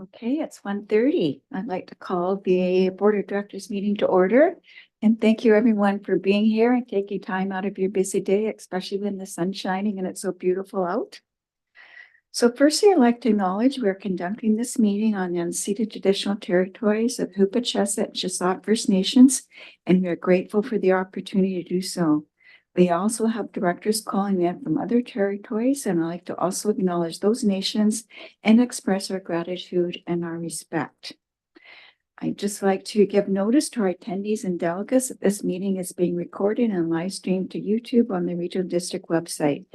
Okay, it's 1:30. I'd like to call the Board of Directors meeting to order. And thank you everyone for being here and taking time out of your busy day, especially when the sun's shining and it's so beautiful out. So firstly, I'd like to acknowledge we're conducting this meeting on the unceded traditional territories of Hoopa-Chesset and Shuswap First Nations, and we are grateful for the opportunity to do so. We also have directors calling in from other territories, and I'd like to also acknowledge those nations and express our gratitude and our respect. I'd just like to give notice to our attendees and delegates that this meeting is being recorded and live streamed to YouTube on the Regional District website.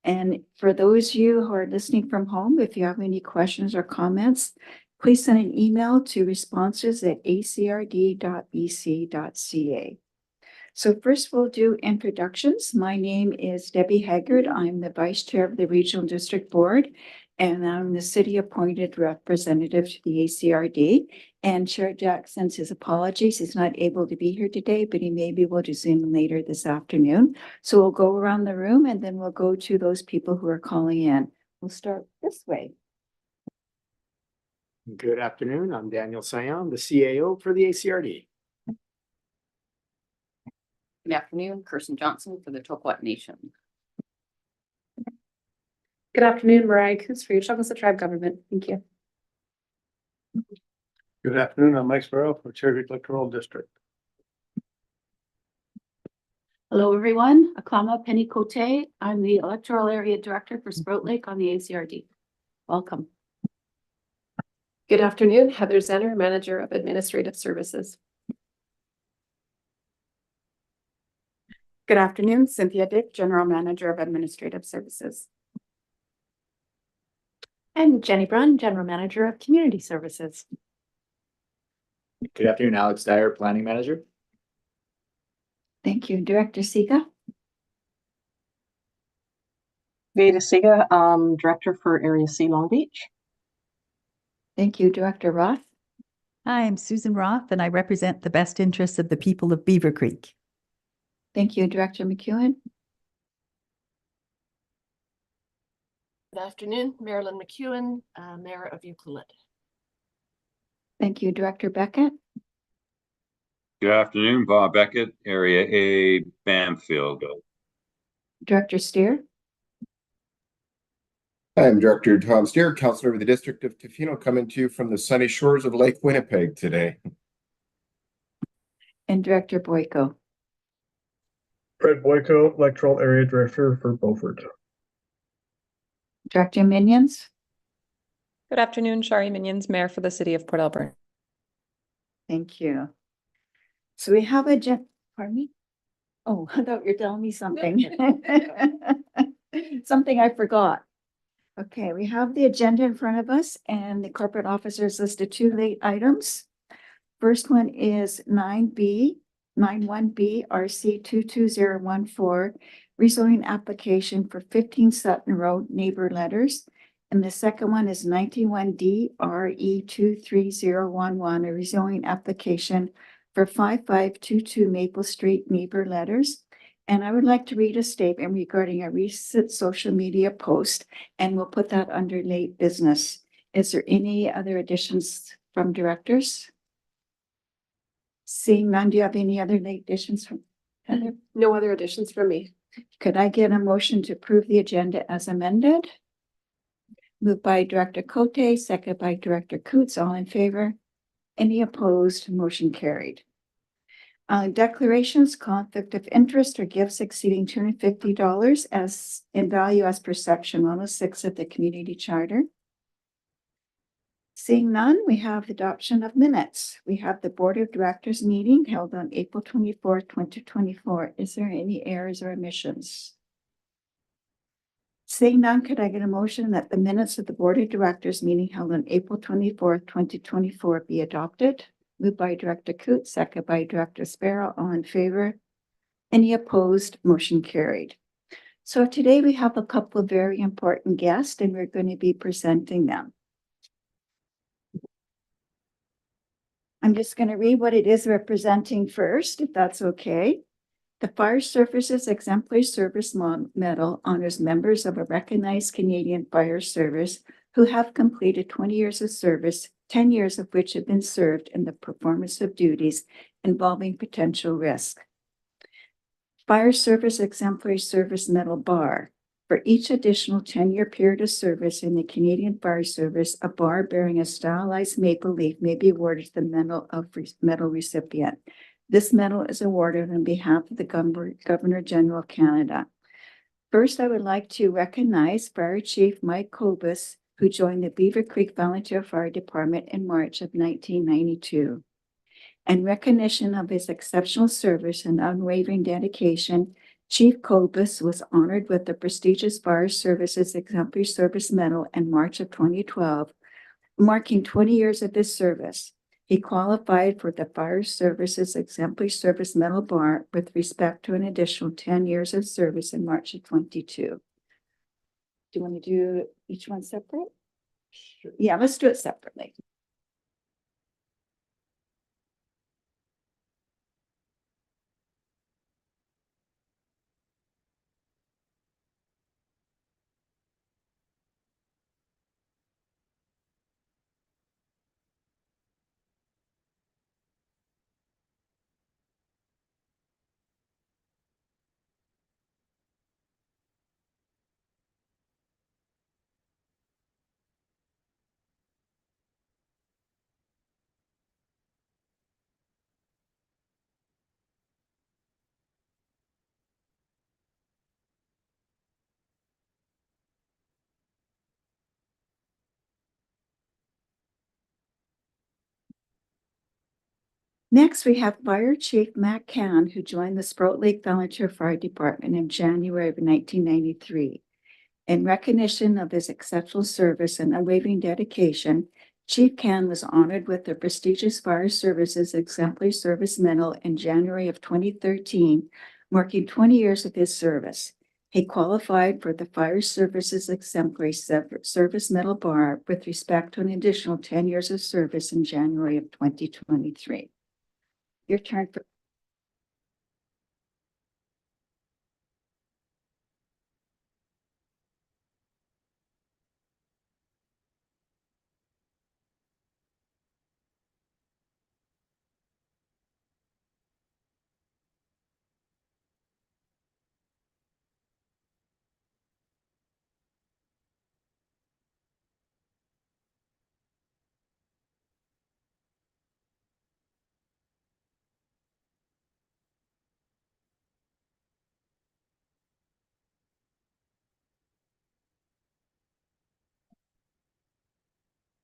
And for those of you who are listening from home, if you have any questions or comments, please send an email to responses@acrd.bc.ca. So first we'll do introductions. My name is Debbie Haggard. I'm the Vice Chair of the Regional District Board, and I'm the city appointed representative to the ACRD. And Chair Jack sends his apologies. He's not able to be here today, but he may be able to Zoom later this afternoon. So we'll go around the room and then we'll go to those people who are calling in. We'll start this way. Good afternoon. I'm Daniel Sion, the CAO for the ACRD. Good afternoon, Kirsten Johnson for the Toquat Nation. Good afternoon, Mariah Coots for your Choctaw Tribe Government. Thank you. Good afternoon, I'm Mike Sparrow for Cherry Creek Electoral District. Hello, everyone. Aklama Penny Cote. I'm the Electoral Area Director for Sprout Lake on the ACRD. Welcome. Good afternoon, Heather Zenner, Manager of Administrative Services. Good afternoon, Cynthia Dick, General Manager of Administrative Services. And Jenny Brunn, General Manager of Community Services. Good afternoon, Alex Dyer, Planning Manager. Thank you. Director Siga. Veda Siga, Director for Area C Long Beach. Thank you. Director Roth. Hi, I'm Susan Roth, and I represent the best interests of the people of Beaver Creek. Thank you. Director McEwen. Good afternoon, Marilyn McEwen, Mayor of Euclid. Thank you. Director Beckett. Good afternoon, Bob Beckett, Area A, Bamfield. Director Steer. I'm Director Tom Steer, Councilor of the District of Tofino, coming to you from the sunny shores of Lake Winnipeg today. And Director Boyko. Fred Boyko, Electoral Area Director for Beaufort. Director Minions. Good afternoon, Shari Minions, Mayor for the City of Port Alberni. Thank you. So we have pardon me? Oh, I thought you were telling me something. Something I forgot. Okay, we have the agenda in front of us and the corporate officers listed 2 late items. First one is 91B RC 22014 rezoning application for 15 Sutton Road neighbor letters. And the second one is 91D RE 23011, a rezoning application for 5522 Maple Street neighbor letters. And I would like to read a statement regarding a recent social media post, and we'll put that under late business. Is there any other additions from directors? Seeing none, do you have any other late additions from Heather? No other additions from me. Could I get a motion to approve the agenda as amended? Moved by Director Cote, second by Director Coots. All in favor? Any opposed? Motion carried. Declarations, conflict of interest or gifts exceeding $250 as in value as per section 106 of the Community Charter. Seeing none, we have the adoption of minutes. We have the Board of Directors meeting held on April 24th, 2024. Is there any errors or omissions? Seeing none, could I get a motion that the minutes of the Board of Directors meeting held on April 24th, 2024 be adopted? Moved by Director Coots, second by Director Sparrow. All in favor? Any opposed? Motion carried. So today we have a couple of very important guests and we're going to be presenting them. I'm just going to read what it is representing first, if that's okay. The Fire Services Exemplary Service Medal honors members of a recognized Canadian fire service who have completed 20 years of service, 10 years of which have been served in the performance of duties involving potential risk. Fire Service Exemplary Service Medal Bar. For each additional 10-year period of service in the Canadian Fire Service, a bar bearing a stylized maple leaf may be awarded to the medal recipient. This medal is awarded on behalf of the Governor General of Canada. First, I would like to recognize Fire Chief Mike Kobus, who joined the Beaver Creek Volunteer Fire Department in March of 1992. In recognition of his exceptional service and unwavering dedication, Chief Kobus was honored with the prestigious Fire Services Exemplary Service Medal in March of 2012, marking 20 years of his service. He qualified for the Fire Services Exemplary Service Medal Bar with respect to an additional 10 years of service in March of 22. Do you want to do each one separate? Sure. Yeah, let's do it separately. Next, we have Fire Chief Matt Can, who joined the Sprout Lake Volunteer Fire Department in January of 1993. In recognition of his exceptional service and unwavering dedication, Chief Can was honored with the prestigious Fire Services Exemplary Service Medal in January of 2013, marking 20 years of his service. He qualified for the Fire Services Exemplary Service Medal Bar with respect to an additional 10 years of service in January of 2023. Your turn.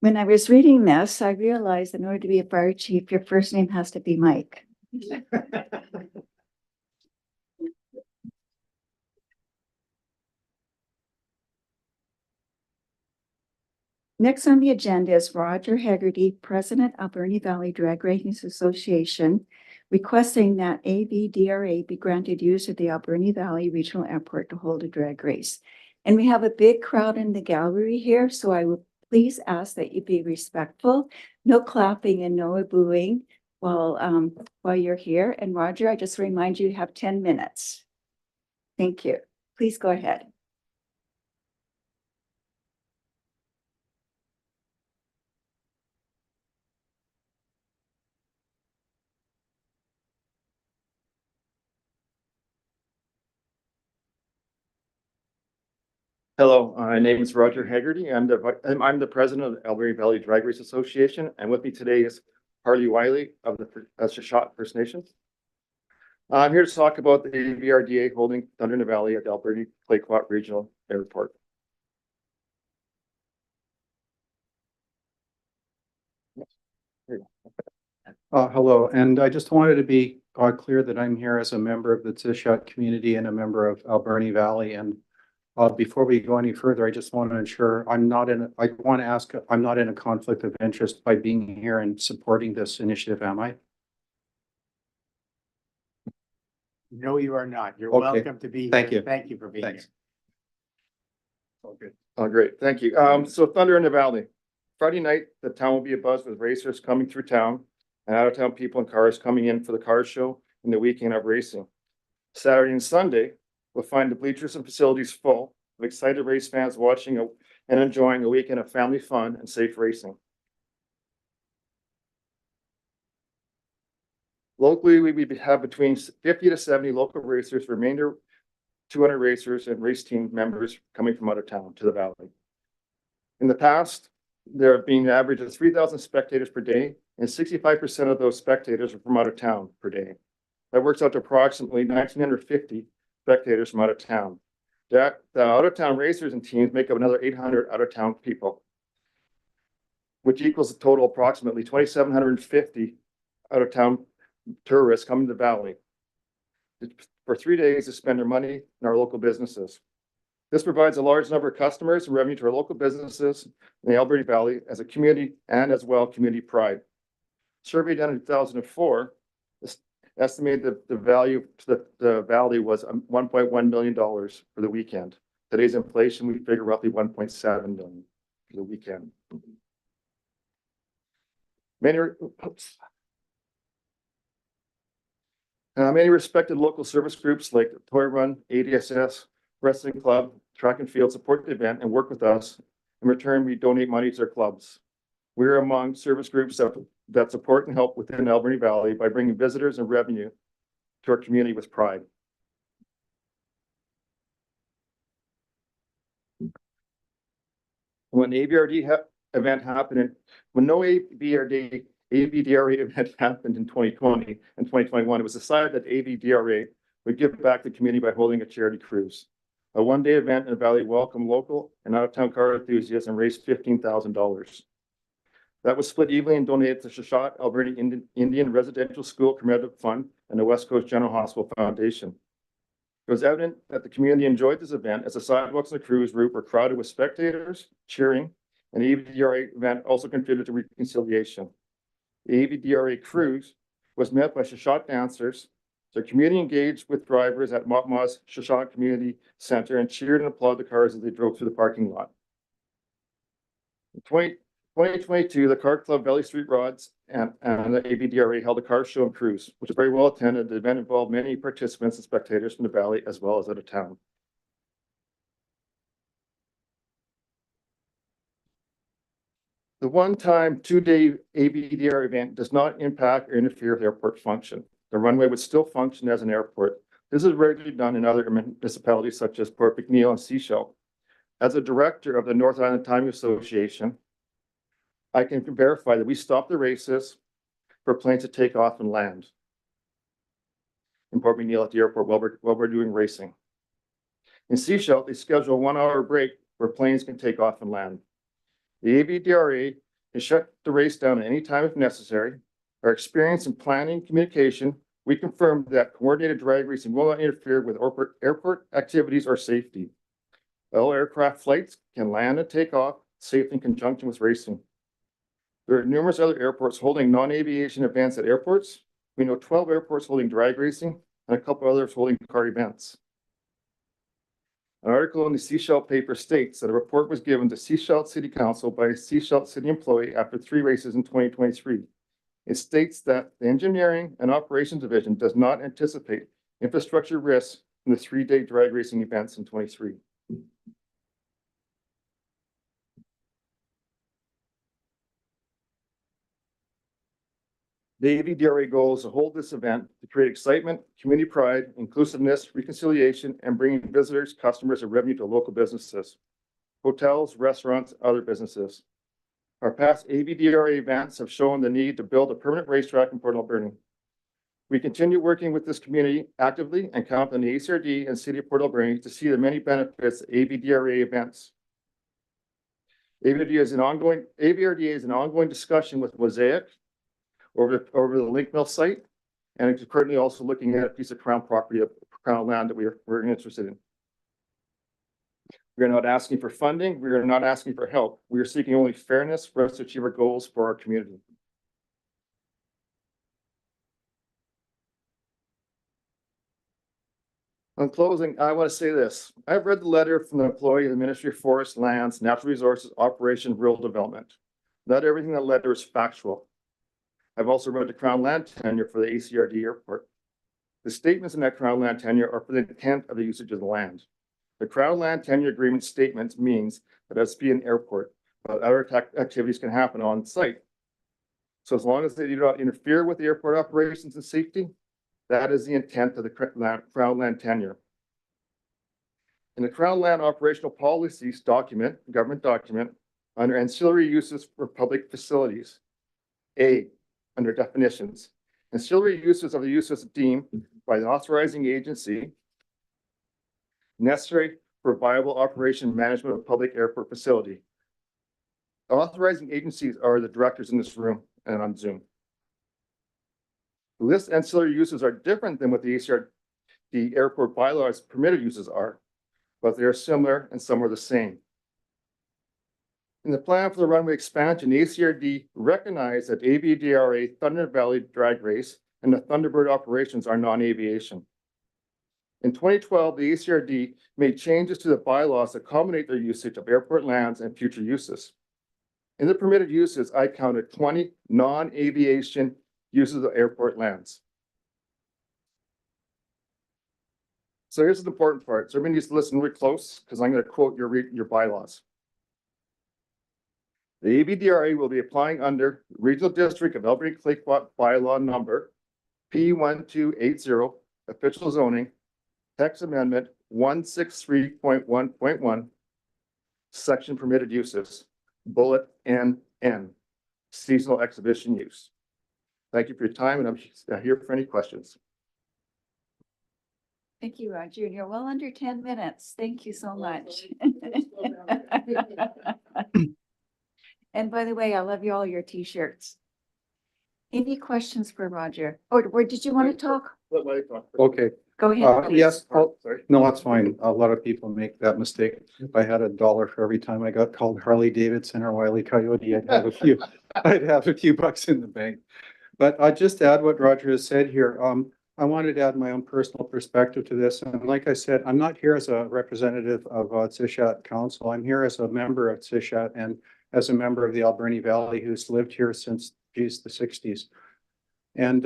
When I was reading this, I realized in order to be a fire chief, your first name has to be Mike. Next on the agenda is Roger Hegarty, President of Alberni Valley Drag Racing Association, requesting that AVDRA be granted use of the Alberni Valley Regional Airport to hold a drag race. And we have a big crowd in the gallery here, so I will please ask that you be respectful, no clapping and no booing while you're here. And Roger, I just remind you have 10 minutes. Thank you. Please go ahead. Hello, my name is Roger Hegarty. I'm the president of the Alberni Valley Drag Race Association, and with me today is Harley Wiley of the Shashot First Nation. I'm here to talk about the VRDA holding Thunder in the Valley at the Alberni Clayoquot Regional Airport. Hello, and I just wanted to be clear that I'm here as a member of the Shashot community and a member of Alberni Valley. And before we go any further, I just want to ensure I'm not in a conflict of interest by being here and supporting this initiative, am I? No, you are not. You're Okay. welcome to be here. Thank you. Thank you for being Thanks. here. All good. Oh, great. Thank you. So Thunder in the Valley. Friday night, the town will be abuzz with racers coming through town and out of town people and cars coming in for the car show and the weekend of racing. Saturday and Sunday, we'll find the bleachers and facilities full of excited race fans watching a and enjoying a weekend of family fun and safe racing. Locally, we have between 50 to 70 local racers, remainder 200 racers and race team members coming from out of town to the valley. In the past, there have been an average of 3,000 spectators per day, and 65% of those spectators are from out of town per day. That works out to approximately 1,950 spectators from out of town. The out of town racers and teams make up another 800 out of town people, which equals a total approximately 2,750 out of town tourists coming to the valley for 3 days to spend their money in our local businesses. This provides a large number of customers and revenue to our local businesses in the Alberni Valley as a community and as well community pride. Survey done in 2004 estimated the value to the valley was $1.1 million for the weekend. Today's inflation, we figure roughly 1.7 million for the weekend. Many respected local service groups like Toy Run, ADSS, Wrestling Club, Track and Field support the event and work with us. In return, we donate money to their clubs. We're among service groups that support and help within Alberni Valley by bringing visitors and revenue to our community with pride. When the ABRD event happened, when no ABDRA event happened in 2020 and 2021, it was decided that ABDRA would give back to the community by holding a charity cruise. A one-day event in the valley welcomed local and out-of-town car enthusiasts and raised $15,000. That was split evenly and donated to Shashat Alberni Indian Residential School Commemorative Fund and the West Coast General Hospital Foundation. It was evident that the community enjoyed this event as the sidewalks on the cruise route were crowded with spectators cheering, and the ABDRA event also contributed to reconciliation. The ABDRA cruise was met by Shashat dancers. The community engaged with drivers at Matma's Shashat Community Center and cheered and applauded the cars as they drove through the parking lot. In 2022, the Car Club Valley Street Rods and the ABDRA held a car show and cruise, which was very well attended. The event involved many participants and spectators from the valley as well as out of town. The one-time 2-day ABDRA event does not impact or interfere with airport function. The runway would still function as an airport. This is regularly done in other municipalities such as Port McNeill and Sechelt. As a director of the North Island Timing Association, I can verify that we stop the races for planes to take off and land in Port McNeill at the airport while we're doing racing. In Sechelt, they schedule a 1-hour break where planes can take off and land. The ABDRA can shut the race down at any time if necessary. Our experience in planning and communication, we confirmed that coordinated drag racing will not interfere with airport activities or safety. All aircraft flights can land and take off safely in conjunction with racing. There are numerous other airports holding non-aviation events at airports. We know 12 airports holding drag racing and a couple others holding car events. An article in the Sechelt paper states that a report was given to Sechelt City Council by a Sechelt City employee after 3 races in 2023. It states that the Engineering and Operations Division does not anticipate infrastructure risks in the 3-day drag racing events in 23. The ABDRA goal is to hold this event to create excitement, community pride, inclusiveness, reconciliation, and bringing visitors, customers, and revenue to local businesses, hotels, restaurants, other businesses. Our past ABDRA events have shown the need to build a permanent racetrack in Port Alberni. We continue working with this community actively and count on the ACRD and City of Port Alberni to see the many benefits of ABDRA events. ABRD is an ongoing discussion with Mosaic over the Link Mill site, and it's currently also looking at a piece of Crown property of Crown land that we're interested in. We are not asking for funding. We are not asking for help. We are seeking only fairness for us to achieve our goals for our community. In closing, I want to say this. I've read the letter from the employee of the Ministry of Forests, Lands, Natural Resources, Operation Rural Development. Not everything in that letter is factual. I've also read the Crown land tenure for the ACRD airport. The statements in that Crown land tenure are for the intent of the usage of the land. The Crown Land Tenure Agreement statement means that it has to be an airport, but other activities can happen on site. So as long as they do not interfere with the airport operations and safety, that is the intent of the Crown Land tenure. In the Crown Land Operational Policies document, government document, under ancillary uses for public facilities, A, under definitions, ancillary uses are the uses deemed by the authorizing agency necessary for viable operation and management of public airport facility. Authorizing agencies are the directors in this room and on Zoom. List ancillary uses are different than what the airport bylaws permitted uses are, but they are similar and some are the same. In the plan for the runway expansion, the ACRD recognized that ABDRA Thunder Valley Drag Race and the Thunderbird operations are non-aviation. In 2012, the ACRD made changes to the bylaws to accommodate their usage of airport lands and future uses. In the permitted uses, I counted 20 non-aviation uses of airport lands. So here's the important part. So everybody needs to listen really close because I'm going to quote your bylaws. The ABDRA will be applying under Regional District of Alberni Clayoquot bylaw number P1280, official zoning, text amendment 163.1.1, section permitted uses, bullet N, seasonal exhibition use. Thank you for your time, and I'm here for any questions. Thank you, Roger. You're well under 10 minutes. Thank you so much. And by the way, I love you all your t-shirts. Any questions for Roger? Or did you want to talk? Okay. Go ahead. Yes, Sorry. no, that's fine. A lot of people make that mistake. If I had $1 for every time I got called Harley Davidson or Wile E. Coyote, I'd have a few bucks in the bank. But I'll just add what Roger has said here. I wanted to add my own personal perspective to this. And like I said, I'm not here as a representative of Tsishat Council. I'm here as a member of Tsishat and as a member of the Alberni Valley who's lived here since, the 60s. And,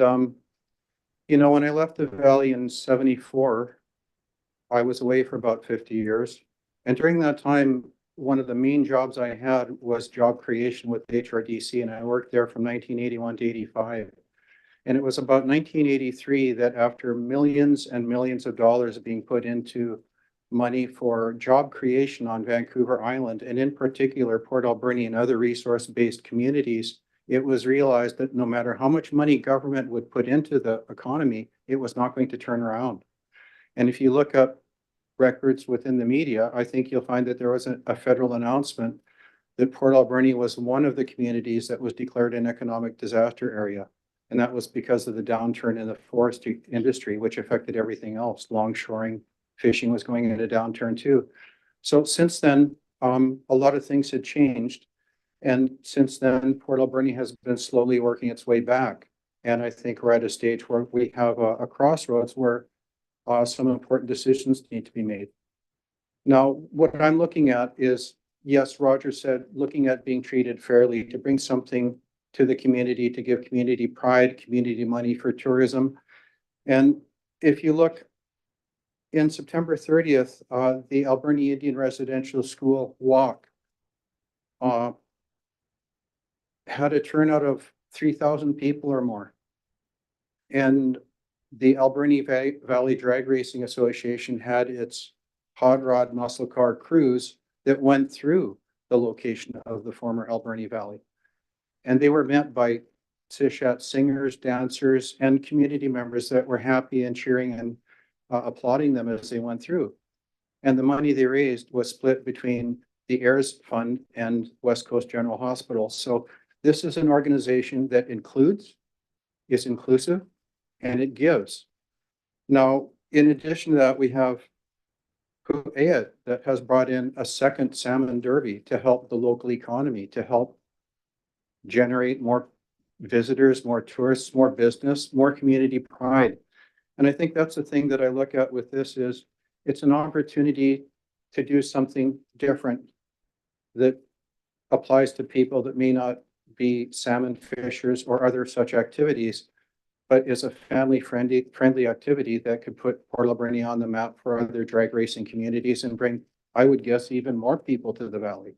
you know, when I left the Valley in 74, I was away for about 50 years. And during that time, one of the main jobs I had was job creation with HRDC, and I worked there from 1981 to 85. And it was about 1983 that after millions and millions of dollars being put into money for job creation on Vancouver Island, and in particular Port Alberni and other resource-based communities, it was realized that no matter how much money government would put into the economy, it was not going to turn around. And if you look up records within the media, I think you'll find that there was a federal announcement that Port Alberni was one of the communities that was declared an economic disaster area. And that was because of the downturn in the forestry industry, which affected everything else. Longshoring, fishing was going into downturn too. So since then, a lot of things had changed. And since then, Port Alberni has been slowly working its way back. And I think we're at a stage where we have a crossroads where some important decisions need to be made. Now, what I'm looking at is, yes, Roger said, looking at being treated fairly to bring something to the community, to give community pride, community money for tourism. And if you look in September 30th, the Alberni Indian Residential School walk had a turnout of 3,000 people or more. And the Alberni Valley Drag Racing Association had its hot rod muscle car cruise that went through the location of the former Alberni Valley. And they were met by Tsishat singers, dancers, and community members that were happy and cheering and applauding them as they went through. And the money they raised was split between the Heirs Fund and West Coast General Hospital. So this is an organization that includes, is inclusive, and it gives. Now, in addition to that, we have Huayet that has brought in a second salmon derby to help the local economy, to help generate more visitors, more tourists, more business, more community pride. And I think that's the thing that I look at with this is it's an opportunity to do something different that applies to people that may not be salmon fishers or other such activities. but is a family friendly activity that could put Port Alberni on the map for other drag racing communities and bring, I would guess, even more people to the valley.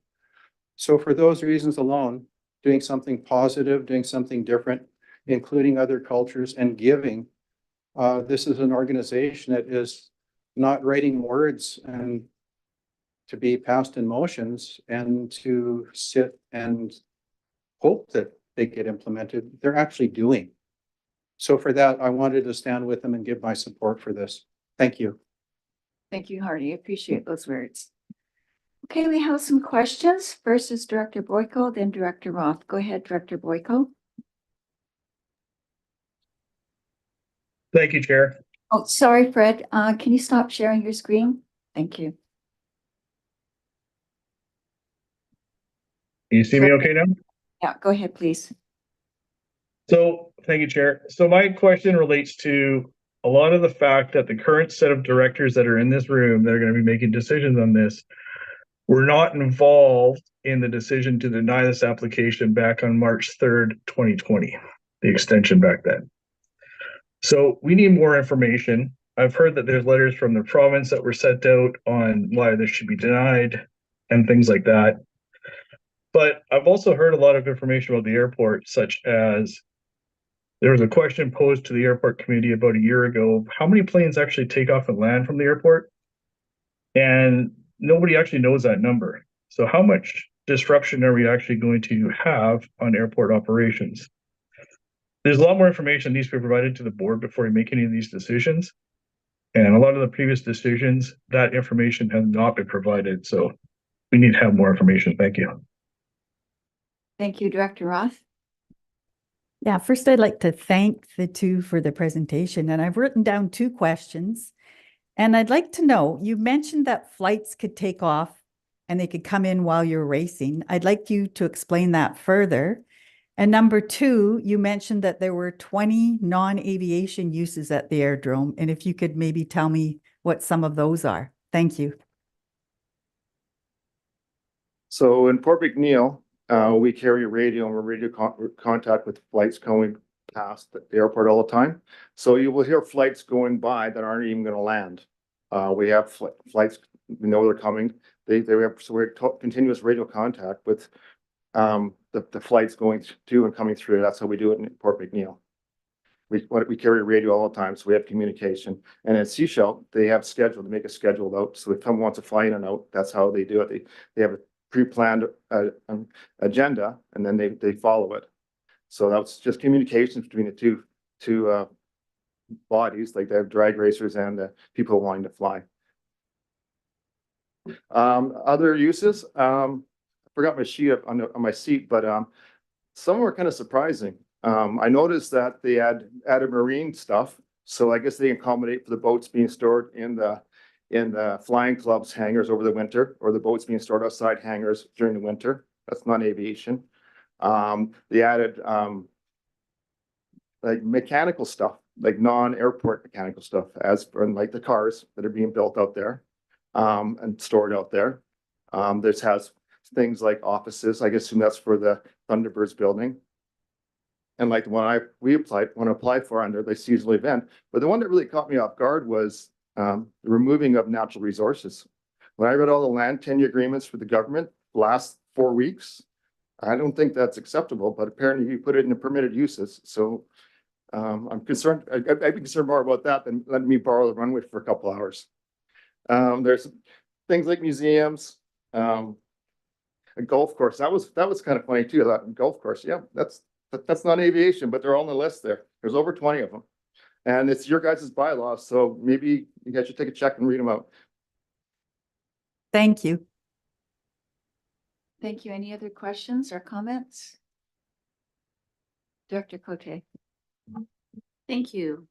So for those reasons alone, doing something positive, doing something different, including other cultures and giving, this is an organization that is not writing words and to be passed in motions and to sit and hope that they get implemented. They're actually doing. So for that, I wanted to stand with them and give my support for this. Thank you. Thank you, Hardy. I appreciate those words. Okay, we have some questions. First is Director Boyko, then Director Roth. Go ahead, Director Boyko. Thank you, Chair. Oh, sorry, Fred. Can you stop sharing your screen? Thank you. Can you see me okay now? Yeah, go ahead, please. So, thank you, Chair. So my question relates to a lot of the fact that the current set of directors that are in this room that are going to be making decisions on this were not involved in the decision to deny this application back on March 3rd, 2020, the extension back then. So we need more information. I've heard that there's letters from the province that were sent out on why this should be denied and things like that. But I've also heard a lot of information about the airport, such as there was a question posed to the airport committee about a year ago, how many planes actually take off and land from the airport? And nobody actually knows that number. So how much disruption are we actually going to have on airport operations? There's a lot more information that needs to be provided to the board before we make any of these decisions. And a lot of the previous decisions, that information has not been provided. So we need to have more information. Thank you. Thank you, Director Roth. Yeah, first I'd like to thank the two for the presentation, and I've written down 2 questions. And I'd like to know, you mentioned that flights could take off and they could come in while you're racing. I'd like you to explain that further. And number 2, you mentioned that there were 20 non-aviation uses at the aerodrome. And if you could maybe tell me what some of those are. Thank you. So in Port McNeill, we carry radio and we're radio contact with flights going past the airport all the time. So you will hear flights going by that aren't even going to land. We have flights, we know they're coming. They have, so we're continuous radio contact with the flights going to and coming through. That's how we do it in Port McNeill. We carry radio all the time, so we have communication. And at Seashell, they have scheduled to make a scheduled out. So if someone wants to fly in and out, that's how they do it. They have a pre-planned agenda, and then they follow it. So that's just communications between the two bodies, like they have drag racers and the people wanting to fly. Other uses, I forgot my sheet up on my seat, but some were kind of surprising. I noticed that they added marine stuff, so I guess they accommodate for the boats being stored in the flying club's hangars over the winter, or the boats being stored outside hangars during the winter. That's not aviation. They added like mechanical stuff, like non-airport mechanical stuff, as for like the cars that are being built out there and stored out there. This has things like offices. I guess that's for the Thunderbirds building. And like the one we applied for under the seasonal event. But the one that really caught me off guard was the removing of natural resources. When I read all the land tenure agreements for the government the last 4 weeks, I don't think that's acceptable, but apparently you put it in the permitted uses. So I'm concerned. I'd be concerned more about that than letting me borrow the runway for a couple hours. There's things like museums, a golf course. That was kind of funny too. That golf course, yeah, that's not aviation, but they're all on the list there. There's over 20 of them. And it's your guys' bylaws, so maybe you guys should take a check and read them out. Thank you. Thank you. Any other questions or comments? Director Cote. Thank you.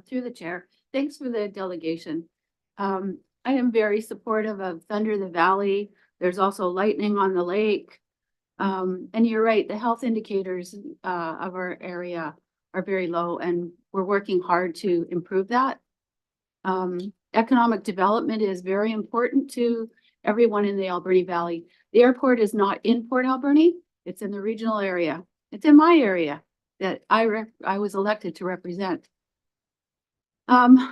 Through the chair. Thanks for the delegation. I am very supportive of Thunder the Valley. There's also lightning on the lake. And you're right, the health indicators of our area are very low, and we're working hard to improve that. Economic development is very important to everyone in the Alberni Valley. The airport is not in Port Alberni, it's in the regional area. It's in my area. that I was elected to represent. My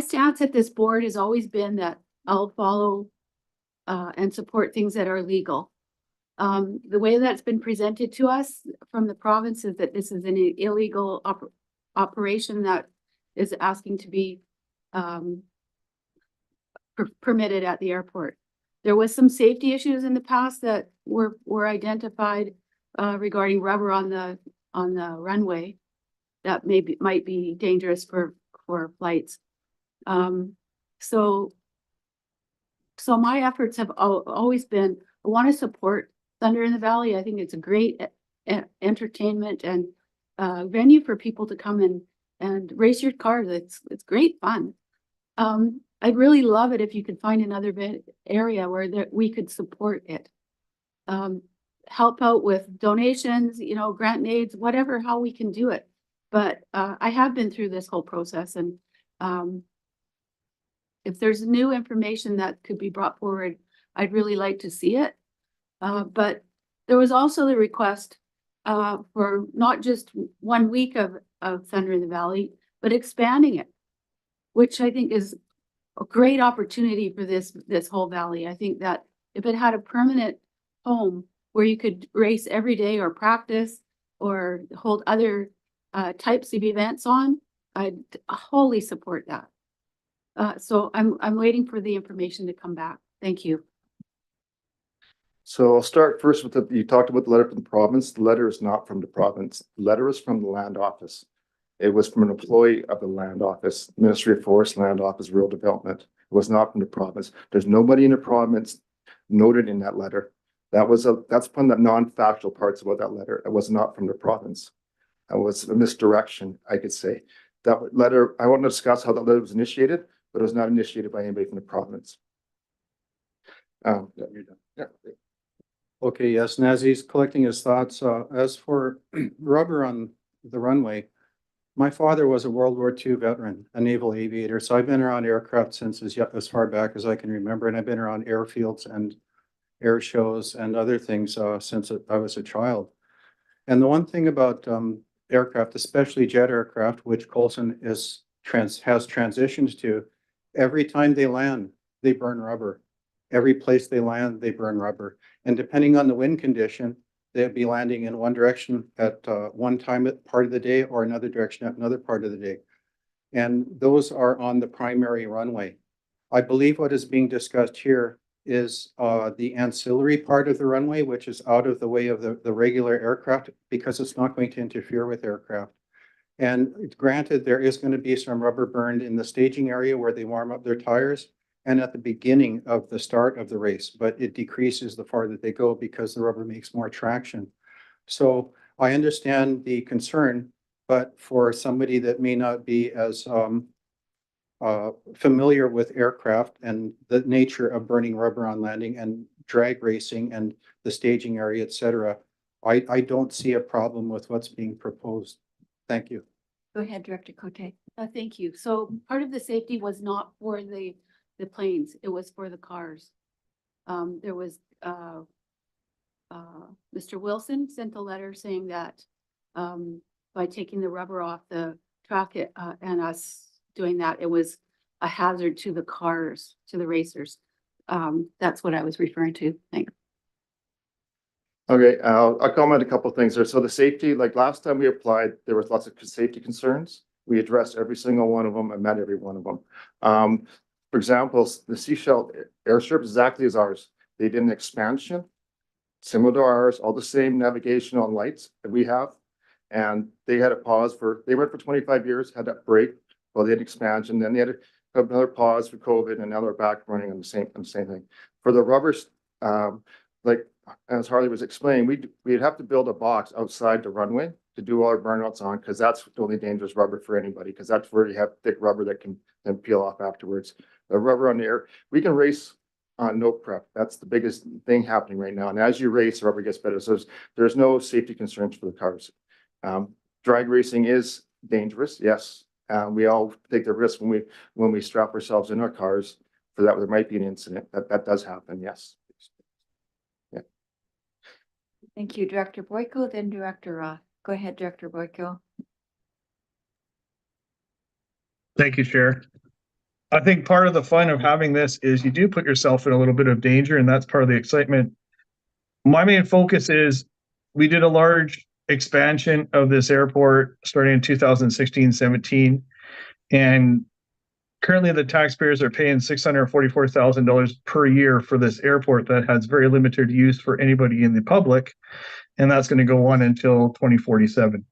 stance at this board has always been that I'll follow and support things that are legal. The way that's been presented to us from the province is that this is an illegal operation that is asking to be permitted at the airport. There was some safety issues in the past that were identified regarding rubber on the runway that might be dangerous for flights. So my efforts have always been, I want to support Thunder in the Valley. I think it's a great entertainment and venue for people to come and race your cars. It's great fun. I'd really love it if you could find another area where we could support it. Help out with donations, grant and aids, whatever, how we can do it. But I have been through this whole process, and if there's new information that could be brought forward, I'd really like to see it. But there was also the request for not just 1 week of Thunder in the Valley, but expanding it, which I think is a great opportunity for this whole valley. I think that if it had a permanent home where you could race every day or practice or hold other types of events on, I'd wholly support that. So I'm waiting for the information to come back. Thank you. So I'll start first with you talked about the letter from the province. The letter is not from the province. The letter is from the land office. It was from an employee of the land office, Ministry of Forest, Land Office, Rural Development. It was not from the province. There's nobody in the province noted in that letter. That's one of the non-factual parts about that letter. It was not from the province. It was a misdirection, I could say. That letter, I want to discuss how that letter was initiated, but it was not initiated by anybody from the province. Yeah, you're done. Yeah. Okay, yes, and as he's collecting his thoughts, as for rubber on the runway, my father was a World War II veteran, a naval aviator, so I've been around aircraft since as far back as I can remember, and I've been around airfields and air shows and other things since I was a child. And the one thing about aircraft, especially jet aircraft, which Coulson has transitioned to, every time they land, they burn rubber. Every place they land, they burn rubber. And depending on the wind condition, they'll be landing in one direction at one time at part of the day or another direction at another part of the day. And those are on the primary runway. I believe what is being discussed here is the ancillary part of the runway, which is out of the way of the regular aircraft because it's not going to interfere with aircraft. And granted, there is going to be some rubber burned in the staging area where they warm up their tires and at the beginning of the start of the race, but it decreases the farther they go because the rubber makes more traction. So I understand the concern, but for somebody that may not be as familiar with aircraft and the nature of burning rubber on landing and drag racing and the staging area, et cetera, I don't see a problem with what's being proposed. Thank you. Go ahead, Director Cote. Thank you. So part of the safety was not for the planes, it was for the cars. There was Mr. Wilson sent a letter saying that by taking the rubber off the track and us doing that, it was a hazard to the cars, to the racers. That's what I was referring to. Thanks. Okay, I'll comment a couple of things there. So the safety, like last time we applied, there was lots of safety concerns. We addressed every single one of them and met every one of them. For example, the Seashell airstrip is exactly as ours. They did an expansion similar to ours, all the same navigational lights that we have. And they had a pause they went for 25 years, had that break while they had expansion. Then they had another pause for COVID, and now they're back running on the same thing. For the rubbers, like as Harley was explaining, we'd have to build a box outside the runway to do all our burnouts on, because that's the only dangerous rubber for anybody, because that's where you have thick rubber that can then peel off afterwards. The rubber on the air, we can race on no prep. That's the biggest thing happening right now. And as you race, the rubber gets better. So there's no safety concerns for the cars. Drag racing is dangerous, yes. We all take the risk when we strap ourselves in our cars for that. There might be an incident that does happen, yes. Yeah. Thank you, Director Boyko, then Director Go ahead, Director Boyko. Thank you, Chair. I think part of the fun of having this is you do put yourself in a little bit of danger, and that's part of the excitement. My main focus is we did a large expansion of this airport starting in 2016-17, and currently the taxpayers are paying $644,000 per year for this airport that has very limited use for anybody in the public, and that's going to go on until 2047.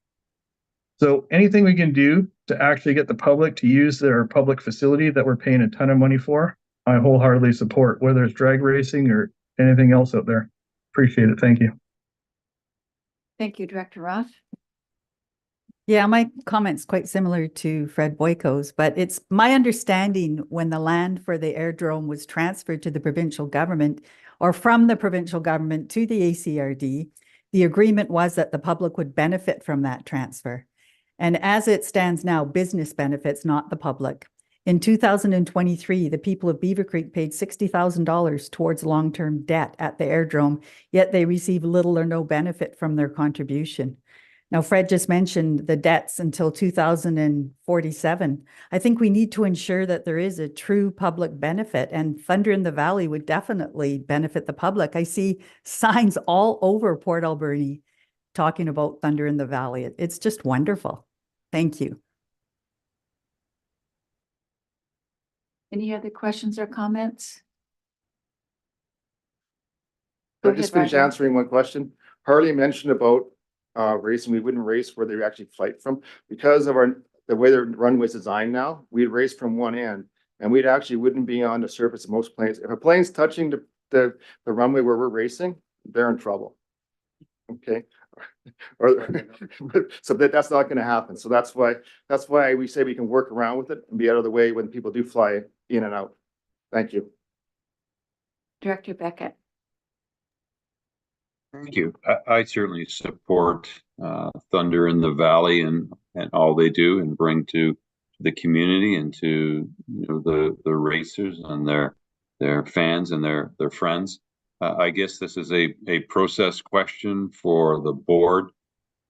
So anything we can do to actually get the public to use their public facility that we're paying a ton of money for, I wholeheartedly support, whether it's drag racing or anything else out there. Appreciate it. Thank you. Thank you, Director Roth. Yeah, my comment's quite similar to Fred Boyko's, but it's my understanding when the land for the airdrome was transferred to the provincial government or from the provincial government to the ACRD, the agreement was that the public would benefit from that transfer. And as it stands now, business benefits, not the public. In 2023, the people of Beaver Creek paid $60,000 towards long-term debt at the airdrome, yet they receive little or no benefit from their contribution. Now, Fred just mentioned the debts until 2047. I think we need to ensure that there is a true public benefit, and Thunder in the Valley would definitely benefit the public. I see signs all over Port Alberni talking about Thunder in the Valley. It's just wonderful. Thank you. Any other questions or comments? I'll just finish answering one question. Harley mentioned about racing. We wouldn't race where they actually flight from because of the way the runway is designed now. We'd race from one end, and we'd actually wouldn't be on the surface of most planes. If a plane's touching the runway where we're racing, they're in trouble. Okay. Or so that's not going to happen. So that's why we say we can work around with it and be out of the way when people do fly in and out. Thank you. Director Beckett. Thank you. I certainly support Thunder in the Valley and all they do and bring to the community and to the racers and their fans and their friends. I guess this is a process question for the board.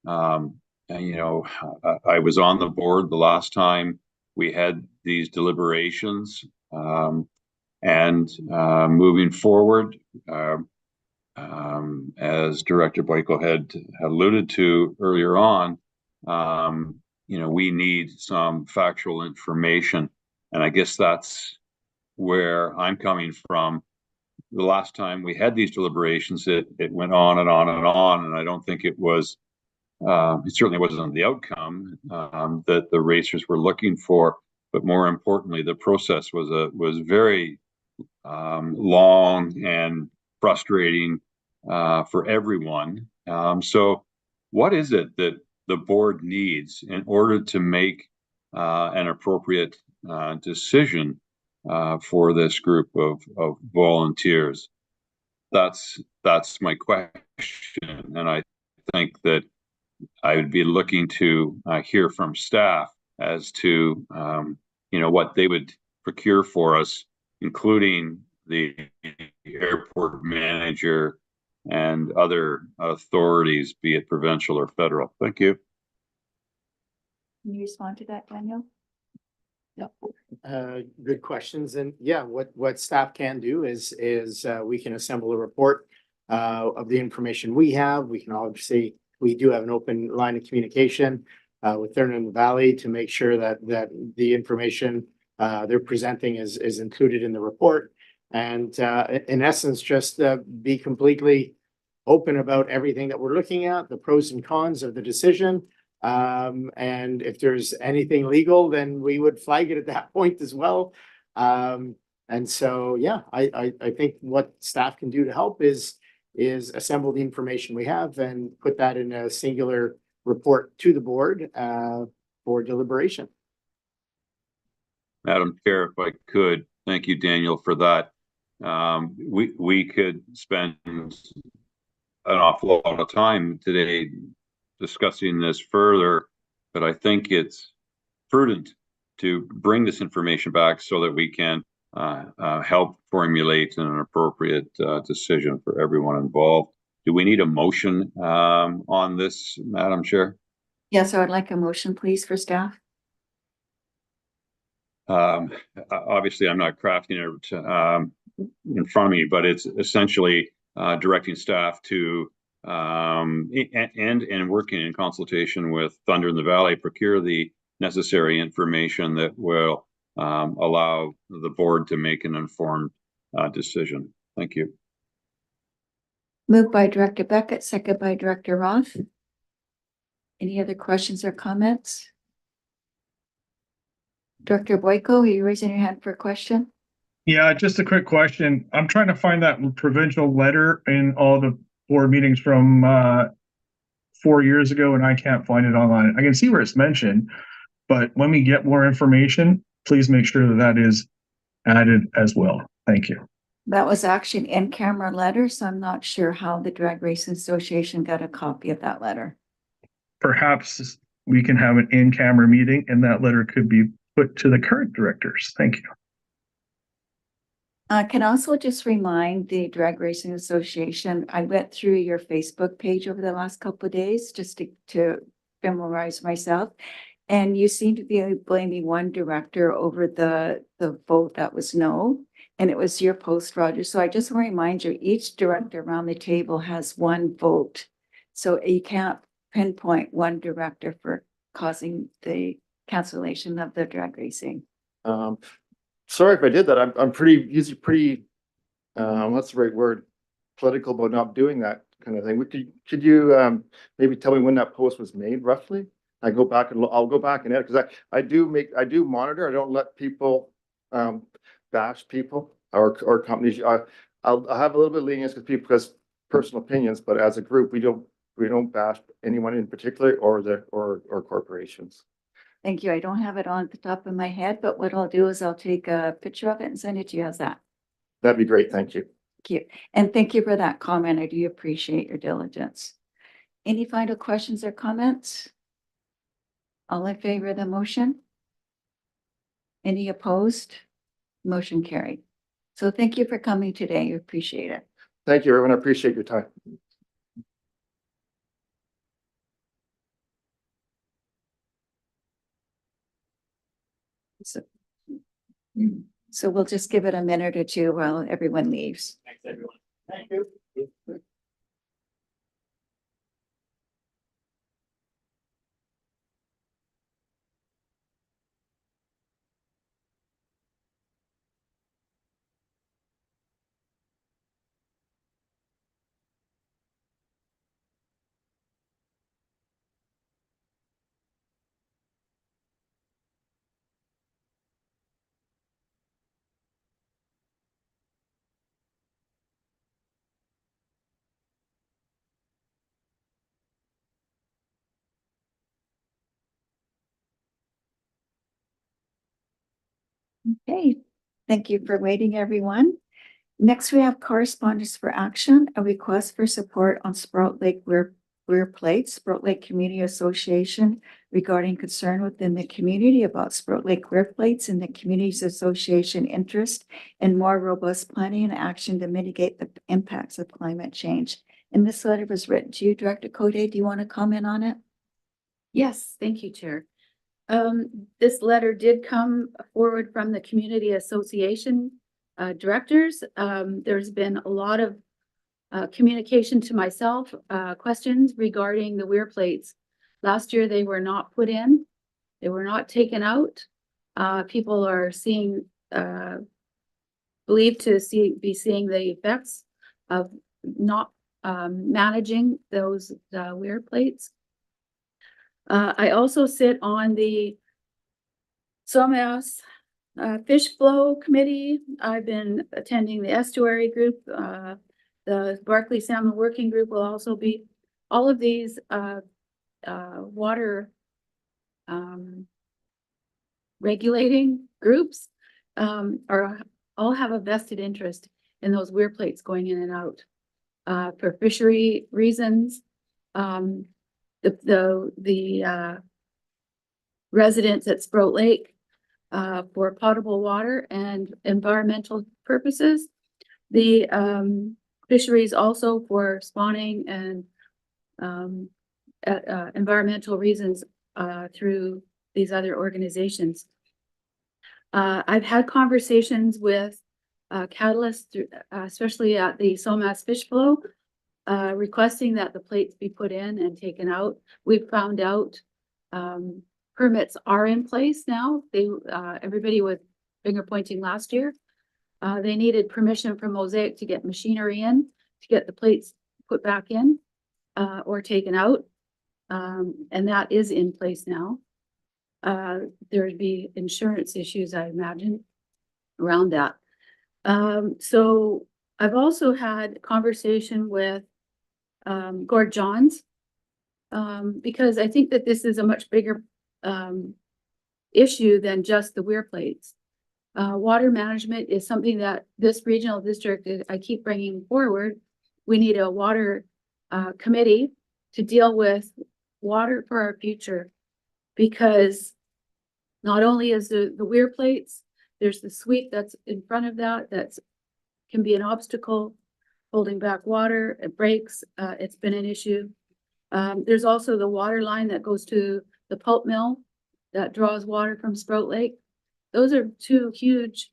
And, I was on the board the last time we had these deliberations, and moving forward, as Director Boyko had alluded to earlier on, we need some factual information, and I guess that's where I'm coming from. The last time we had these deliberations, it went on and on and on, and I don't think it was. It certainly wasn't the outcome that the racers were looking for. But more importantly, the process was very long and frustrating for everyone. So, what is it that the board needs in order to make an appropriate decision for this group of volunteers? That's my question, and I think that I would be looking to hear from staff as to what they would procure for us, including the airport manager and other authorities, be it provincial or federal. Thank you. Can you respond to that, Daniel? Yeah, good questions. And yeah, what staff can do is we can assemble a report of the information we have. We can obviously, we do have an open line of communication with Thunder in the Valley to make sure that the information they're presenting is included in the report. And in essence, just be completely open about everything that we're looking at, the pros and cons of the decision. And if there's anything legal, then we would flag it at that point as well. And so, yeah, I think what staff can do to help is assemble the information we have and put that in a singular report to the board for deliberation. Madam Chair, if I could, thank you, Daniel, for that. We could spend an awful lot of time today discussing this further, but I think it's prudent to bring this information back so that we can help formulate an appropriate decision for everyone involved. do we need a motion on this, Madam Chair? Yes, I would like a motion, please, for staff. Obviously, I'm not crafting it in front of me, but it's essentially directing staff to and working in consultation with Thunder in the Valley, procure the necessary information that will allow the board to make an informed decision. Thank you. Moved by Director Beckett, second by Director Roth. Any other questions or comments? Director Boyko, are you raising your hand for a question? Yeah, just a quick question. I'm trying to find that provincial letter in all the board meetings from 4 years ago, and I can't find it online. I can see where it's mentioned, but when we get more information, please make sure that that is added as well. Thank you. That was actually an in-camera letter, so I'm not sure how the Drag Racing Association got a copy of that letter. Perhaps we can have an in-camera meeting and that letter could be put to the current directors. Thank you. I can also just remind the Drag Racing Association, I went through your Facebook page over the last couple of days just to familiarize myself. And you seem to be blaming one director over the vote that was no. And it was your post, Roger. So I just want to remind you, each director around the table has one vote. So you can't pinpoint one director for causing the cancellation of the drag racing. Sorry if I did that. I'm usually pretty, what's the right word? Political about not doing that kind of thing. Could you maybe tell me when that post was made roughly? I'll go back and edit, because I do monitor. I don't let people bash people or companies. I'll have a little bit of lenience with people because personal opinions, but as a group, we don't bash anyone in particular or corporations. Thank you. I don't have it on the top of my head, but what I'll do is I'll take a picture of it and send it to you. How's that? That'd be great. Thank you. Thank you. And thank you for that comment. I do appreciate your diligence. Any final questions or comments? All in favor of the motion? Any opposed? Motion carried. So thank you for coming today. I appreciate it. Thank you, everyone. I appreciate your time. So we'll just give it a minute or two while everyone leaves. Thanks, everyone. Thank you. Okay, thank you for waiting, everyone. Next, we have correspondence for action, a request for support on Sprout Lake Weir Plates, Sprout Lake Community Association regarding concern within the community about Sprout Lake Weir Plates and the community's association interest in more robust planning and action to mitigate the impacts of climate change. And this letter was written to you, Director Code. Do you want to comment on it? Yes, thank you, Chair. This letter did come forward from the Community Association directors. There's been a lot of communication to myself, questions regarding the weir plates. Last year, they were not put in. They were not taken out. People are believed to be seeing the effects of not managing those weir plates. I also sit on the Somas Fish Flow Committee. I've been attending the estuary group. The Barkley Salmon Working Group will also be. All of these water regulating groups all have a vested interest in those weir plates going in and out for fishery reasons. The residents at Sprout Lake for potable water and environmental purposes. The fisheries also for spawning and environmental reasons through these other organizations. I've had conversations with Catalyst, especially at the Somas Fish Flow, requesting that the plates be put in and taken out. We've found out permits are in place now. Everybody was finger pointing last year. They needed permission from Mosaic to get machinery in, to get the plates put back in or taken out. And that is in place now. There'd be insurance issues, I imagine, around that. So I've also had conversation with Gord Johns, because I think that this is a much bigger issue than just the weir plates. Water management is something that this regional district, I keep bringing forward. We need a water committee to deal with water for our future, because not only is the weir plates, there's the sweep that's in front of that can be an obstacle holding back water. It breaks. It's been an issue. There's also the water line that goes to the pulp mill that draws water from Sprout Lake. Those are two huge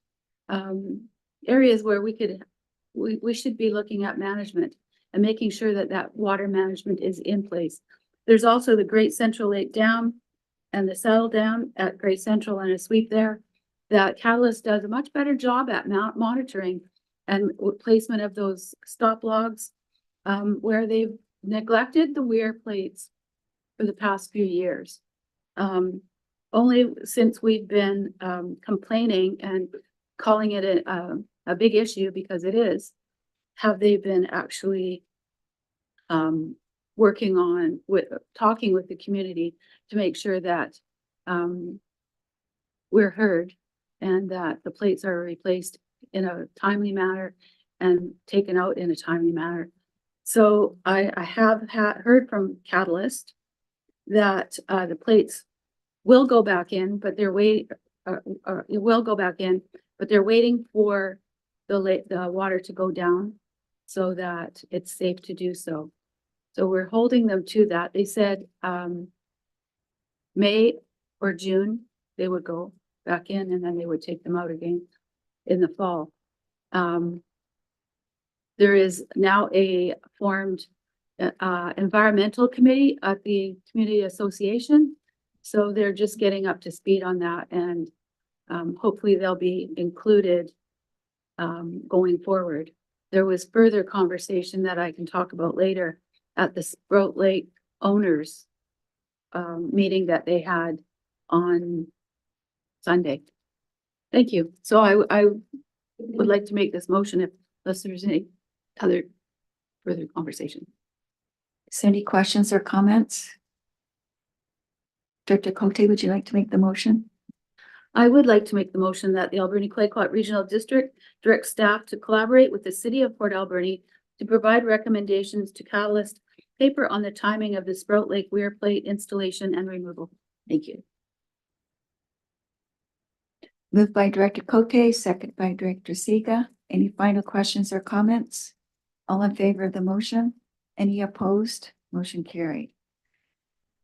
areas where we should be looking at management and making sure that water management is in place. There's also the Great Central Lake Dam and the Saddle Dam at Great Central and a sweep there that Catalyst does a much better job at monitoring and placement of those stop logs, where they've neglected the weir plates for the past few years. Only since we've been complaining and calling it a big issue, because it is, have they been actually working on talking with the community to make sure that we're heard and that the plates are replaced in a timely manner and taken out in a timely manner. So I have heard from Catalyst that the plates will go back in, but they're waiting. It will go back in, but they're waiting for the water to go down so that it's safe to do so. So we're holding them to that. They said May or June they would go back in, and then they would take them out again in the fall. There is now a formed environmental committee at the community association. So they're just getting up to speed on that, and hopefully they'll be included going forward. There was further conversation that I can talk about later at the Sprout Lake owners meeting that they had on Sunday. Thank you. So I would like to make this motion unless there's any other further conversation. Is there any questions or comments? Director Cote, would you like to make the motion? I would like to make the motion that the Alberni-Clayoquot Regional District directs staff to collaborate with the City of Port Alberni to provide recommendations to Catalyst paper on the timing of the Sprout Lake weir plate installation and removal. Thank you. Moved by Director Cote, second by Director Siga. Any final questions or comments? All in favor of the motion? Any opposed? Motion carried.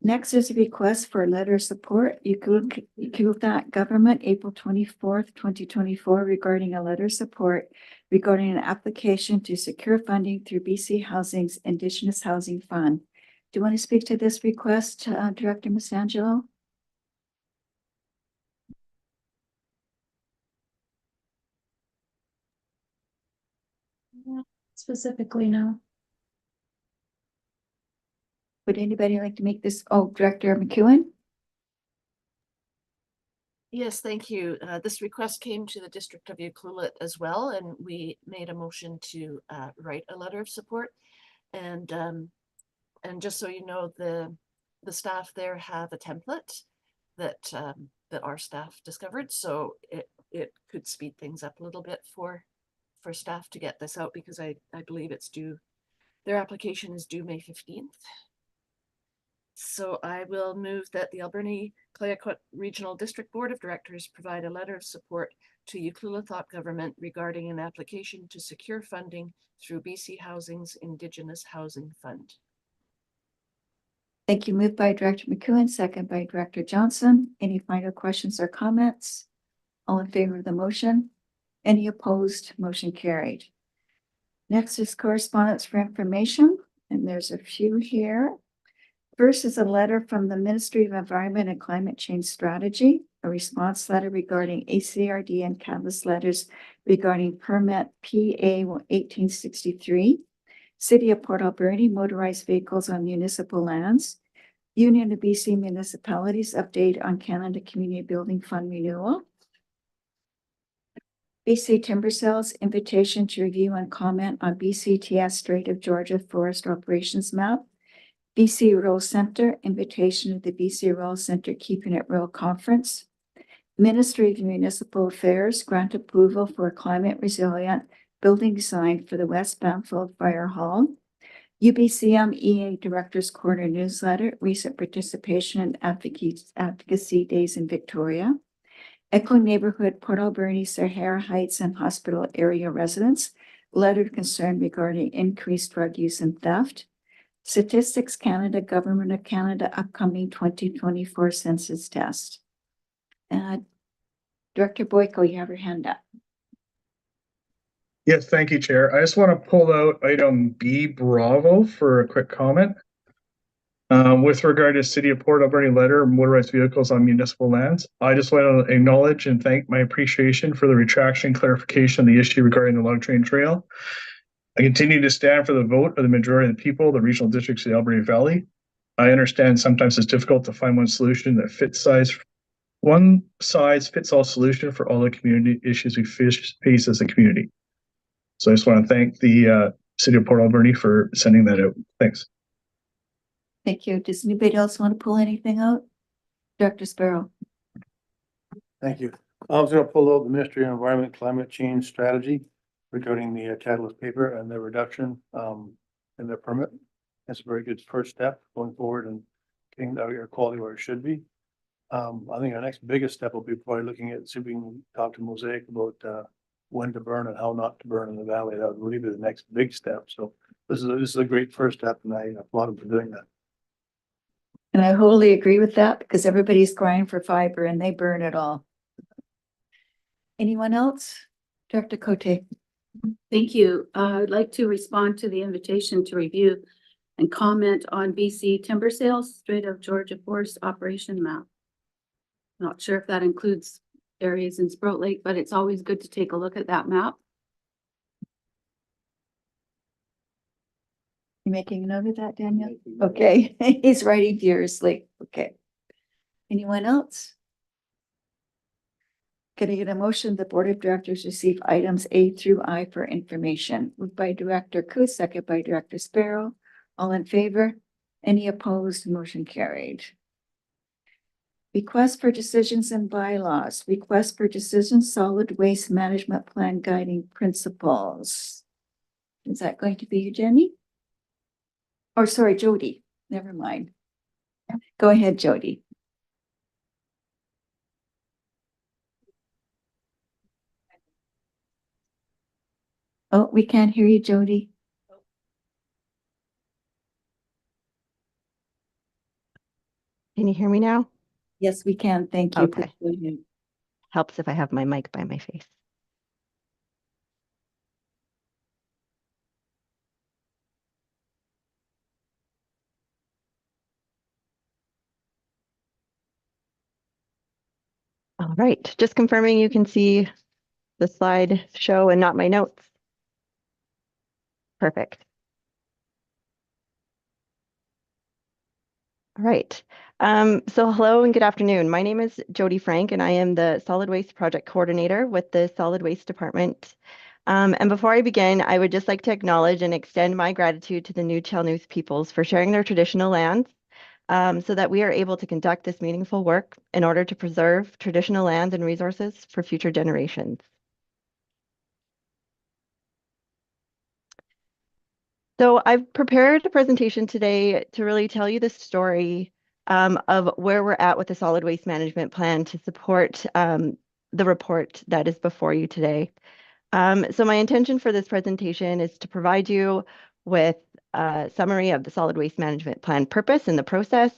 Next is a request for a letter of support, Ukultat Government, April 24th, 2024, regarding a letter of support regarding an application to secure funding through BC Housing's Indigenous Housing Fund. Do you want to speak to this request, Director Masangelo? Specifically, no. Would anybody like to make this? Oh, Director McEwen? Yes, thank you. This request came to the District of Ucluelet as well, and we made a motion to write a letter of support. And just so you know, the staff there have a template that that our staff discovered, so it could speed things up a little bit for staff to get this out, because I believe it's due. Their application is due May 15th. So I will move that the Alberni Clayoquot Regional District Board of Directors provide a letter of support to Ucluelet government regarding an application to secure funding through BC Housing's Indigenous Housing Fund. Thank you. Moved by Director McEwen, second by Director Johnson. Any final questions or comments? All in favor of the motion? Any opposed? Motion carried. Next is correspondence for information, and there's a few here. First is a letter from the Ministry of Environment and Climate Change Strategy, a response letter regarding ACRD and catalyst letters regarding permit PA 1863, City of Port Alberni motorized vehicles on municipal lands, Union of BC Municipalities update on Canada Community Building Fund renewal, BC Timber Sales invitation to review and comment on BCTS Strait of Georgia Forest Operations Map, BC Rural Center invitation of the BC Rural Center Keeping It Rural Conference, Ministry of Municipal Affairs grant approval for a climate resilient building design for the West Banfield Fire Hall, UBCM EA Directors Corner newsletter, recent participation in advocacy days in Victoria, Echo Neighborhood, Port Alberni, Sahara Heights, and hospital area residents, letter of concern regarding increased drug use and theft, Statistics Canada, Government of Canada, upcoming 2024 census test. Director Boyko, you have your hand up. Yes, thank you, Chair. I just want to pull out item B Bravo for a quick comment. With regard to City of Port Alberni letter, motorized vehicles on municipal lands, I just want to acknowledge and thank my appreciation for the retraction and clarification of the issue regarding the Log Train Trail. I continue to stand for the vote of the majority of the people, the regional districts of the Alberni Valley. I understand sometimes it's difficult to find one solution that one size fits all solution for all the community issues we face as a community. So I just want to thank the City of Port Alberni for sending that out. Thanks. Thank you. Does anybody else want to pull anything out? Director Sparrow. Thank you. I was going to pull out the Ministry of Environment Climate Change Strategy regarding the catalyst paper and the reduction in their permit. That's a very good first step going forward and getting the air quality where it should be. I think our next biggest step will be probably looking at see if we can talk to Mosaic about when to burn and how not to burn in the valley. That would really be the next big step. So this is a great first step, and I applaud them for doing that. And I wholly agree with that because everybody's crying for fiber and they burn it all. Anyone else? Director Cote. Thank you. I'd like to respond to the invitation to review and comment on BC timber sales, Strait of Georgia Forest Operation Map. Not sure if that includes areas in Sprout Lake, but it's always good to take a look at that map. You making a note of that, Daniel? Okay, he's writing furiously. Okay. Anyone else? Can I get a motion? The Board of Directors receive items A through I for information. Moved by Director Koo, second by Director Sparrow. All in favor? Any opposed? Motion carried. Request for decisions and bylaws. Request for decisions, solid waste management plan guiding principles. Is that going to be you, Jenny? Or sorry, Jody. Never mind. Go ahead, Jody. Oh, we can't hear you, Jody. Can you hear me now? Yes, we can. Thank you. Okay. Helps if I have my mic by my face. All right, just confirming you can see the slide show and not my notes. Perfect. All right. So hello and good afternoon. My name is Jody Frank and I am the Solid Waste Project Coordinator with the Solid Waste Department. And before I begin, I would just like to acknowledge and extend my gratitude to the New Chalnooth peoples for sharing their traditional lands so that we are able to conduct this meaningful work in order to preserve traditional lands and resources for future generations. So I've prepared a presentation today to really tell you the story of where we're at with the solid waste management plan to support the report that is before you today. So my intention for this presentation is to provide you with a summary of the solid waste management plan purpose and the process,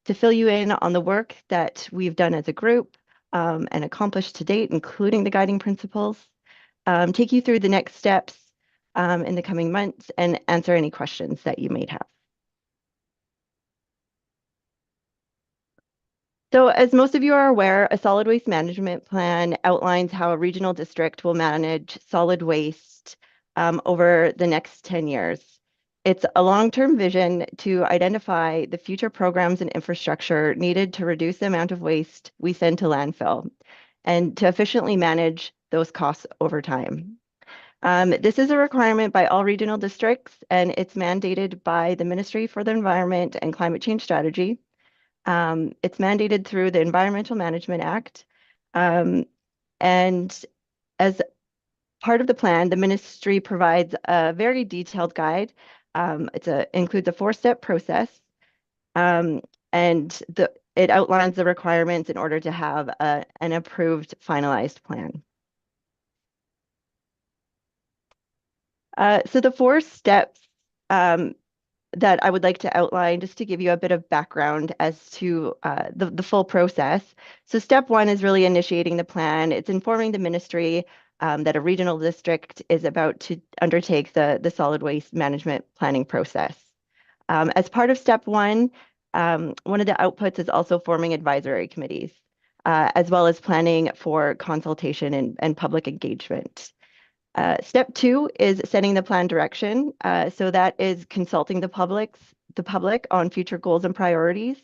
to fill you in on the work that we've done as a group and accomplished to date, including the guiding principles, take you through the next steps in the coming months, and answer any questions that you may have. So as most of you are aware, a solid waste management plan outlines how a regional district will manage solid waste over the next 10 years. It's a long-term vision to identify the future programs and infrastructure needed to reduce the amount of waste we send to landfill and to efficiently manage those costs over time. This is a requirement by all regional districts, and it's mandated by the Ministry for the Environment and Climate Change Strategy. It's mandated through the Environmental Management Act. And as part of the plan, the ministry provides a very detailed guide. It includes a 4-step process, and it outlines the requirements in order to have an approved finalized plan. So the 4 steps that I would like to outline, just to give you a bit of background as to the full process. So step 1 is really initiating the plan. It's informing the ministry that a regional district is about to undertake the solid waste management planning process. As part of step 1, one of the outputs is also forming advisory committees, as well as planning for consultation and public engagement. Step 2 is setting the plan direction. So that is consulting the public on future goals and priorities,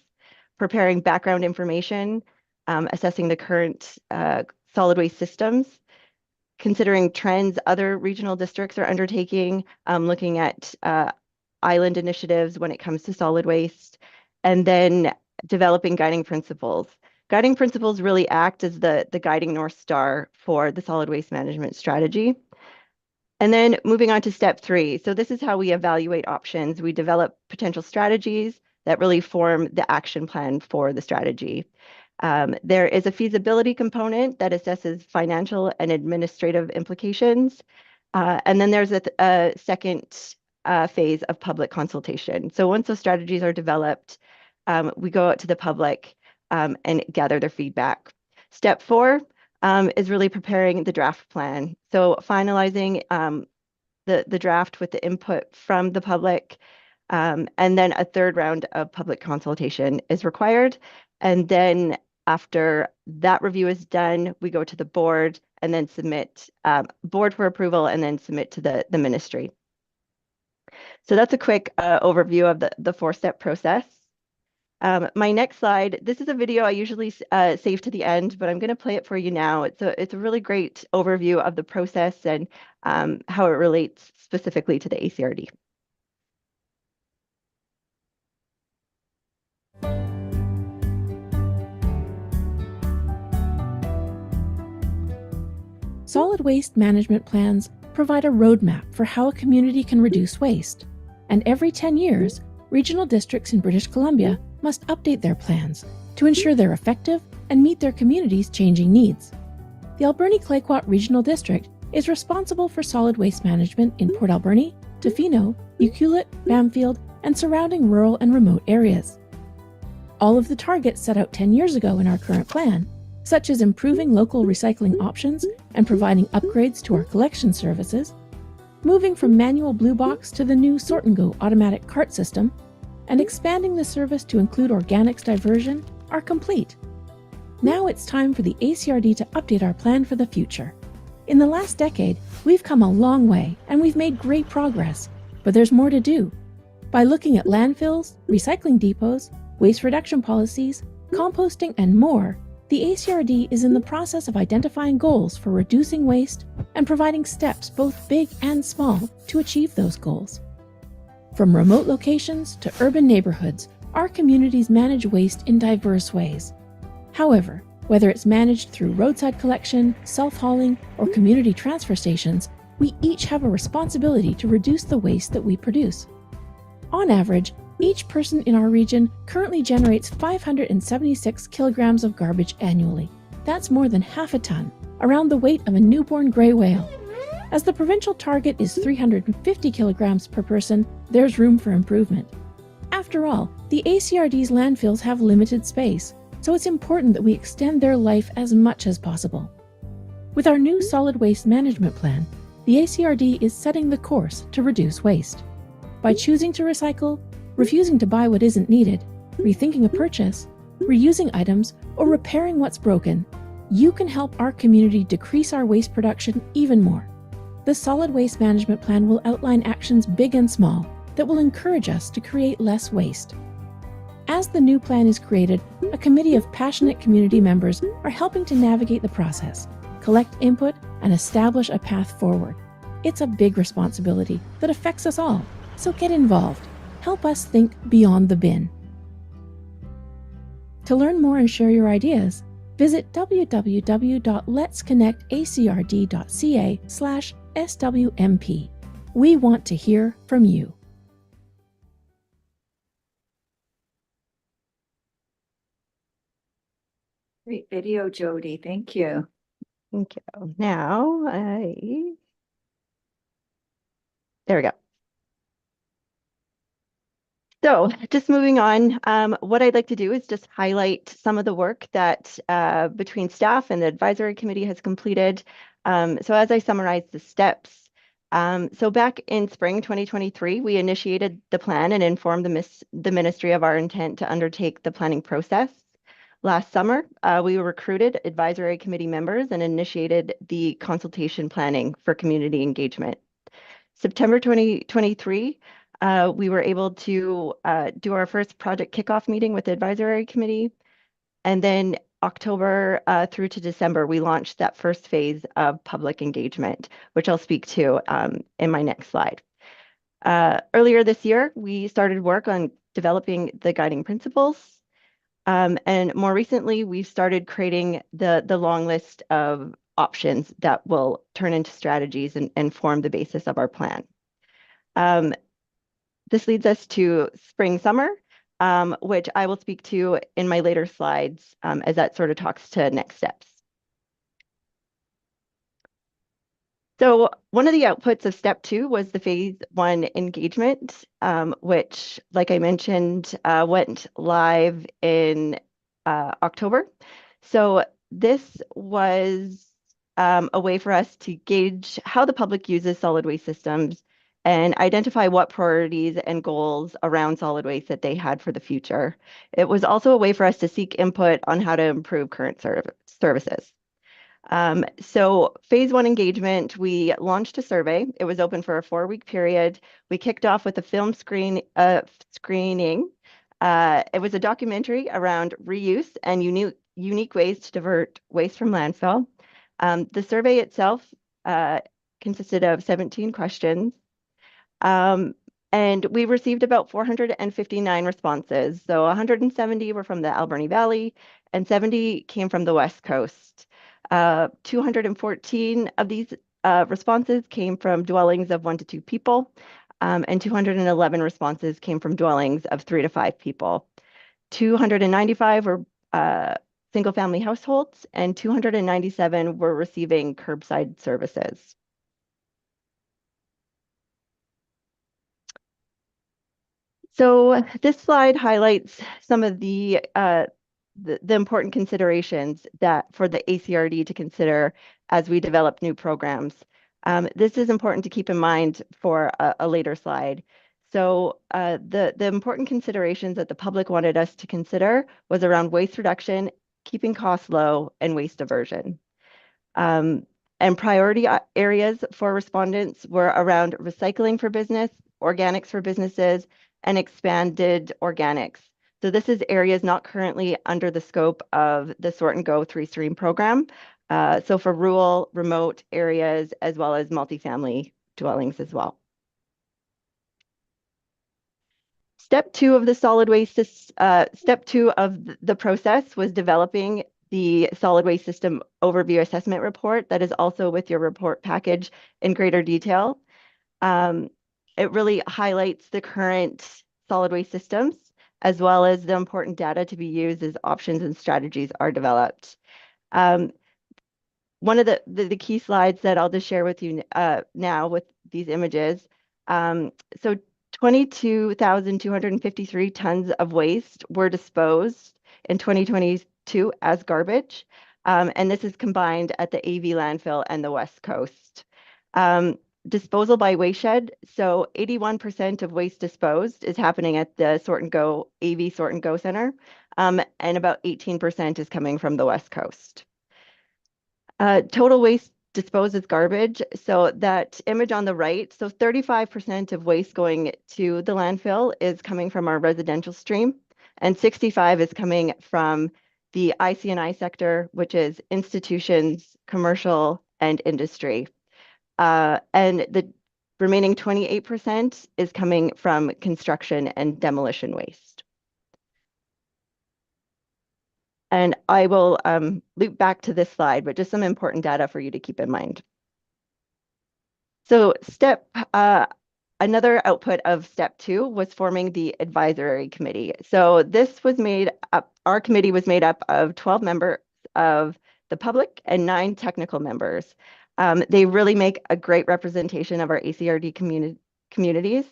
preparing background information, assessing the current solid waste systems, considering trends other regional districts are undertaking, looking at island initiatives when it comes to solid waste, and then developing guiding principles. Guiding principles really act as the guiding North Star for the solid waste management strategy. And then moving on to step 3. So this is how we evaluate options. We develop potential strategies that really form the action plan for the strategy. There is a feasibility component that assesses financial and administrative implications. And then there's a second phase of public consultation. So once those strategies are developed, we go out to the public and gather their feedback. Step 4 is really preparing the draft plan. So finalizing the draft with the input from the public, and then a 3rd round of public consultation is required. And then after that review is done, we go to the board and then submit board for approval and then submit to the ministry. So that's a quick overview of the 4-step process. My next slide, this is a video I usually save to the end, but I'm going to play it for you now. It's a really great overview of the process and how it relates specifically to the ACRD. Solid waste management plans provide a roadmap for how a community can reduce waste, and every 10 years, regional districts in British Columbia must update their plans to ensure they're effective and meet their community's changing needs. The Alberni-Clayoquot Regional District is responsible for solid waste management in Port Alberni, Tofino, Ucluelet, Bamfield, and surrounding rural and remote areas. All of the targets set out 10 years ago in our current plan, such as improving local recycling options and providing upgrades to our collection services, moving from manual blue box to the new Sort and Go automatic cart system, and expanding the service to include organics diversion, are complete. Now it's time for the ACRD to update our plan for the future. In the last decade, we've come a long way and we've made great progress, but there's more to do. By looking at landfills, recycling depots, waste reduction policies, composting, and more, the ACRD is in the process of identifying goals for reducing waste and providing steps, both big and small, to achieve those goals. From remote locations to urban neighborhoods, our communities manage waste in diverse ways. However, whether it's managed through roadside collection, self-hauling, or community transfer stations, we each have a responsibility to reduce the waste that we produce. On average, each person in our region currently generates 576 kilograms of garbage annually. That's more than half a ton, around the weight of a newborn gray whale. As the provincial target is 350 kilograms per person, there's room for improvement. After all, the ACRD's landfills have limited space, so it's important that we extend their life as much as possible. With our new solid waste management plan, the ACRD is setting the course to reduce waste. By choosing to recycle, refusing to buy what isn't needed, rethinking a purchase, reusing items, or repairing what's broken, you can help our community decrease our waste production even more. The Solid Waste Management Plan will outline actions big and small that will encourage us to create less waste. As the new plan is created, a committee of passionate community members are helping to navigate the process, collect input, and establish a path forward. It's a big responsibility that affects us all, so get involved. Help us think beyond the bin. To learn more and share your ideas, visit www.letsconnectacrd.ca/SWMP. We want to hear from you. Great video, Jody. Thank you. Thank you. Now there we go. So just moving on, what I'd like to do is just highlight some of the work that between staff and the advisory committee has completed. So as I summarize the steps, so back in spring 2023, we initiated the plan and informed the ministry of our intent to undertake the planning process. Last summer, we recruited advisory committee members and initiated the consultation planning for community engagement. September 2023, we were able to do our first project kickoff meeting with the advisory committee. And then October through to December, we launched that first phase of public engagement, which I'll speak to in my next slide. Earlier this year, we started work on developing the guiding principles. And more recently, we've started creating the long list of options that will turn into strategies and form the basis of our plan. This leads us to spring, summer, which I will speak to in my later slides as that sort of talks to next steps. So one of the outputs of step 2 was the phase 1 engagement, which, like I mentioned, went live in October. So this was a way for us to gauge how the public uses solid waste systems and identify what priorities and goals around solid waste that they had for the future. It was also a way for us to seek input on how to improve current services. So phase 1 engagement, we launched a survey. It was open for a 4-week period. We kicked off with a film screening. It was a documentary around reuse and unique ways to divert waste from landfill. The survey itself consisted of 17 questions. And we received about 459 responses. So 170 were from the Alberni Valley and 70 came from the West Coast. 214 of these responses came from dwellings of 1 to 2 people, and 211 responses came from dwellings of 3 to 5 people. 295 were single-family households, and 297 were receiving curbside services. So this slide highlights some of the important considerations that for the ACRD to consider as we develop new programs. This is important to keep in mind for a later slide. So the important considerations that the public wanted us to consider was around waste reduction, keeping costs low, and waste diversion. And priority areas for respondents were around recycling for business, organics for businesses, and expanded organics. So this is areas not currently under the scope of the Sort and Go 3-stream program. So for rural, remote areas, as well as multifamily dwellings as well. Step 2 of the solid waste, step 2 of the process was developing the solid waste system overview assessment report that is also with your report package in greater detail. It really highlights the current solid waste systems, as well as the important data to be used as options and strategies are developed. One of the key slides that I'll just share with you now with these images. So 22,253 tons of waste were disposed in 2022 as garbage. And this is combined at the AV landfill and the West Coast. Disposal by waste shed. So 81% of waste disposed is happening at the Sort and Go AV Sort and Go Center. And about 18% is coming from the West Coast. Total waste disposed as garbage. So that image on the right, so 35% of waste going to the landfill is coming from our residential stream, and 65 is coming from the IC&I sector, which is institutions, commercial, and industry. And the remaining 28% is coming from construction and demolition waste. And I will loop back to this slide, but just some important data for you to keep in mind. So another output of step 2 was forming the advisory committee. So this was made up, our committee was made up of 12 members of the public and 9 technical members. They really make a great representation of our ACRD communities.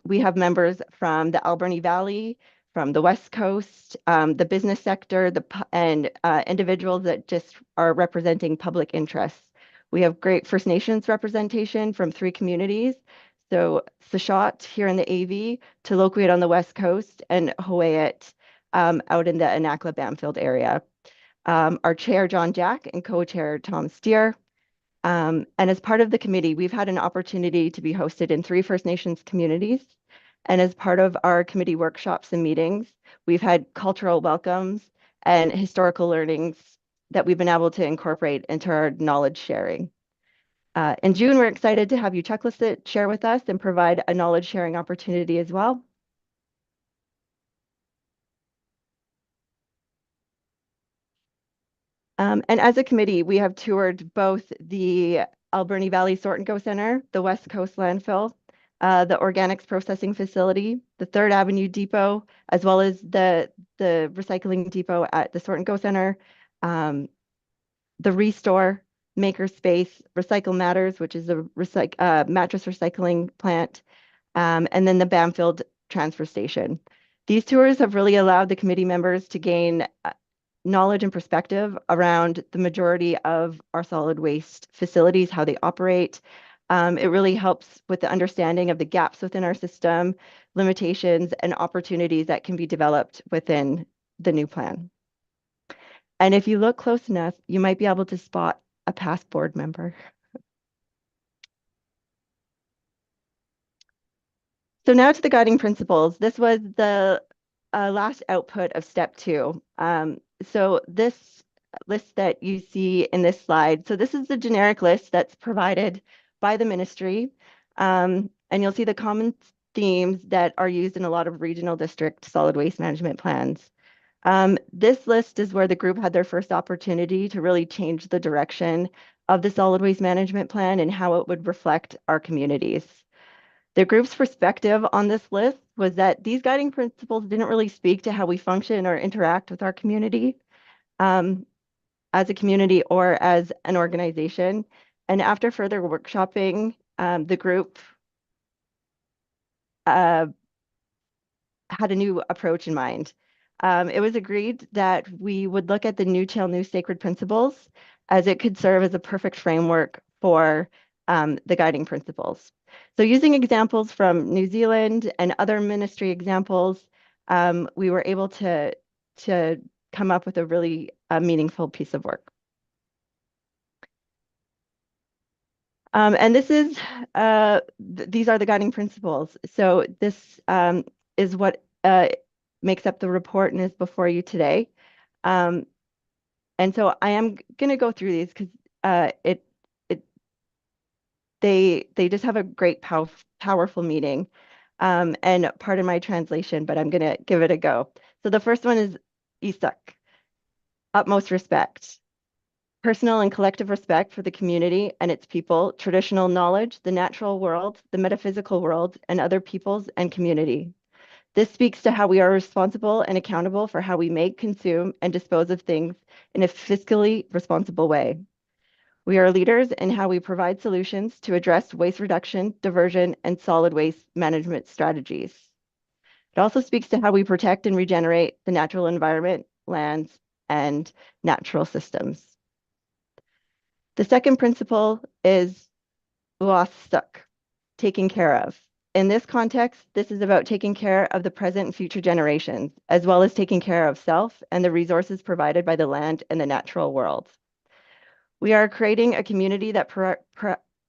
We have members from the Alberni Valley, from the West Coast, the business sector, and individuals that just are representing public interests. We have great First Nations representation from 3 communities. So Sashot here in the AV, Taloquit on the West Coast, and Hawaiiat out in the Anakla Bamfield area. Our chair, John Jack, and co-chair, Tom Steer. And as part of the committee, we've had an opportunity to be hosted in 3 First Nations communities. And as part of our committee workshops and meetings, we've had cultural welcomes and historical learnings that we've been able to incorporate into our knowledge sharing. In June, we're excited to have you checklist it, share with us, and provide a knowledge sharing opportunity as well. And as a committee, we have toured both the Alberni Valley Sort and Go Center, the West Coast Landfill, the Organics Processing Facility, the 3rd Avenue Depot, as well as the recycling depot at the Sort and Go Center, the Restore, Makerspace, Recycle Matters, which is a mattress recycling plant, and then the Bamfield Transfer Station. These tours have really allowed the committee members to gain knowledge and perspective around the majority of our solid waste facilities, how they operate. It really helps with the understanding of the gaps within our system, limitations, and opportunities that can be developed within the new plan. And if you look close enough, you might be able to spot a past board member. So now to the guiding principles. This was the last output of step 2. So this list that you see in this slide, so this is the generic list that's provided by the ministry. And you'll see the common themes that are used in a lot of regional district solid waste management plans. This list is where the group had their first opportunity to really change the direction of the solid waste management plan and how it would reflect our communities. The group's perspective on this list was that these guiding principles didn't really speak to how we function or interact with our community as a community or as an organization. And after further workshopping, the group had a new approach in mind. It was agreed that we would look at the New Chill, New Sacred Principles as it could serve as a perfect framework for the guiding principles. So using examples from New Zealand and other ministry examples, we were able to come up with a really meaningful piece of work. And this is, these are the guiding principles. So this is what makes up the report and is before you today. And so I am going to go through these because they just have a great powerful meaning. And pardon my translation, but I'm going to give it a go. So the first one is Isak. utmost respect. Personal and collective respect for the community and its people, traditional knowledge, the natural world, the metaphysical world, and other peoples and community. This speaks to how we are responsible and accountable for how we make, consume, and dispose of things in a fiscally responsible way. We are leaders in how we provide solutions to address waste reduction, diversion, and solid waste management strategies. It also speaks to how we protect and regenerate the natural environment, lands, and natural systems. The second principle is uasuk, taking care of. In this context, this is about taking care of the present and future generations, as well as taking care of self and the resources provided by the land and the natural world. We are creating a community that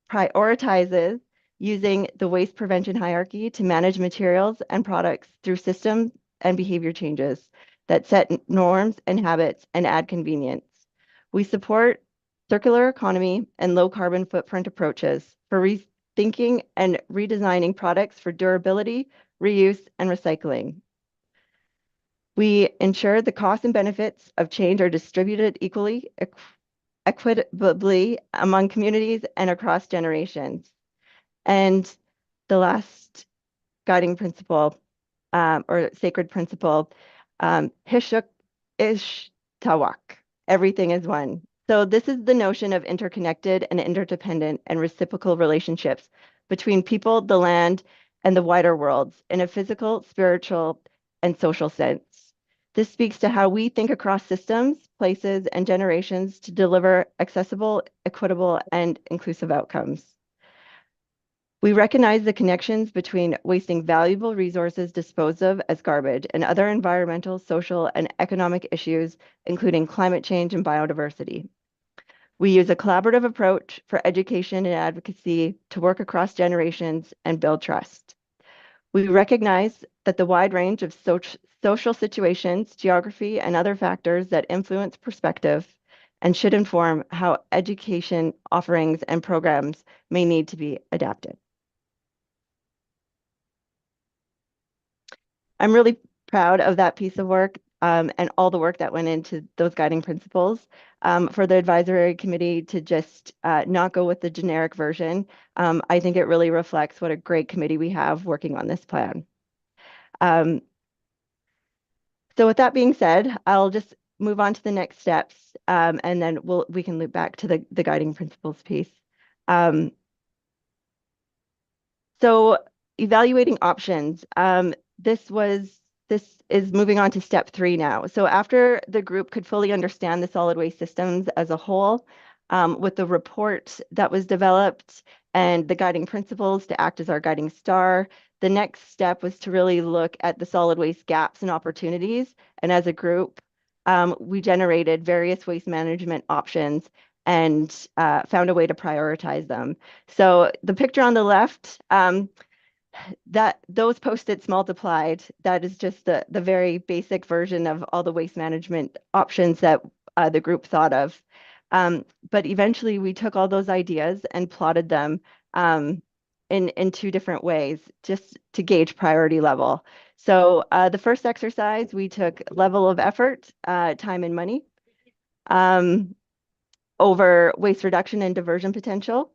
prioritizes using the waste prevention hierarchy to manage materials and products through systems and behavior changes that set norms and habits and add convenience. We support circular economy and low carbon footprint approaches for rethinking and redesigning products for durability, reuse, and recycling. We ensure the costs and benefits of change are distributed equally, equitably among communities and across generations. And the last guiding principle or sacred principle, Hishuk Ish Tawak, everything is one. So this is the notion of interconnected and interdependent and reciprocal relationships between people, the land, and the wider worlds in a physical, spiritual, and social sense. This speaks to how we think across systems, places, and generations to deliver accessible, equitable, and inclusive outcomes. We recognize the connections between wasting valuable resources disposed of as garbage and other environmental, social, and economic issues, including climate change and biodiversity. We use a collaborative approach for education and advocacy to work across generations and build trust. We recognize that the wide range of social situations, geography, and other factors that influence perspective and should inform how education offerings and programs may need to be adapted. I'm really proud of that piece of work and all the work that went into those guiding principles. For the advisory committee to just not go with the generic version, I think it really reflects what a great committee we have working on this plan. So with that being said, I'll just move on to the next steps, and then we can loop back to the guiding principles piece. So evaluating options. This is moving on to step 3 now. So after the group could fully understand the solid waste systems as a whole, with the report that was developed and the guiding principles to act as our guiding star, the next step was to really look at the solid waste gaps and opportunities. And as a group, we generated various waste management options and found a way to prioritize them. So the picture on the left, those Post-its multiplied, that is just the very basic version of all the waste management options that the group thought of. But eventually we took all those ideas and plotted them in 2 different ways, just to gauge priority level. So the first exercise, we took level of effort, time and money, over waste reduction and diversion potential,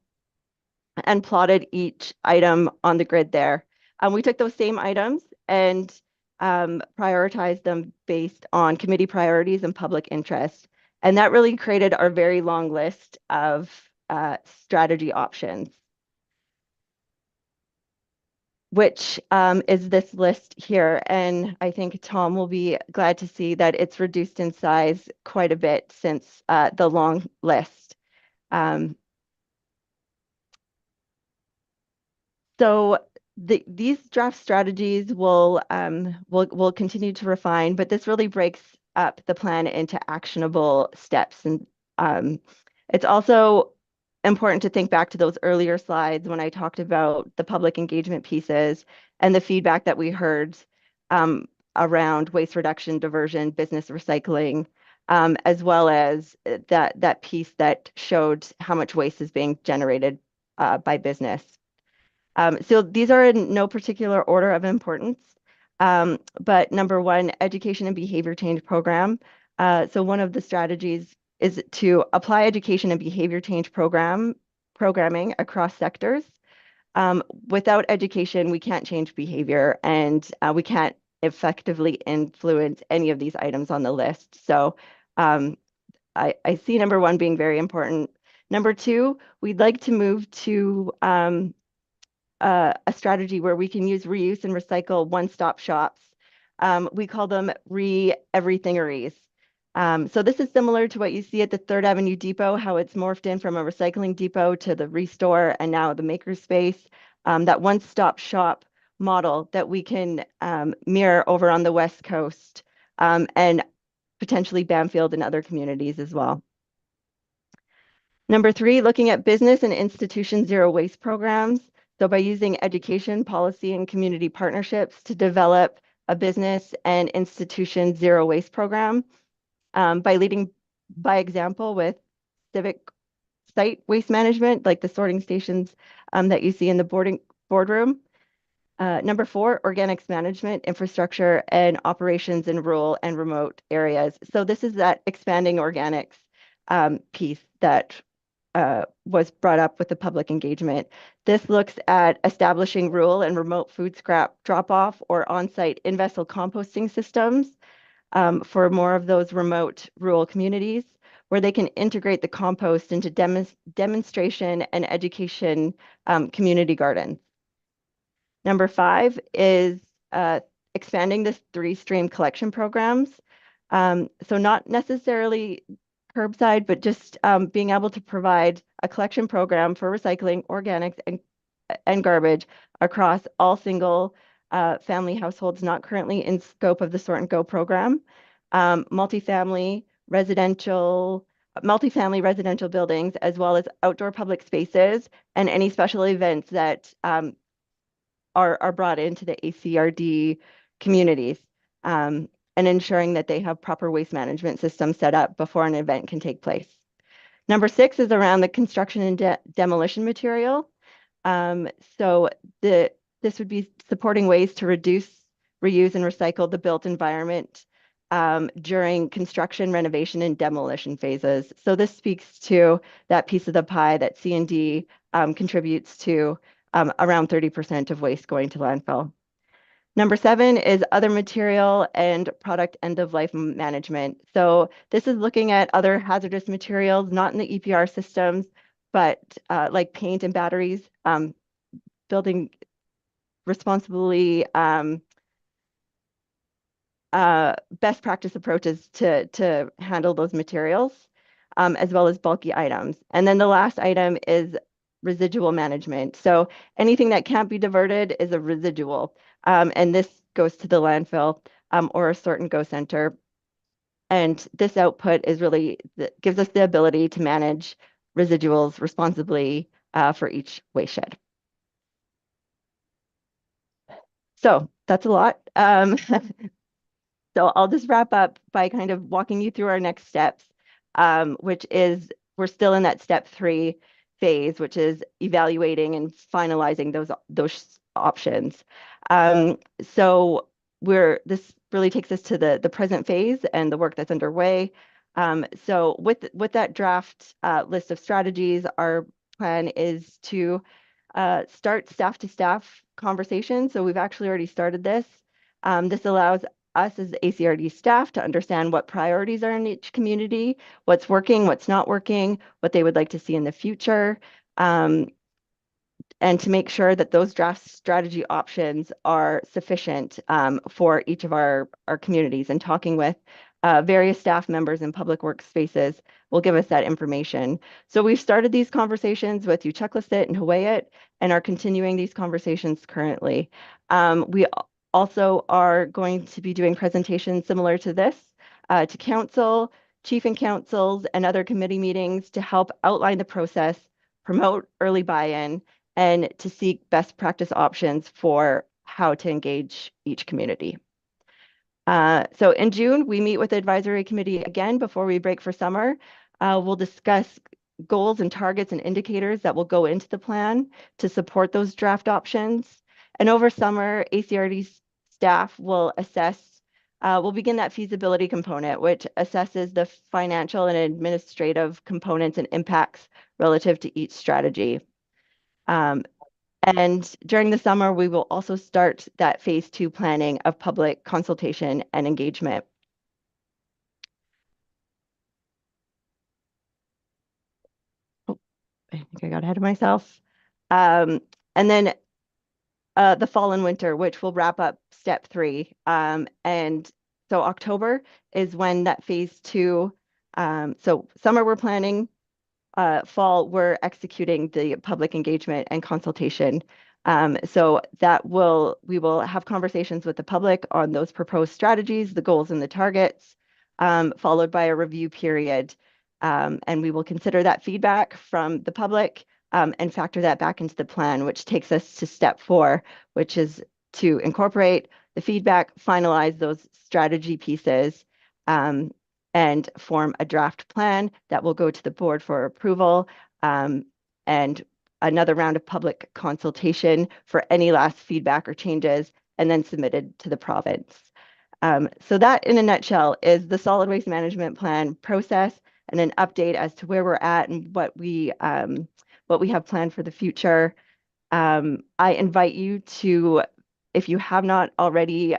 and plotted each item on the grid there. We took those same items and prioritized them based on committee priorities and public interest. And that really created our very long list of strategy options, which is this list here. And I think Tom will be glad to see that it's reduced in size quite a bit since the long list. So these draft strategies will continue to refine, but this really breaks up the plan into actionable steps. And it's also important to think back to those earlier slides when I talked about the public engagement pieces and the feedback that we heard around waste reduction, diversion, business recycling, as well as that piece that showed how much waste is being generated by business. So these are in no particular order of importance, but number 1, education and behavior change program. So one of the strategies is to apply education and behavior change programming across sectors. Without education, we can't change behavior, and we can't effectively influence any of these items on the list. So I see number one being very important. Number two, we'd like to move to a strategy where we can use reuse and recycle one-stop shops. We call them everythingeries. So this is similar to what you see at the 3rd Avenue Depot, how it's morphed in from a recycling depot to the restore and now the makerspace. That one-stop shop model that we can mirror over on the West Coast and potentially Bamfield and other communities as well. Number 3, looking at business and institution zero waste programs. So by using education, policy, and community partnerships to develop a business and institution zero waste program, by leading by example with civic site waste management, like the sorting stations that you see in the boardroom. Number 4, organics management, infrastructure, and operations in rural and remote areas. So this is that expanding organics piece that was brought up with the public engagement. This looks at establishing rural and remote food scrap drop-off or on-site in-vessel composting systems for more of those remote rural communities where they can integrate the compost into demonstration and education community gardens. Number 5 is expanding the 3-stream collection programs. So not necessarily curbside, but just being able to provide a collection program for recycling, organics, and garbage across all single family households not currently in scope of the Sort and Go program, multifamily residential buildings, as well as outdoor public spaces and any special events that are brought into the ACRD communities. And ensuring that they have proper waste management systems set up before an event can take place. Number 6 is around the construction and demolition material. So this would be supporting ways to reduce, reuse, and recycle the built environment during construction, renovation, and demolition phases. So this speaks to that piece of the pie that C&D contributes to around 30% of waste going to landfill. Number 7 is other material and product end-of-life management. So this is looking at other hazardous materials, not in the EPR systems, but like paint and batteries, building responsibly best practice approaches to handle those materials, as well as bulky items. And then the last item is residual management. So anything that can't be diverted is a residual. And this goes to the landfill or a sort and go center. And this output is really gives us the ability to manage residuals responsibly for each waste shed. So that's a lot. So I'll just wrap up by kind of walking you through our next steps, which is we're still in that step 3 phase, which is evaluating and finalizing those options. So this really takes us to the present phase and the work that's underway. So with that draft list of strategies, our plan is to start staff-to-staff conversations. So we've actually already started this. This allows us as ACRD staff to understand what priorities are in each community, what's working, what's not working, what they would like to see in the future, and to make sure that those draft strategy options are sufficient for each of our communities. And talking with various staff members in public workspaces will give us that information. So we've started these conversations with Uchuklastit and Hawaiiat and are continuing these conversations currently. We also are going to be doing presentations similar to this to council, chief and councils, and other committee meetings to help outline the process, promote early buy-in, and to seek best practice options for how to engage each community. So in June, we meet with the advisory committee again before we break for summer. We'll discuss goals and targets and indicators that will go into the plan to support those draft options. And over summer, ACRD staff will assess we'll begin that feasibility component, which assesses the financial and administrative components and impacts relative to each strategy. And during the summer, we will also start that phase 2 planning of public consultation and engagement. Oh, I think I got ahead of myself. And then the fall and winter, which will wrap up step 3. And so October is when that phase 2, so summer we're planning, fall we're executing the public engagement and consultation. So we will have conversations with the public on those proposed strategies, the goals and the targets, followed by a review period. And we will consider that feedback from the public and factor that back into the plan, which takes us to step 4, which is to incorporate the feedback, finalize those strategy pieces, and form a draft plan that will go to the board for approval, and another round of public consultation for any last feedback or changes, and then submitted to the province. So that, in a nutshell, is the solid waste management plan process and an update as to where we're at and what we have planned for the future. I invite you to, if you have not already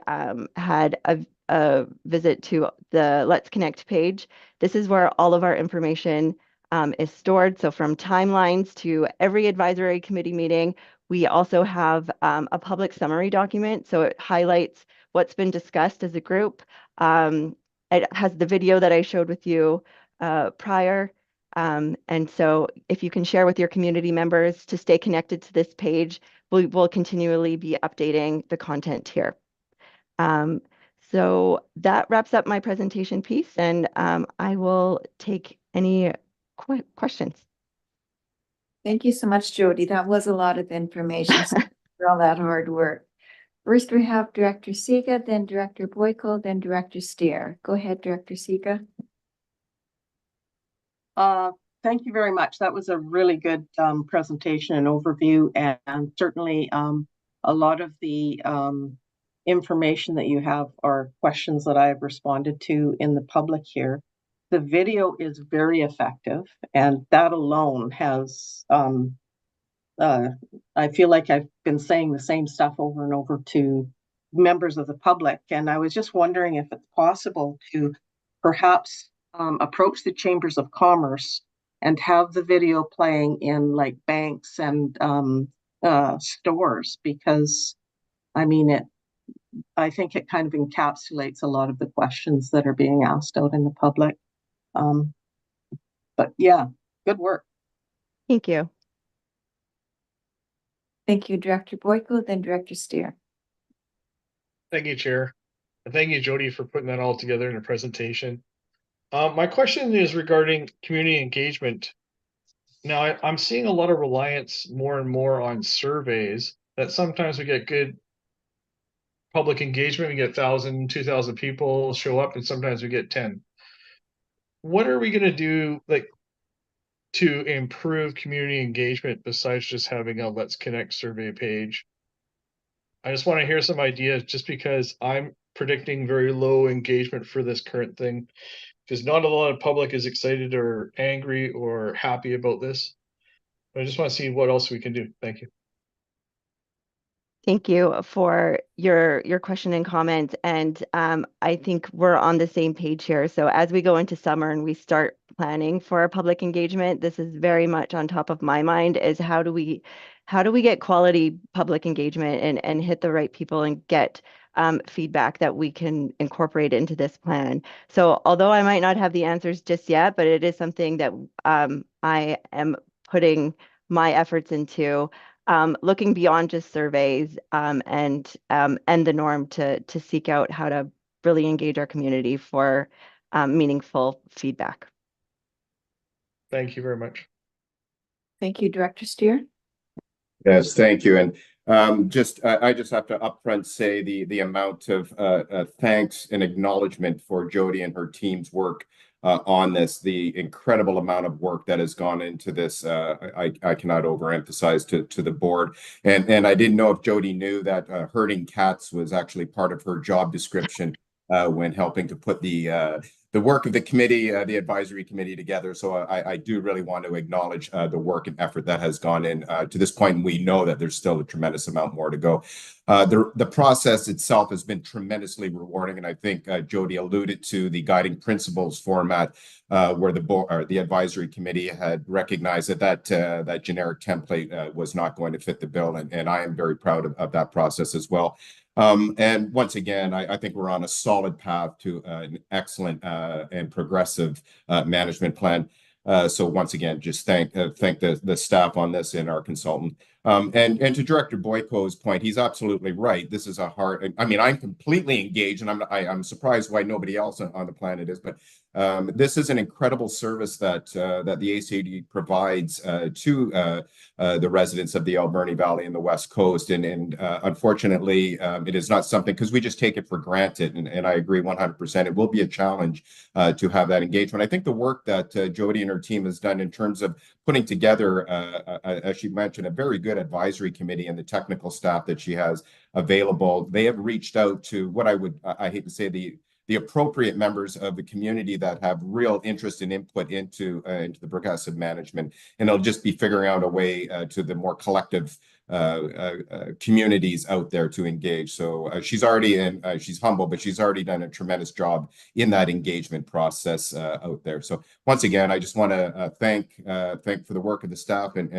had a visit to the Let's Connect page, this is where all of our information is stored. So from timelines to every advisory committee meeting, we also have a public summary document. So it highlights what's been discussed as a group. It has the video that I showed with you prior. And so if you can share with your community members to stay connected to this page, we will continually be updating the content here. So that wraps up my presentation piece, and I will take any questions. Thank you so much, Jody. That was a lot of information for all that hard work. First, we have Director Siga, then Director Boyko, then Director Steer. Go ahead, Director Siga. Thank you very much. That was a really good presentation and overview, and certainly a lot of the information that you have are questions that I have responded to in the public here. The video is very effective, and that alone has, I feel like I've been saying the same stuff over and over to members of the public, and I was just wondering if it's possible to perhaps approach the chambers of commerce and have the video playing in like banks and stores, because I mean, I think it kind of encapsulates a lot of the questions that are being asked out in the public. But yeah, good work. Thank you. Thank you, Director Boyko, then Director Steer. Thank you, Chair. And thank you, Jody, for putting that all together in a presentation. My question is regarding community engagement. Now, I'm seeing a lot of reliance more and more on surveys, that sometimes we get good public engagement, we get 1,000, 2,000 people show up, and sometimes we get 10. What are we going to do to improve community engagement besides just having a Let's Connect survey page? I just want to hear some ideas, just because I'm predicting very low engagement for this current thing, because not a lot of public is excited or angry or happy about this. But I just want to see what else we can do. Thank you. Thank you for your question and comment. And I think we're on the same page here. So as we go into summer and we start planning for our public engagement, this is very much on top of my mind, is how do we get quality public engagement and hit the right people and get feedback that we can incorporate into this plan. So although I might not have the answers just yet, but it is something that I am putting my efforts into, looking beyond just surveys and the norm to seek out how to really engage our community for meaningful feedback. Thank you very much. Thank you, Director Steer. Yes, thank you. And I just have to upfront say the amount of thanks and acknowledgement for Jody and her team's work on this, the incredible amount of work that has gone into this. I cannot overemphasize to the board. And I didn't know if Jody knew that herding cats was actually part of her job description when helping to put the work of the committee, the advisory committee together. So I do really want to acknowledge the work and effort that has gone in to this point. And we know that there's still a tremendous amount more to go. The process itself has been tremendously rewarding. And I think Jody alluded to the guiding principles format where the board or the advisory committee had recognized that generic template was not going to fit the bill. And I am very proud of that process as well. And once again, I think we're on a solid path to an excellent and progressive management plan. So once again, just thank the staff on this and our consultant. And to Director Boyko's point, he's absolutely right. This is a hard. I mean, I'm completely engaged, and I'm surprised why nobody else on the planet is. But this is an incredible service that the ACD provides to the residents of the Alberni Valley and the West Coast. And unfortunately, it is not something, because we just take it for granted. And I agree 100%. It will be a challenge to have that engagement. I think the work that Jody and her team has done in terms of putting together, as she mentioned, a very good advisory committee and the technical staff that she has available. They have reached out to what I hate to say, the appropriate members of the community that have real interest and input into the progressive management. And it'll just be figuring out a way to the more collective communities out there to engage. So she's already she's humble, but she's already done a tremendous job in that engagement process out there. So once again, I just want to thank for the work of the staff. And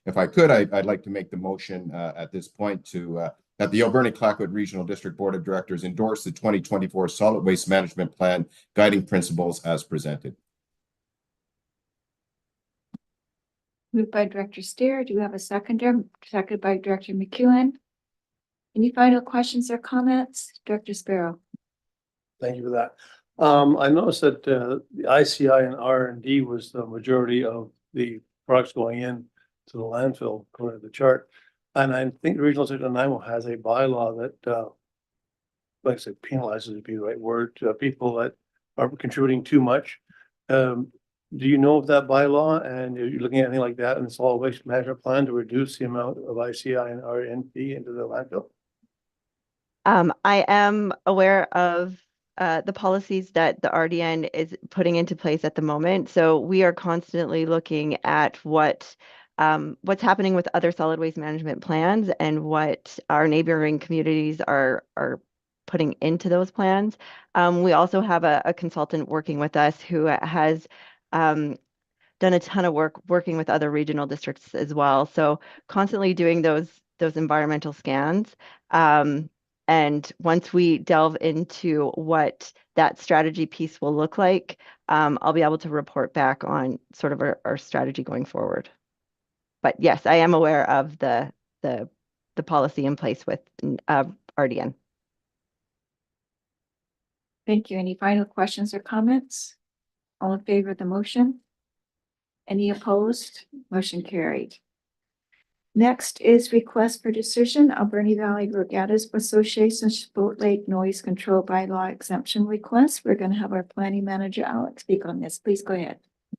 if I could, I'd like to make the motion at this point to that the Alberni-Clayoquot Regional District Board of Directors endorse the 2024 Solid Waste Management Plan guiding principles as presented. Moved by Director Steer. Do you have a seconder? Seconded by Director McEwen. Any final questions or comments? Director Sparrow. Thank you for that. I noticed that the ICI and R&D was the majority of the products going in to the landfill according to the chart. And I think the Regional District of Nanaimo has a bylaw that, like I said, penalizes would be the right word, to people that are contributing too much. Do you know of that bylaw, and are you looking at anything like that in the solid waste management plan to reduce the amount of ICI and RNP into the landfill? I am aware of the policies that the RDN is putting into place at the moment. So we are constantly looking at what's happening with other solid waste management plans and what our neighboring communities are putting into those plans. We also have a consultant working with us who has done a ton of work working with other regional districts as well. So constantly doing those environmental scans. And once we delve into what that strategy piece will look like, I'll be able to report back on sort of our strategy going forward. But yes, I am aware of the policy in place with RDN. Thank you. Any final questions or comments? All in favor of the motion? Any opposed? Motion carried. Next is request for decision, Alberni Valley Regattas Association Boat Lake Noise Control Bylaw Exemption Request. We're going to have our planning manager, Alex, speak on this. Please go ahead.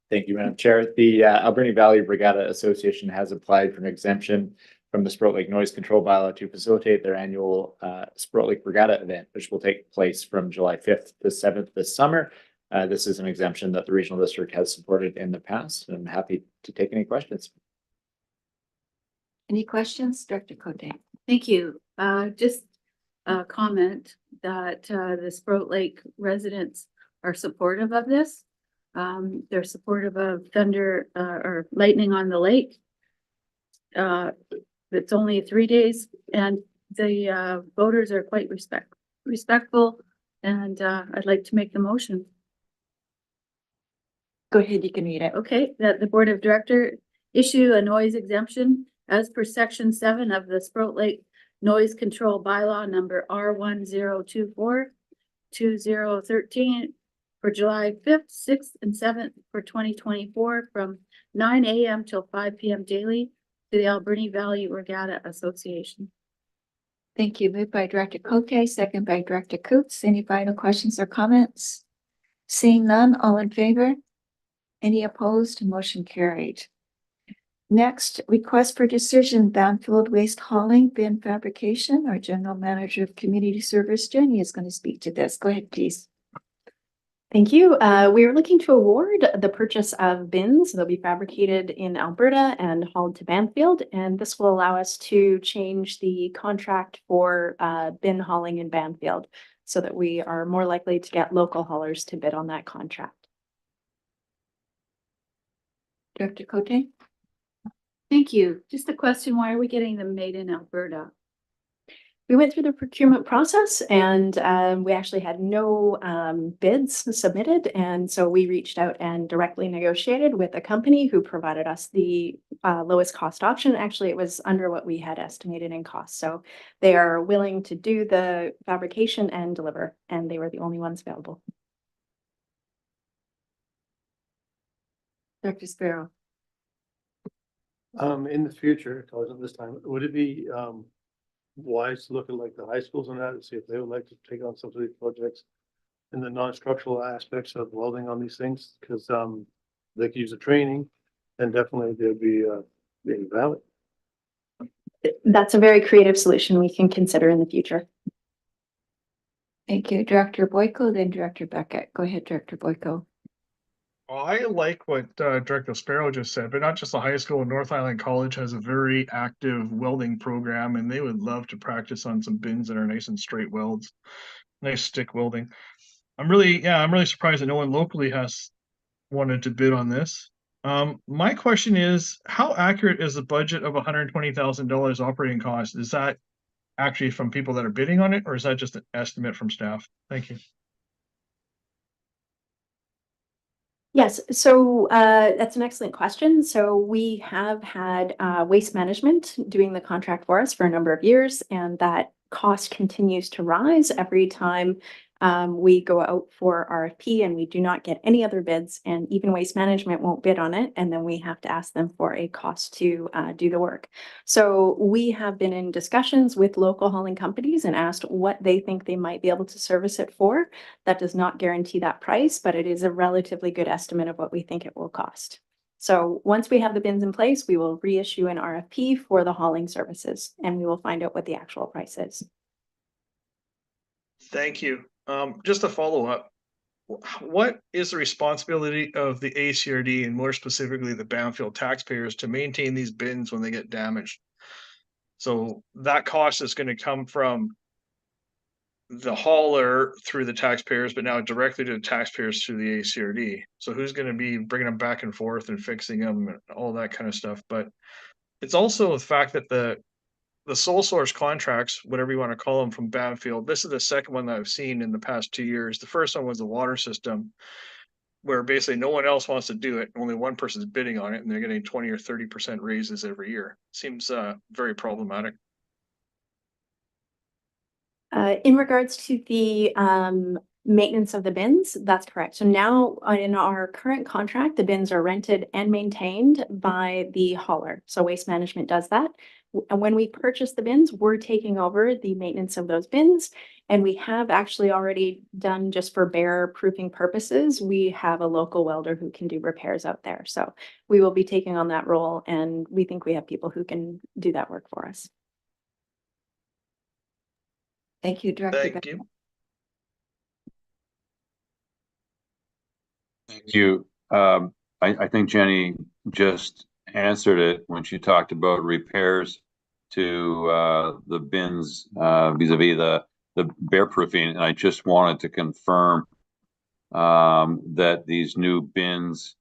Thank you, Madam Chair. The Alberni Valley Regatta Association has applied for an exemption from the Sprout Lake Noise Control Bylaw to facilitate their annual Sprout Lake Regatta event, which will take place from July 5th to 7th this summer. This is an exemption that the Regional District has supported in the past, and I'm happy to take any questions. Any questions, Director Cote? Thank you. Just a comment that the Sprout Lake residents are supportive of this. They're supportive of thunder or lightning on the lake. It's only 3 days, and the voters are quite respectful. And I'd like to make the motion. Go ahead, you can read it. Okay, that the Board of Directors issue a noise exemption as per Section 7 of the Sprout Lake Noise Control Bylaw number R1024-2013 for July 5th, 6th, and 7th for 2024 from 9 a.m. till 5 p.m. daily to the Alberni Valley Regatta Association. Thank you. Moved by Director Cote, second by Director Coots. Any final questions or comments? Seeing none, all in favor? Any opposed? Motion carried. Next, request for decision, Banfield waste hauling, bin fabrication. Our General Manager of Community Service, Jenny, is going to speak to this. Go ahead, please. Thank you. We are looking to award the purchase of bins. They'll be fabricated in Alberta and hauled to Banfield, and this will allow us to change the contract for bin hauling in Banfield so that we are more likely to get local haulers to bid on that contract. Director Cote? Thank you. Just a question, why are we getting them made in Alberta? We went through the procurement process and we actually had no bids submitted. And so we reached out and directly negotiated with a company who provided us the lowest cost option. Actually, it was under what we had estimated in cost. So they are willing to do the fabrication and deliver, and they were the only ones available. Dr. Sparrow? In the future, at this time, would it be wise to look at like the high schools and that and see if they would like to take on some of these projects in the non-structural aspects of welding on these things? Because they could use the training and definitely there'd be valid. That's a very creative solution we can consider in the future. Thank you, Director Boyko, then Director Beckett. Go ahead, Director Boyko. Well, I like what Director Sparrow just said, but not just the high school. North Island College has a very active welding program, and they would love to practice on some bins that are nice and straight welds, nice stick welding. I'm really surprised that no one locally has wanted to bid on this. My question is, how accurate is the budget of $120,000 operating cost? Is that actually from people that are bidding on it, or is that just an estimate from staff? Thank you. Yes, so that's an excellent question. So we have had Waste Management doing the contract for us for a number of years, and that cost continues to rise every time we go out for RFP and we do not get any other bids, and even Waste Management won't bid on it, and then we have to ask them for a cost to do the work. So we have been in discussions with local hauling companies and asked what they think they might be able to service it for. That does not guarantee that price, but it is a relatively good estimate of what we think it will cost. So once we have the bins in place, we will reissue an RFP for the hauling services, and we will find out what the actual price is. Thank you. Just a follow up. What is the responsibility of the ACRD and more specifically the Banfield taxpayers to maintain these bins when they get damaged? So that cost is going to come from the hauler through the taxpayers, but now directly to the taxpayers through the ACRD. So who's going to be bringing them back and forth and fixing them and all that kind of stuff? But it's also the fact that the sole source contracts, whatever you want to call them, from Banfield, this is the second one that I've seen in the past 2 years. The first one was the water system, where basically no one else wants to do it. Only one person's bidding on it, and they're getting 20 or 30% raises every year. Seems very problematic. In regards to the maintenance of the bins, that's correct. So now in our current contract, the bins are rented and maintained by the hauler. So Waste Management does that. And when we purchase the bins, we're taking over the maintenance of those bins. And we have actually already done, just for bear proofing purposes, we have a local welder who can do repairs out there. So we will be taking on that role, and we think we have people who can do that work for us. Thank you, Director. Thank you. Thank you. I think Jenny just answered it when she talked about repairs to the bins vis-a-vis the bear proofing. And I just wanted to confirm that these new bins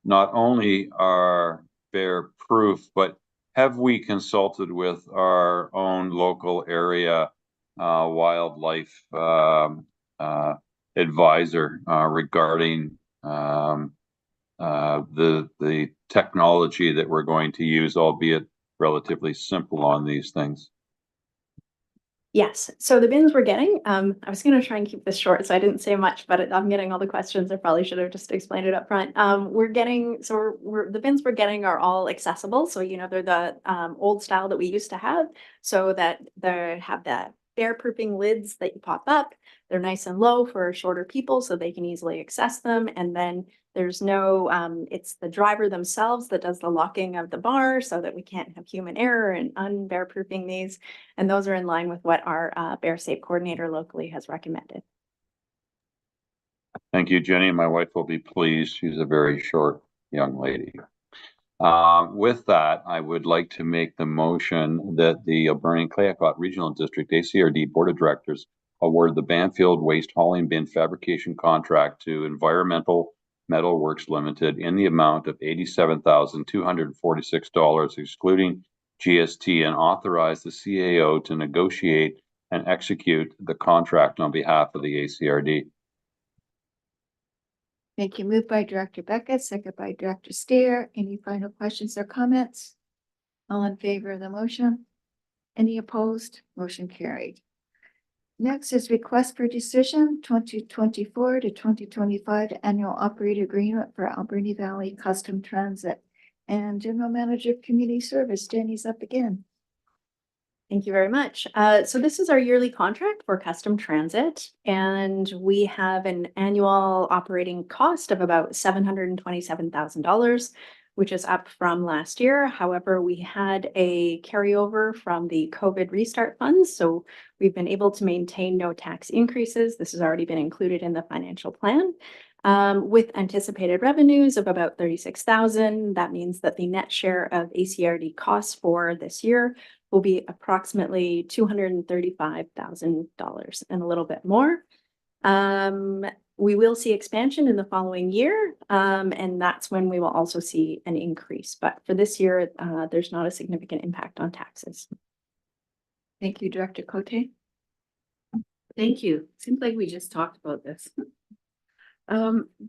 not only are bear proof, but have we consulted with our own local area wildlife advisor regarding the technology that we're going to use, albeit relatively simple on these things? Yes. So the bins we're getting, I was going to try and keep this short, so I didn't say much, but I'm getting all the questions. I probably should have just explained it up front. The bins we're getting are all accessible. So, they're the old style that we used to have, so that they have the bear-proofing lids that you pop up. They're nice and low for shorter people so they can easily access them. And then there's no, it's the driver themselves that does the locking of the bar so that we can't have human error in unbear-proofing these. And those are in line with what our Bear Safe coordinator locally has recommended. Thank you, Jenny. My wife will be pleased. She's a very short young lady. With that, I would like to make the motion that the Alberni Clayoquot Regional District ACRD Board of Directors award the Banfield Waste Hauling Bin Fabrication Contract to Environmental Metal Works Limited in the amount of $87,246, excluding GST, and authorize the CAO to negotiate and execute the contract on behalf of the ACRD. Thank you. Moved by Director Beckett, second by Director Steer. Any final questions or comments? All in favor of the motion? Any opposed? Motion carried. Next is request for decision 2024 to 2025 annual operator agreement for Alberni Valley Custom Transit. And General Manager of Community Service, Jenny's up again. Thank you very much. So this is our yearly contract for custom transit, and we have an annual operating cost of about $727,000, which is up from last year. However, we had a carryover from the COVID restart funds, so we've been able to maintain no tax increases. This has already been included in the financial plan. With anticipated revenues of about $36,000, that means that the net share of ACRD costs for this year will be approximately $235,000 and a little bit more. We will see expansion in the following year, and that's when we will also see an increase. But for this year, there's not a significant impact on taxes. Thank you, Director Cote. Thank you. Seems like we just talked about this.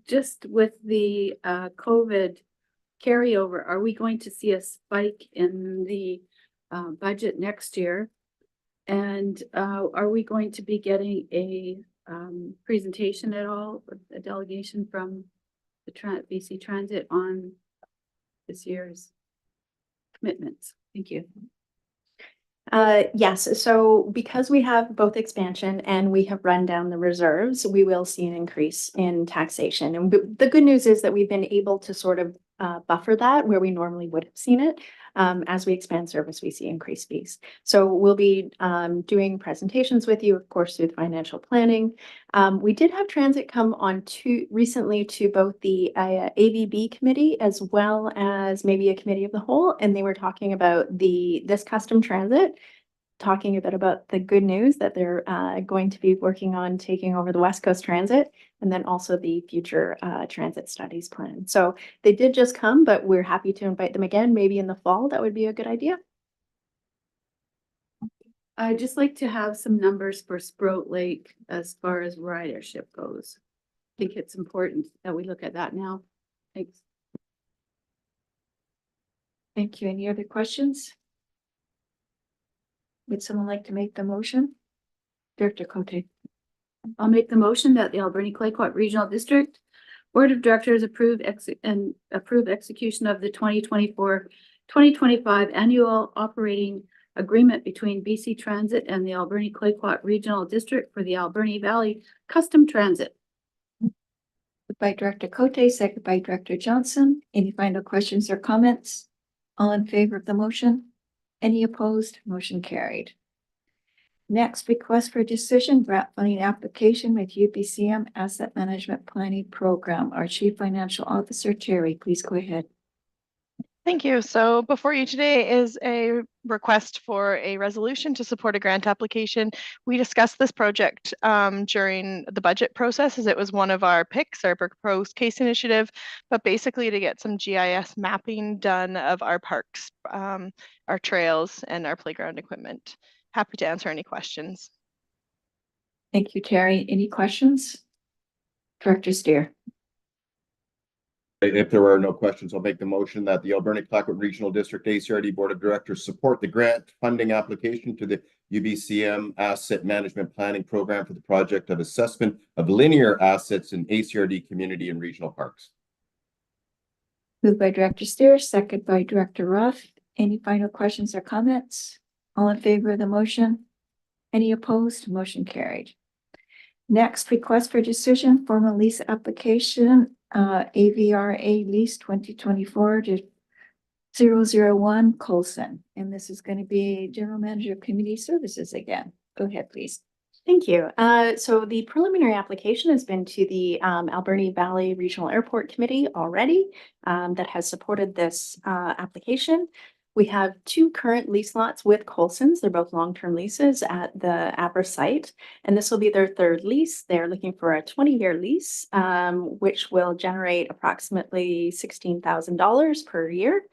Just with the COVID carryover, are we going to see a spike in the budget next year? And are we going to be getting a presentation at all, a delegation from the BC Transit on this year's commitments? Thank you. Yes, so because we have both expansion and we have run down the reserves, we will see an increase in taxation. And the good news is that we've been able to sort of buffer that where we normally would have seen it. As we expand service, we see increased fees. So we'll be doing presentations with you, of course, through the financial planning. We did have transit come on recently to both the AVB committee as well as maybe a committee of the whole, and they were talking about this custom transit, talking a bit about the good news that they're going to be working on taking over the West Coast Transit, and then also the future transit studies plan. So they did just come, but we're happy to invite them again, maybe in the fall. That would be a good idea. I'd just like to have some numbers for Sprout Lake as far as ridership goes. I think it's important that we look at that now. Thanks. Thank you. Any other questions? Would someone like to make the motion? Director Cote. I'll make the motion that the Alberni Clayoquot Regional District Board of Directors approve execution of the 2024-2025 annual operating agreement between BC Transit and the Alberni Clayoquot Regional District for the Alberni Valley Custom Transit. By Director Cote, second by Director Johnson. Any final questions or comments? All in favor of the motion? Any opposed? Motion carried. Next, request for decision, grant funding application with UBCM Asset Management Planning Program. Our Chief Financial Officer, Terry, please go ahead. Thank you. So before you today is a request for a resolution to support a grant application. We discussed this project during the budget process as it was one of our picks, our proposed case initiative, but basically to get some GIS mapping done of our parks, our trails, and our playground equipment. Happy to answer any questions. Thank you, Terry. Any questions? Director Steer. If there are no questions, I'll make the motion that the Alberni Clayoquot Regional District ACRD Board of Directors support the grant funding application to the UBCM Asset Management Planning Program for the project of assessment of linear assets in ACRD community and regional parks. Moved by Director Steer, second by Director Roth. Any final questions or comments? All in favor of the motion? Any opposed? Motion carried. Next, request for decision, formal lease application, AVRA lease 2024 to 001 Colson. And this is going to be General Manager of Community Services again. Go ahead, please. Thank you. So the preliminary application has been to the Alberni Valley Regional Airport Committee already that has supported this application. We have 2 current lease lots with Colson's. They're both long-term leases at the Abra site, and this will be their 3rd lease. They're looking for a 20-year lease, which will generate approximately $16,000 per year.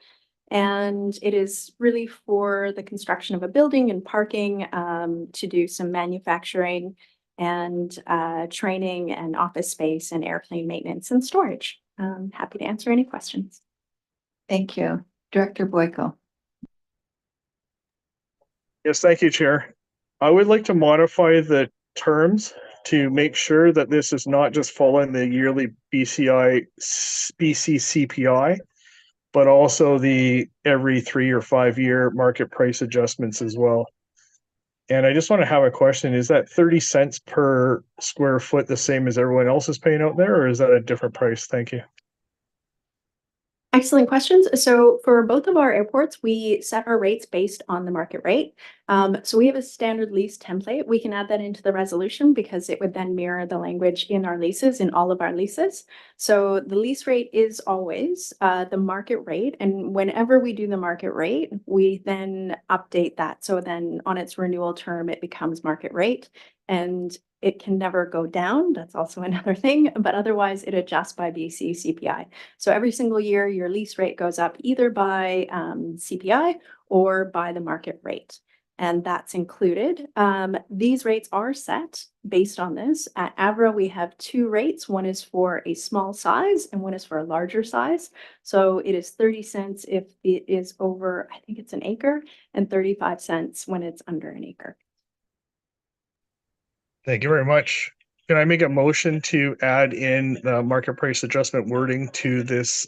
And it is really for the construction of a building and parking, to do some manufacturing and training and office space and airplane maintenance and storage. Happy to answer any questions. Thank you. Director Boyko. Yes, thank you, Chair. I would like to modify the terms to make sure that this is not just following the yearly BC CPI, but also the every 3 or 5 year market price adjustments as well. And I just want to have a question. Is that 30 cents per square foot the same as everyone else is paying out there, or is that a different price? Thank you. Excellent questions. So for both of our airports, we set our rates based on the market rate. So we have a standard lease template. We can add that into the resolution because it would then mirror the language in our leases, in all of our leases. So the lease rate is always the market rate. And whenever we do the market rate, we then update that. So then on its renewal term, it becomes market rate. And it can never go down. That's also another thing, but otherwise it adjusts by BC CPI. So every single year, your lease rate goes up either by CPI or by the market rate. And that's included. These rates are set based on this. At Avra, we have 2 rates. One is for a small size and one is for a larger size. So it is 30 cents if it is over, I think it's an acre, and 35 cents when it's under an acre. Thank you very much. Can I make a motion to add in the market price adjustment wording to this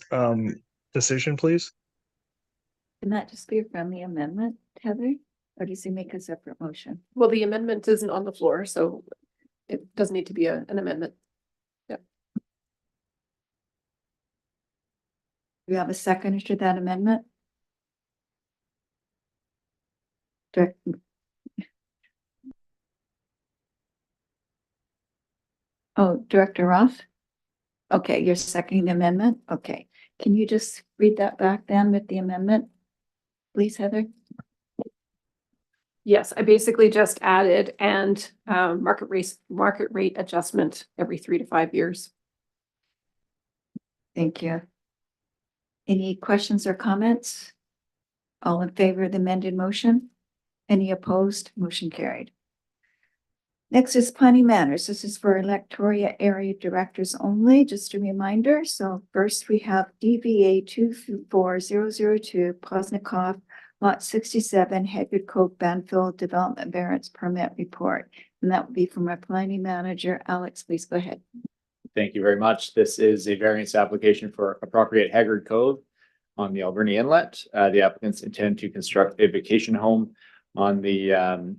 decision, please? Can that just be a friendly amendment, Heather? Or does he make a separate motion? Well, the amendment isn't on the floor, so it does need to be an amendment. Yep. Do you have a second to that amendment? Director Roth? Okay, you're seconding the amendment? Okay. Can you just read that back then with the amendment? Please, Heather? Yes, I basically just added and market rate adjustment every 3 to 5 years. Thank you. Any questions or comments? All in favor of the amended motion? Any opposed? Motion carried. Next is planning matters. This is for electoral area directors only, just a reminder. So first we have DVA 24002 Posnikov, Lot 67, Haggard Cove, Banfield Development Variance Permit Report. And that would be from our planning manager. Alex, please go ahead. Thank you very much. This is a variance application for a property at Haggard Cove on the Alberni Inlet. The applicants intend to construct a vacation home on the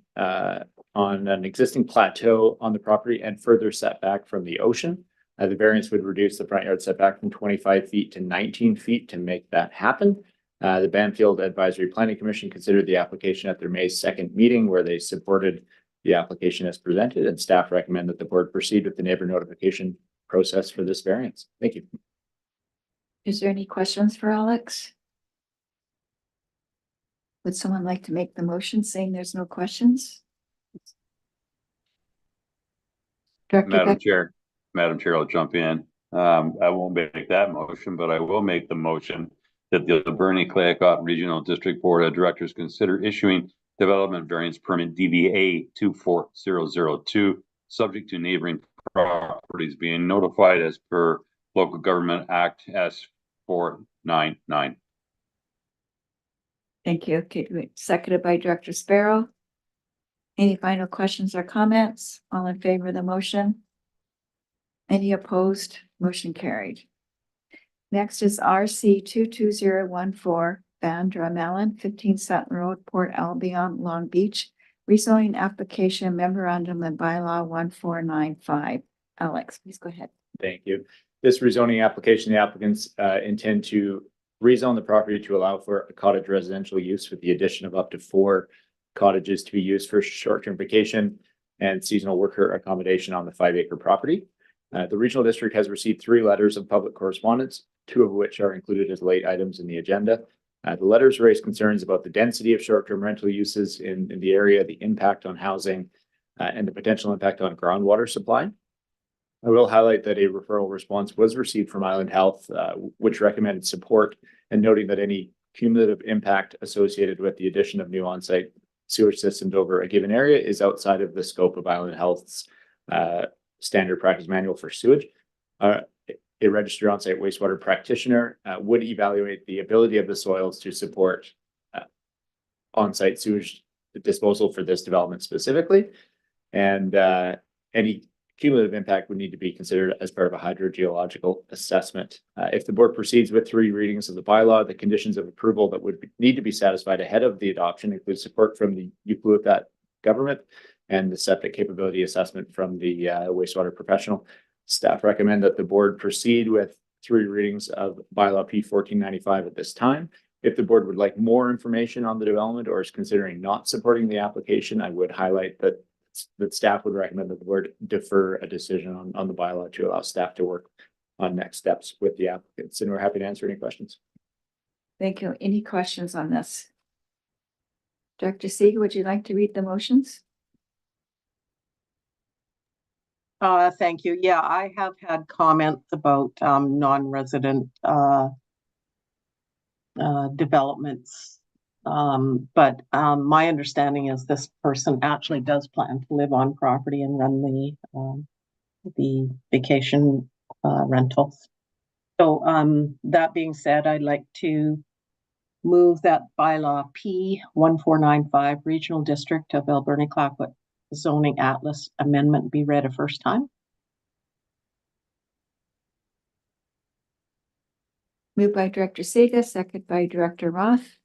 on an existing plateau on the property and further setback from the ocean. The variance would reduce the front yard setback from 25 feet to 19 feet to make that happen. The Banfield Advisory Planning Commission considered the application at their May 2nd meeting where they supported the application as presented, and staff recommend that the board proceed with the neighbor notification process for this variance. Thank you. Is there any questions for Alex? Would someone like to make the motion saying there's no questions? Madam Chair, I'll jump in. I won't make that motion, but I will make the motion that the Alberni Clayoquot Regional District Board of Directors consider issuing development variance permit DVA 24002, subject to neighboring properties being notified as per Local Government Act S499. Thank you. Okay, seconded by Director Sparrow. Any final questions or comments? All in favor of the motion? Any opposed? Motion carried. Next is RC 22014, Van Drummelen, 15 Sutton Road, Port Albion, Long Beach. rezoning application memorandum and bylaw 1495. Alex, please go ahead. Thank you. This rezoning application, the applicants intend to rezone the property to allow for a cottage residential use with the addition of up to 4 cottages to be used for short-term vacation and seasonal worker accommodation on the 5-acre property. The regional district has received 3 letters of public correspondence, 2 of which are included as late items in the agenda. The letters raise concerns about the density of short-term rental uses in the area, the impact on housing, and the potential impact on groundwater supply. I will highlight that a referral response was received from Island Health, which recommended support and noting that any cumulative impact associated with the addition of new on-site sewage systems over a given area is outside of the scope of Island Health's standard practice manual for sewage. A registered on-site wastewater practitioner would evaluate the ability of the soils to support on-site sewage disposal for this development specifically. And any cumulative impact would need to be considered as part of a hydrogeological assessment. If the board proceeds with 3 readings of the bylaw, the conditions of approval that would need to be satisfied ahead of the adoption include support from the Ucluelet government and the septic capability assessment from the wastewater professional. Staff recommend that the board proceed with 3 readings of bylaw P 1495 at this time. If the board would like more information on the development or is considering not supporting the application, I would highlight that staff would recommend that the board defer a decision on the bylaw to allow staff to work on next steps with the applicants. And we're happy to answer any questions. Thank you. Any questions on this? Director Seeger, would you like to read the motions? Thank you. Yeah, I have had comments about non-resident developments. But my understanding is this person actually does plan to live on property and run the vacation rentals. So that being said, I'd like to move that bylaw P 1495 Regional District of Alberni-Clayoquot Zoning Atlas Amendment be read a first time. Moved by Director Seeger, second by Director Roth.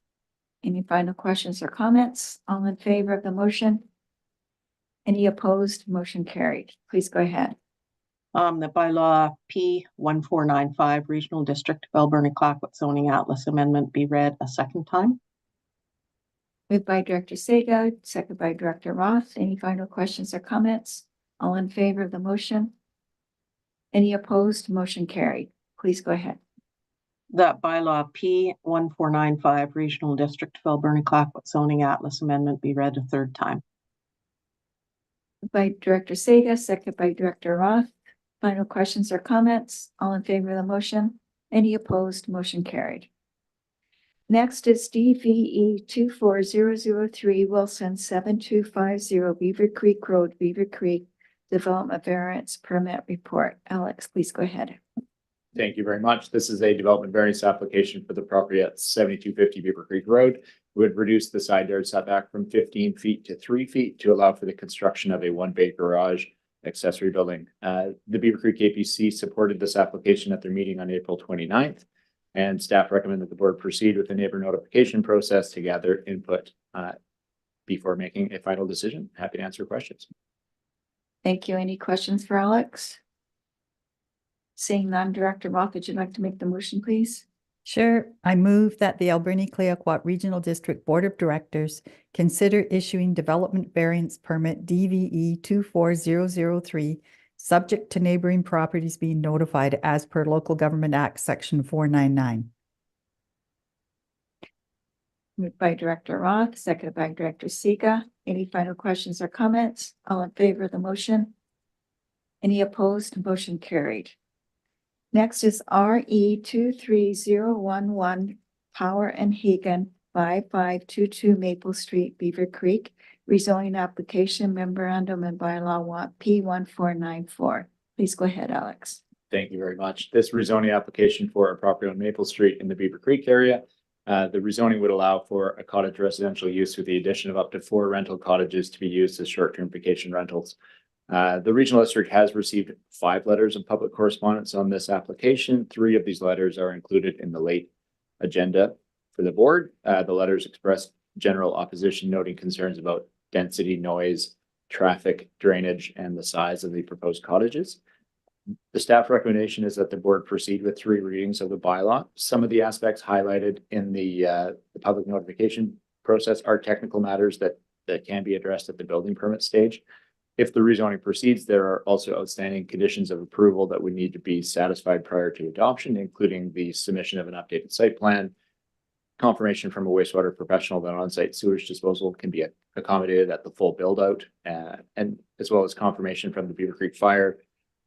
Any final questions or comments? All in favor of the motion? Any opposed? Motion carried. Please go ahead. The bylaw P 1495 Regional District of Alberni-Clayoquot Zoning Atlas Amendment be read a second time. Moved by Director Seeger, second by Director Roth. Any final questions or comments? All in favor of the motion? Any opposed? Motion carried. Please go ahead. That bylaw P 1495 Regional District of Alberni-Clayoquot Zoning Atlas Amendment be read a third time. Moved by Director Seeger, second by Director Roth. Final questions or comments? All in favor of the motion? Any opposed? Motion carried. Next is DVE 24003 Wilson 7250 Beaver Creek Road, Beaver Creek Development Variance Permit Report. Alex, please go ahead. Thank you very much. This is a development variance application for the property at 7250 Beaver Creek Road. We would reduce the side yard setback from 15 feet to 3 feet to allow for the construction of a 1-bay garage accessory building. The Beaver Creek APC supported this application at their meeting on April 29th, and staff recommend that the board proceed with the neighbor notification process to gather input before making a final decision. Happy to answer questions. Thank you. Any questions for Alex? Seeing none, Director Roth, would you like to make the motion, please? Sure. I move that the Alberni-Clayoquot Regional District Board of Directors consider issuing development variance permit DVE 24003, subject to neighboring properties being notified as per Local Government Act Section 499. Moved by Director Roth, seconded by Director Seeger. Any final questions or comments? All in favor of the motion? Any opposed? Motion carried. Next is RE 23011 Power and Hagen 5522 Maple Street, Beaver Creek, rezoning application memorandum and bylaw P 1494. Please go ahead, Alex. Thank you very much. This rezoning application for a property on Maple Street in the Beaver Creek area. The rezoning would allow for a cottage residential use with the addition of up to 4 rental cottages to be used as short-term vacation rentals. The regional district has received 5 letters of public correspondence on this application. 3 of these letters are included in the late agenda for the board. The letters express general opposition, noting concerns about density, noise, traffic, drainage, and the size of the proposed cottages. The staff recommendation is that the board proceed with 3 readings of the bylaw. Some of the aspects highlighted in the public notification process are technical matters that can be addressed at the building permit stage. If the rezoning proceeds, there are also outstanding conditions of approval that would need to be satisfied prior to adoption, including the submission of an updated site plan, confirmation from a wastewater professional that on-site sewage disposal can be accommodated at the full build-out, and as well as confirmation from the Beaver Creek Fire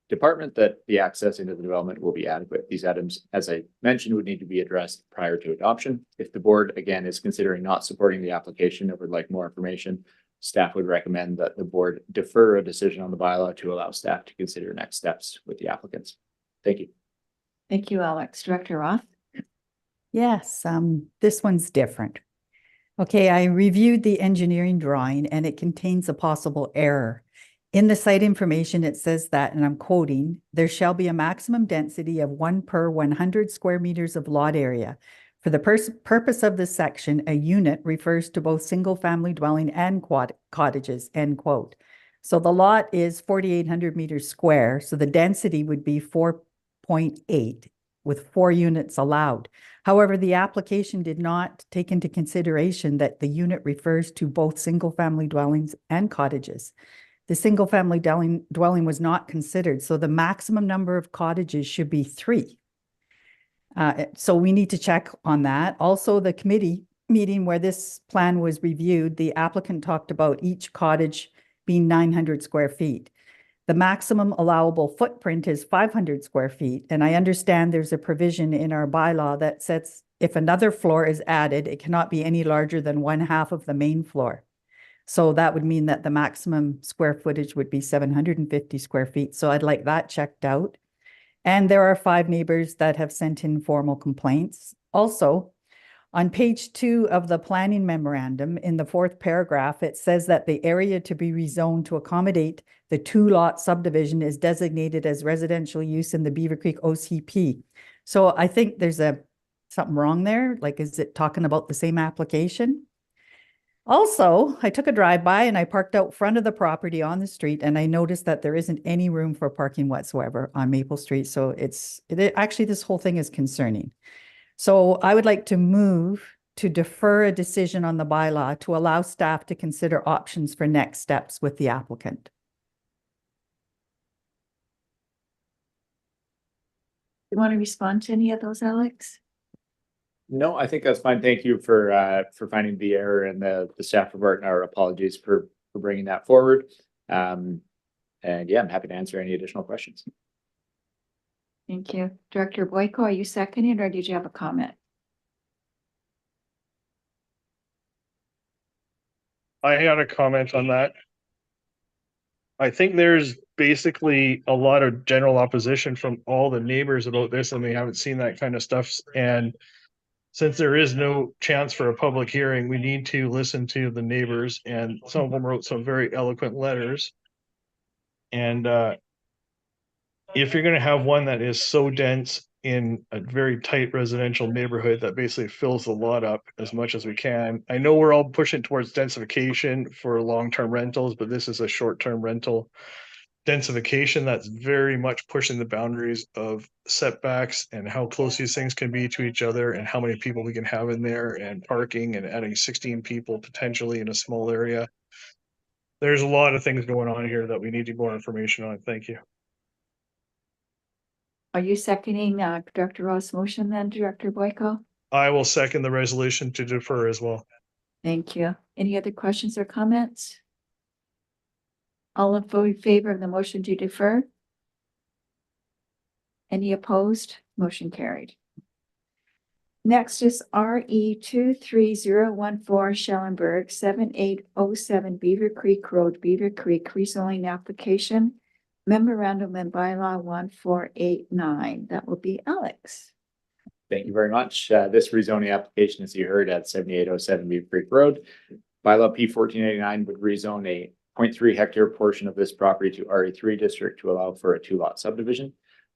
Department that the access into the development will be adequate. These items, as I mentioned, would need to be addressed prior to adoption. If the board, again, is considering not supporting the application or would like more information, staff would recommend that the board defer a decision on the bylaw to allow staff to consider next steps with the applicants. Thank you. Thank you, Alex. Director Roth? Yes, this one's different. Okay, I reviewed the engineering drawing and it contains a possible error. In the site information, it says that, and I'm quoting, there shall be a maximum density of 1 per 100 square meters of lot area. For the purpose of this section, a unit refers to both single-family dwelling and cottages, end quote. So the lot is 4,800 meters square, so the density would be 4.8 with 4 units allowed. However, the application did not take into consideration that the unit refers to both single-family dwellings and cottages. The single-family dwelling was not considered, so the maximum number of cottages should be 3. So we need to check on that. Also, the committee meeting where this plan was reviewed, the applicant talked about each cottage being 900 square feet. The maximum allowable footprint is 500 square feet, and I understand there's a provision in our bylaw that says if another floor is added, it cannot be any larger than 1/2 of the main floor. So that would mean that the maximum square footage would be 750 square feet. So I'd like that checked out. And there are 5 neighbors that have sent in formal complaints. Also, on page 2 of the planning memorandum, in the 4th paragraph, it says that the area to be rezoned to accommodate the 2-lot subdivision is designated as residential use in the Beaver Creek OCP. So I think there's something wrong there. Like, is it talking about the same application? Also, I took a drive-by and I parked out front of the property on the street, and I noticed that there isn't any room for parking whatsoever on Maple Street. So actually, this whole thing is concerning. So I would like to move to defer a decision on the bylaw to allow staff to consider options for next steps with the applicant. You want to respond to any of those, Alex? No, I think that's fine. Thank you for finding the error in the staff report, and our apologies for bringing that forward. And yeah, I'm happy to answer any additional questions. Thank you. Director Boyko, are you seconding or did you have a comment? I had a comment on that. I think there's basically a lot of general opposition from all the neighbors about this, and they haven't seen that kind of stuff. And since there is no chance for a public hearing, we need to listen to the neighbors, and some of them wrote some very eloquent letters. And if you're going to have one that is so dense in a very tight residential neighborhood that basically fills the lot up as much as we can. I know we're all pushing towards densification for long-term rentals, but this is a short-term rental densification that's very much pushing the boundaries of setbacks and how close these things can be to each other and how many people we can have in there, and parking, and adding 16 people potentially in a small area. There's a lot of things going on here that we need more information on. Thank you. Are you seconding Director Ross' motion then, Director Boyko? I will second the resolution to defer as well. Thank you. Any other questions or comments? All in favor of the motion to defer? Any opposed? Motion carried. Next is RE 23014 Schellenberg 7807 Beaver Creek Road, Beaver Creek rezoning application. Memorandum and bylaw 1489. That will be Alex. Thank you very much. This rezoning application, as you heard, at 7807 Beaver Creek Road. Bylaw P 1489 would rezone a 0.3 hectare portion of this property to RE3 district to allow for a 2-lot subdivision.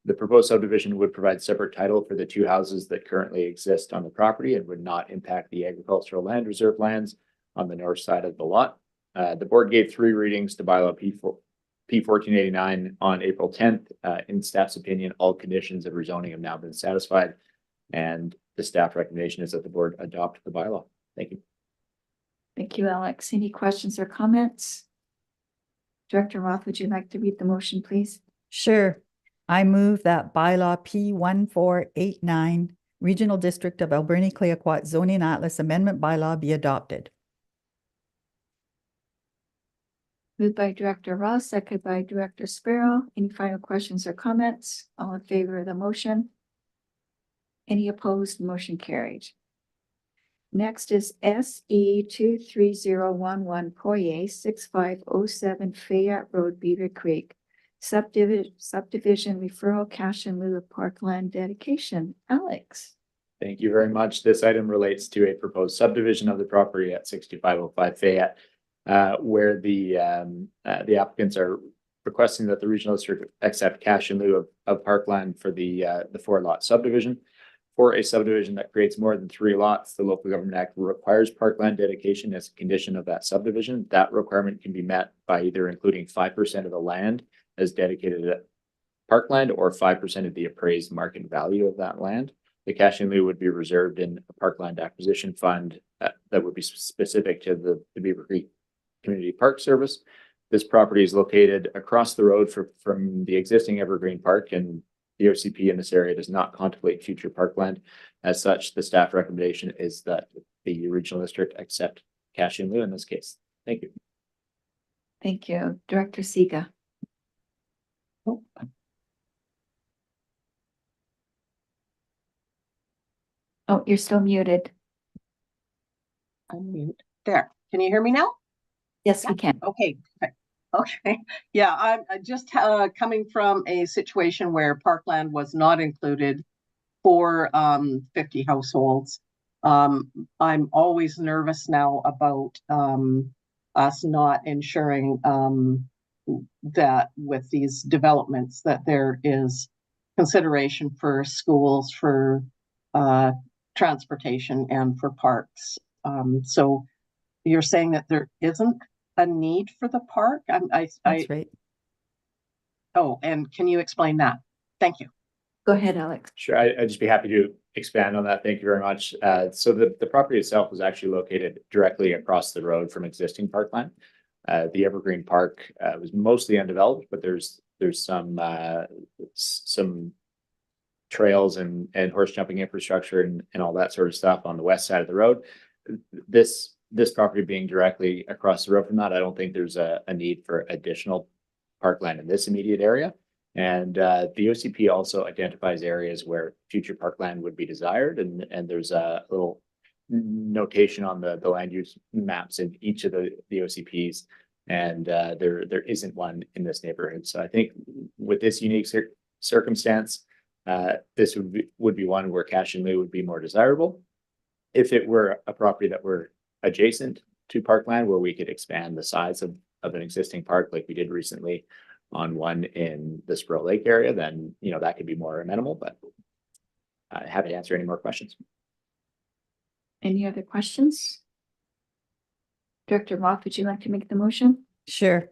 The proposed subdivision would provide separate title for the 2 houses that currently exist on the property and would not impact the agricultural land reserve lands on the north side of the lot. The board gave 3 readings to bylaw P 1489 on April 10th. In staff's opinion, all conditions of rezoning have now been satisfied, and the staff recommendation is that the board adopt the bylaw. Thank you. Thank you, Alex. Any questions or comments? Director Roth, would you like to read the motion, please? Sure. I move that bylaw P 1489, Regional District of Alberni-Clayoquot Zoning Atlas Amendment Bylaw be adopted. Moved by Director Ross, seconded by Director Sparrow. Any final questions or comments? All in favor of the motion? Any opposed? Motion carried. Next is SE 23011 Poye 6507 Fayette Road, Beaver Creek. Subdivision referral, cash in lieu of parkland dedication. Alex. Thank you very much. This item relates to a proposed subdivision of the property at 6505 Fayette, where the applicants are requesting that the regional district accept cash in lieu of parkland for the 4-lot subdivision. For a subdivision that creates more than 3 lots, the Local Government Act requires parkland dedication as a condition of that subdivision. That requirement can be met by either including 5% of the land as dedicated parkland or 5% of the appraised market value of that land. The cash in lieu would be reserved in a parkland acquisition fund that would be specific to the Beaver Creek Community Park Service. This property is located across the road from the existing Evergreen Park, and the OCP in this area does not contemplate future parkland. As such, the staff recommendation is that the regional district accept cash in lieu in this case. Thank you. Thank you. Director Siga. Oh, you're still muted. Unmute. There. Can you hear me now? Yes, we can. Okay. Okay. Yeah, I'm just coming from a situation where parkland was not included for 50 households. I'm always nervous now about us not ensuring that with these developments that there is consideration for schools, for transportation, and for parks. So you're saying that there isn't a need for the park? That's right. Oh, and can you explain that? Thank you. Go ahead, Alex. Sure, I'd just be happy to expand on that. Thank you very much. So the property itself was actually located directly across the road from existing parkland. The Evergreen Park was mostly undeveloped, but there's some trails and horse jumping infrastructure and all that sort of stuff on the west side of the road. This property being directly across the road from that, I don't think there's a need for additional parkland in this immediate area. And the OCP also identifies areas where future parkland would be desired, and there's a little notation on the land use maps in each of the OCPs, and there isn't one in this neighborhood. So I think with this unique circumstance, this would be one where cash in lieu would be more desirable. If it were a property that were adjacent to parkland where we could expand the size of an existing park like we did recently on one in the Squirrel Lake area, then that could be more amenable, but happy to answer any more questions. Any other questions? Director Roth, would you like to make the motion? Sure.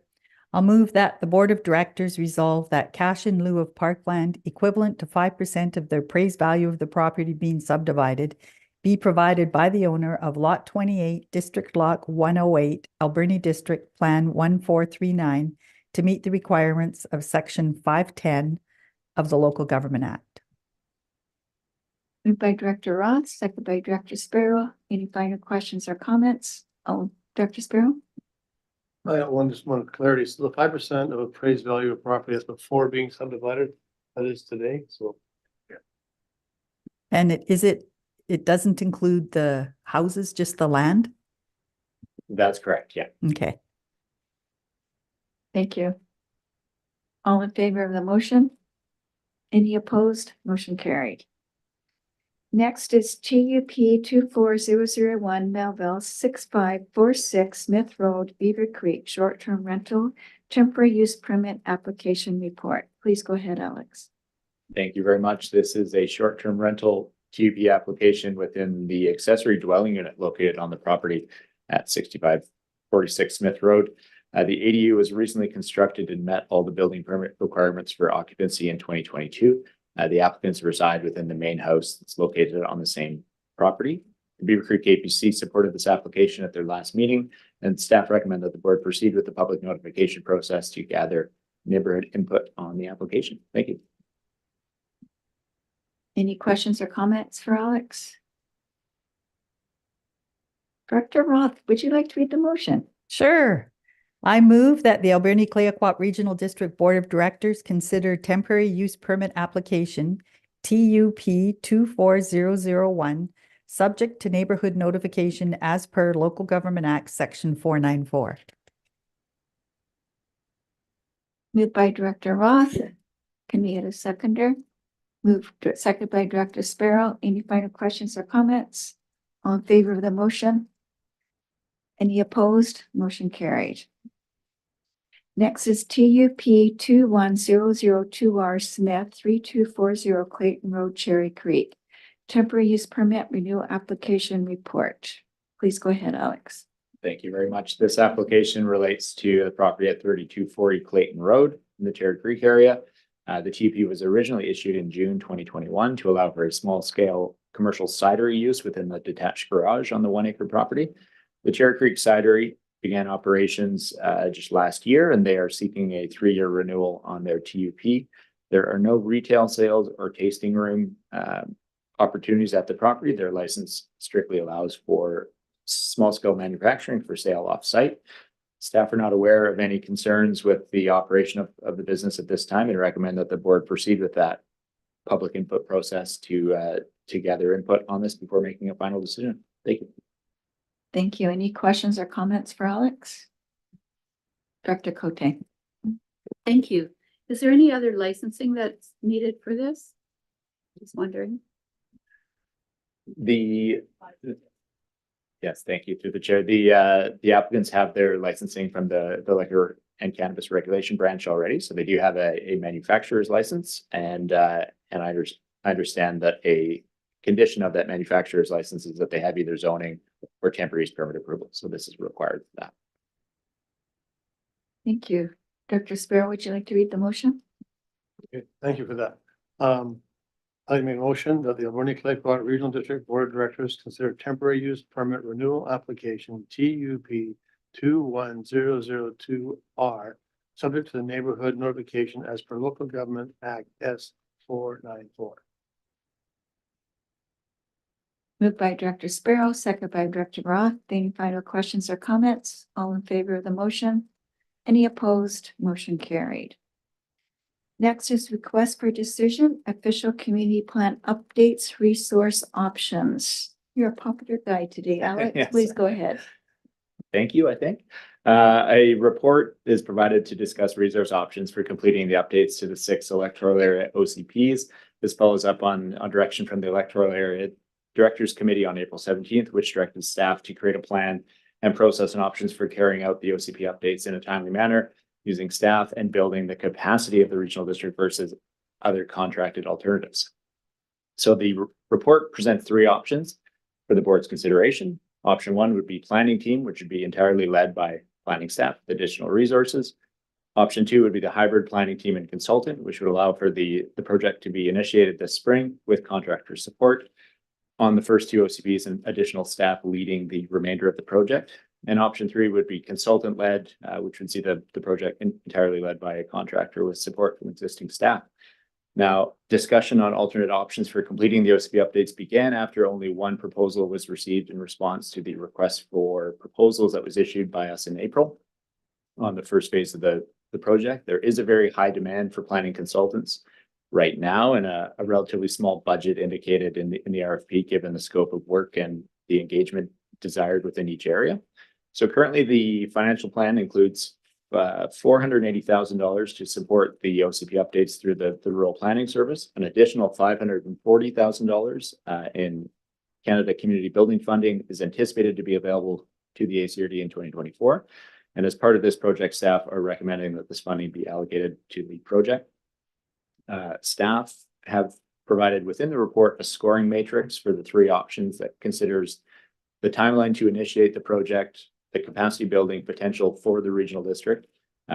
I'll move that the Board of Directors resolve that cash in lieu of parkland equivalent to 5% of the appraised value of the property being subdivided be provided by the owner of Lot 28, District Block 108, Alberni District Plan 1439 to meet the requirements of Section 510 of the Local Government Act. Moved by Director Roth, second by Director Sparrow. Any final questions or comments? Oh, Director Sparrow? I just want clarity. So the 5% of appraised value of property is before being subdivided, that is today. So And it doesn't include the houses, just the land? That's correct, yeah. Okay. Thank you. All in favor of the motion? Any opposed? Motion carried. Next is TUP 24001 Melville 6546 Smith Road, Beaver Creek, short-term rental, temporary use permit application report. Please go ahead, Alex. Thank you very much. This is a short-term rental TUP application within the accessory dwelling unit located on the property at 65 46 Smith Road. The ADU was recently constructed and met all the building permit requirements for occupancy in 2022. The applicants reside within the main house that's located on the same property. The Beaver Creek APC supported this application at their last meeting, and staff recommend that the board proceed with the public notification process to gather neighborhood input on the application. Thank you. Any questions or comments for Alex? Director Roth, would you like to read the motion? Sure. I move that the Alberni-Clayoquot Regional District Board of Directors consider temporary use permit application TUP 24001 subject to neighborhood notification as per Local Government Act Section 494. Moved by Director Roth. Can we get a seconder? Second by Director Sparrow. Any final questions or comments? All in favor of the motion? Any opposed? Motion carried. Next is TUP 21002R Smith 3240 Clayton Road, Cherry Creek. Temporary use permit renewal application report. Please go ahead, Alex. Thank you very much. This application relates to the property at 3240 Clayton Road in the Cherry Creek area. The TP was originally issued in June 2021 to allow for a small scale commercial cidery use within the detached garage on the 1 acre property. The Cherry Creek cidery began operations just last year, and they are seeking a 3-year renewal on their TUP. There are no retail sales or tasting room opportunities at the property. Their license strictly allows for small scale manufacturing for sale off site. Staff are not aware of any concerns with the operation of the business at this time and recommend that the board proceed with that public input process to gather input on this before making a final decision. Thank you. Thank you. Any questions or comments for Alex? Director Cote. Thank you. Is there any other licensing that's needed for this? Just wondering. Yes, thank you through the chair. The applicants have their licensing from the Liquor and Cannabis Regulation Branch already, so they do have a manufacturer's license, and I understand that a condition of that manufacturer's license is that they have either zoning or temporary use permit approval. So this is required for that. Thank you. Dr. Sparrow, would you like to read the motion? Okay, thank you for that. I make a motion that the Alberni-Clayoquot Regional District Board of Directors consider temporary use permit renewal application TUP 21002R subject to the neighborhood notification as per Local Government Act S 494. Moved by Director Sparrow, second by Director Roth. Any final questions or comments? All in favor of the motion? Any opposed? Motion carried. Next is request for decision, official community plan updates, resource options. You're a popular guy today, Alex. Yes. Please go ahead. Thank you, I think. A report is provided to discuss resource options for completing the updates to the 6 electoral area OCPs. This follows up on direction from the electoral area Directors Committee on April 17th, which directed staff to create a plan and process and options for carrying out the OCP updates in a timely manner, using staff and building the capacity of the regional district versus other contracted alternatives. So the report presents 3 options for the board's consideration. Option 1 would be planning team, which would be entirely led by planning staff with additional resources. Option 2 would be the hybrid planning team and consultant, which would allow for the project to be initiated this spring with contractor support on the first 2 OCPs and additional staff leading the remainder of the project. And option 3 would be consultant led, which would see the project entirely led by a contractor with support from existing staff. Now, discussion on alternate options for completing the OCP updates began after only 1 proposal was received in response to the request for proposals that was issued by us in April on the first phase of the project. There is a very high demand for planning consultants right now, and a relatively small budget indicated in the RFP, given the scope of work and the engagement desired within each area. So currently the financial plan includes $480,000 to support the OCP updates through the rural planning service, an additional $540,000 in Canada Community Building funding is anticipated to be available to the ACRD in 2024. And as part of this project, staff are recommending that this funding be allocated to the project. Staff have provided within the report a scoring matrix for the 3 options that considers the timeline to initiate the project, the capacity building potential for the regional district,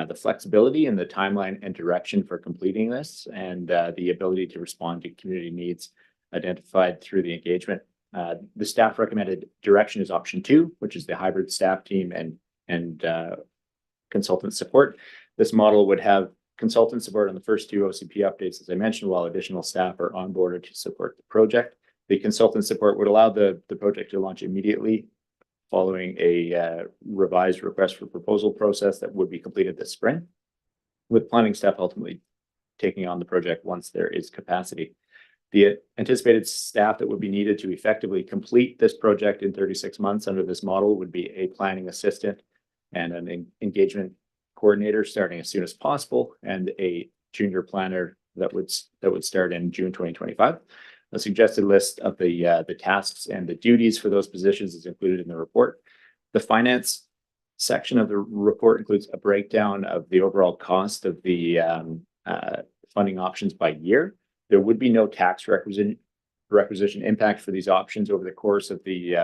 the flexibility and the timeline and direction for completing this, and the ability to respond to community needs identified through the engagement. The staff recommended direction is option 2, which is the hybrid staff team and consultant support. This model would have consultant support on the first 2 OCP updates, as I mentioned, while additional staff are onboarded to support the project. The consultant support would allow the project to launch immediately following a revised request for proposal process that would be completed this spring, with planning staff ultimately taking on the project once there is capacity. The anticipated staff that would be needed to effectively complete this project in 36 months under this model would be a planning assistant and an engagement coordinator starting as soon as possible, and a junior planner that would start in June 2025. A suggested list of the tasks and the duties for those positions is included in the report. The finance section of the report includes a breakdown of the overall cost of the funding options by year. There would be no tax requisition impact for these options over the course of the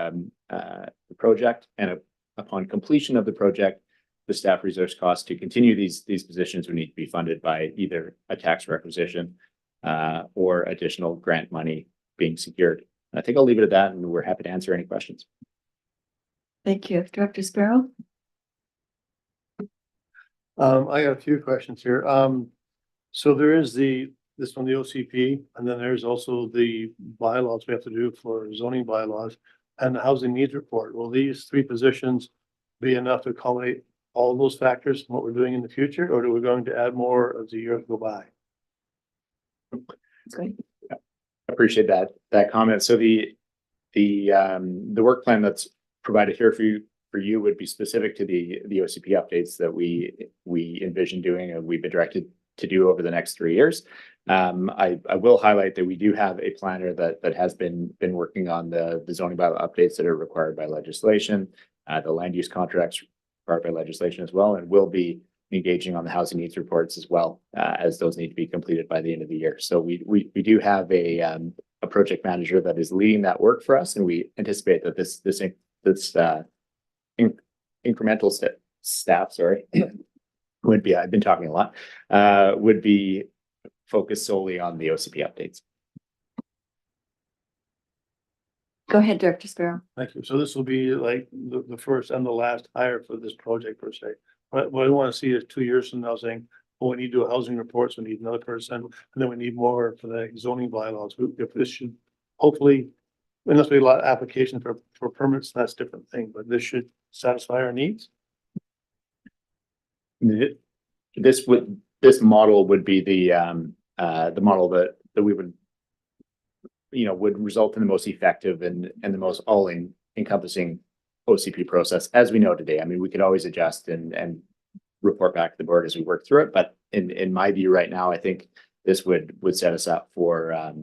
project, and upon completion of the project, the staff resource costs to continue these positions would need to be funded by either a tax requisition or additional grant money being secured. I think I'll leave it at that, and we're happy to answer any questions. Thank you. Director Sparrow? I got a few questions here. So there is this one, the OCP, and then there's also the bylaws we have to do for zoning bylaws and the housing needs report. Will these 3 positions be enough to accommodate all those factors in what we're doing in the future, or are we going to add more as the years go by? Great. Appreciate that comment. So the work plan that's provided here for you would be specific to the OCP updates that we envision doing and we've been directed to do over the next 3 years. I will highlight that we do have a planner that has been working on the zoning bylaw updates that are required by legislation, the land use contracts required by legislation as well, and will be engaging on the housing needs reports as well, as those need to be completed by the end of the year. So we do have a project manager that is leading that work for us, and we anticipate that this incremental staff, sorry, would be, I've been talking a lot, would be focused solely on the OCP updates. Go ahead, Director Sparrow. Thank you. So this will be like the first and the last hire for this project per se. What I want to see is 2 years from now saying, oh, we need to do a housing report, so we need another person, and then we need more for the zoning bylaws. If this should hopefully, unless we have a lot of applications for permits, that's a different thing, but this should satisfy our needs. This model would be the model that we would, would result in the most effective and the most all-encompassing OCP process as we know today. I mean, we could always adjust and report back to the board as we work through it. But in my view right now, I think this would set us up for, a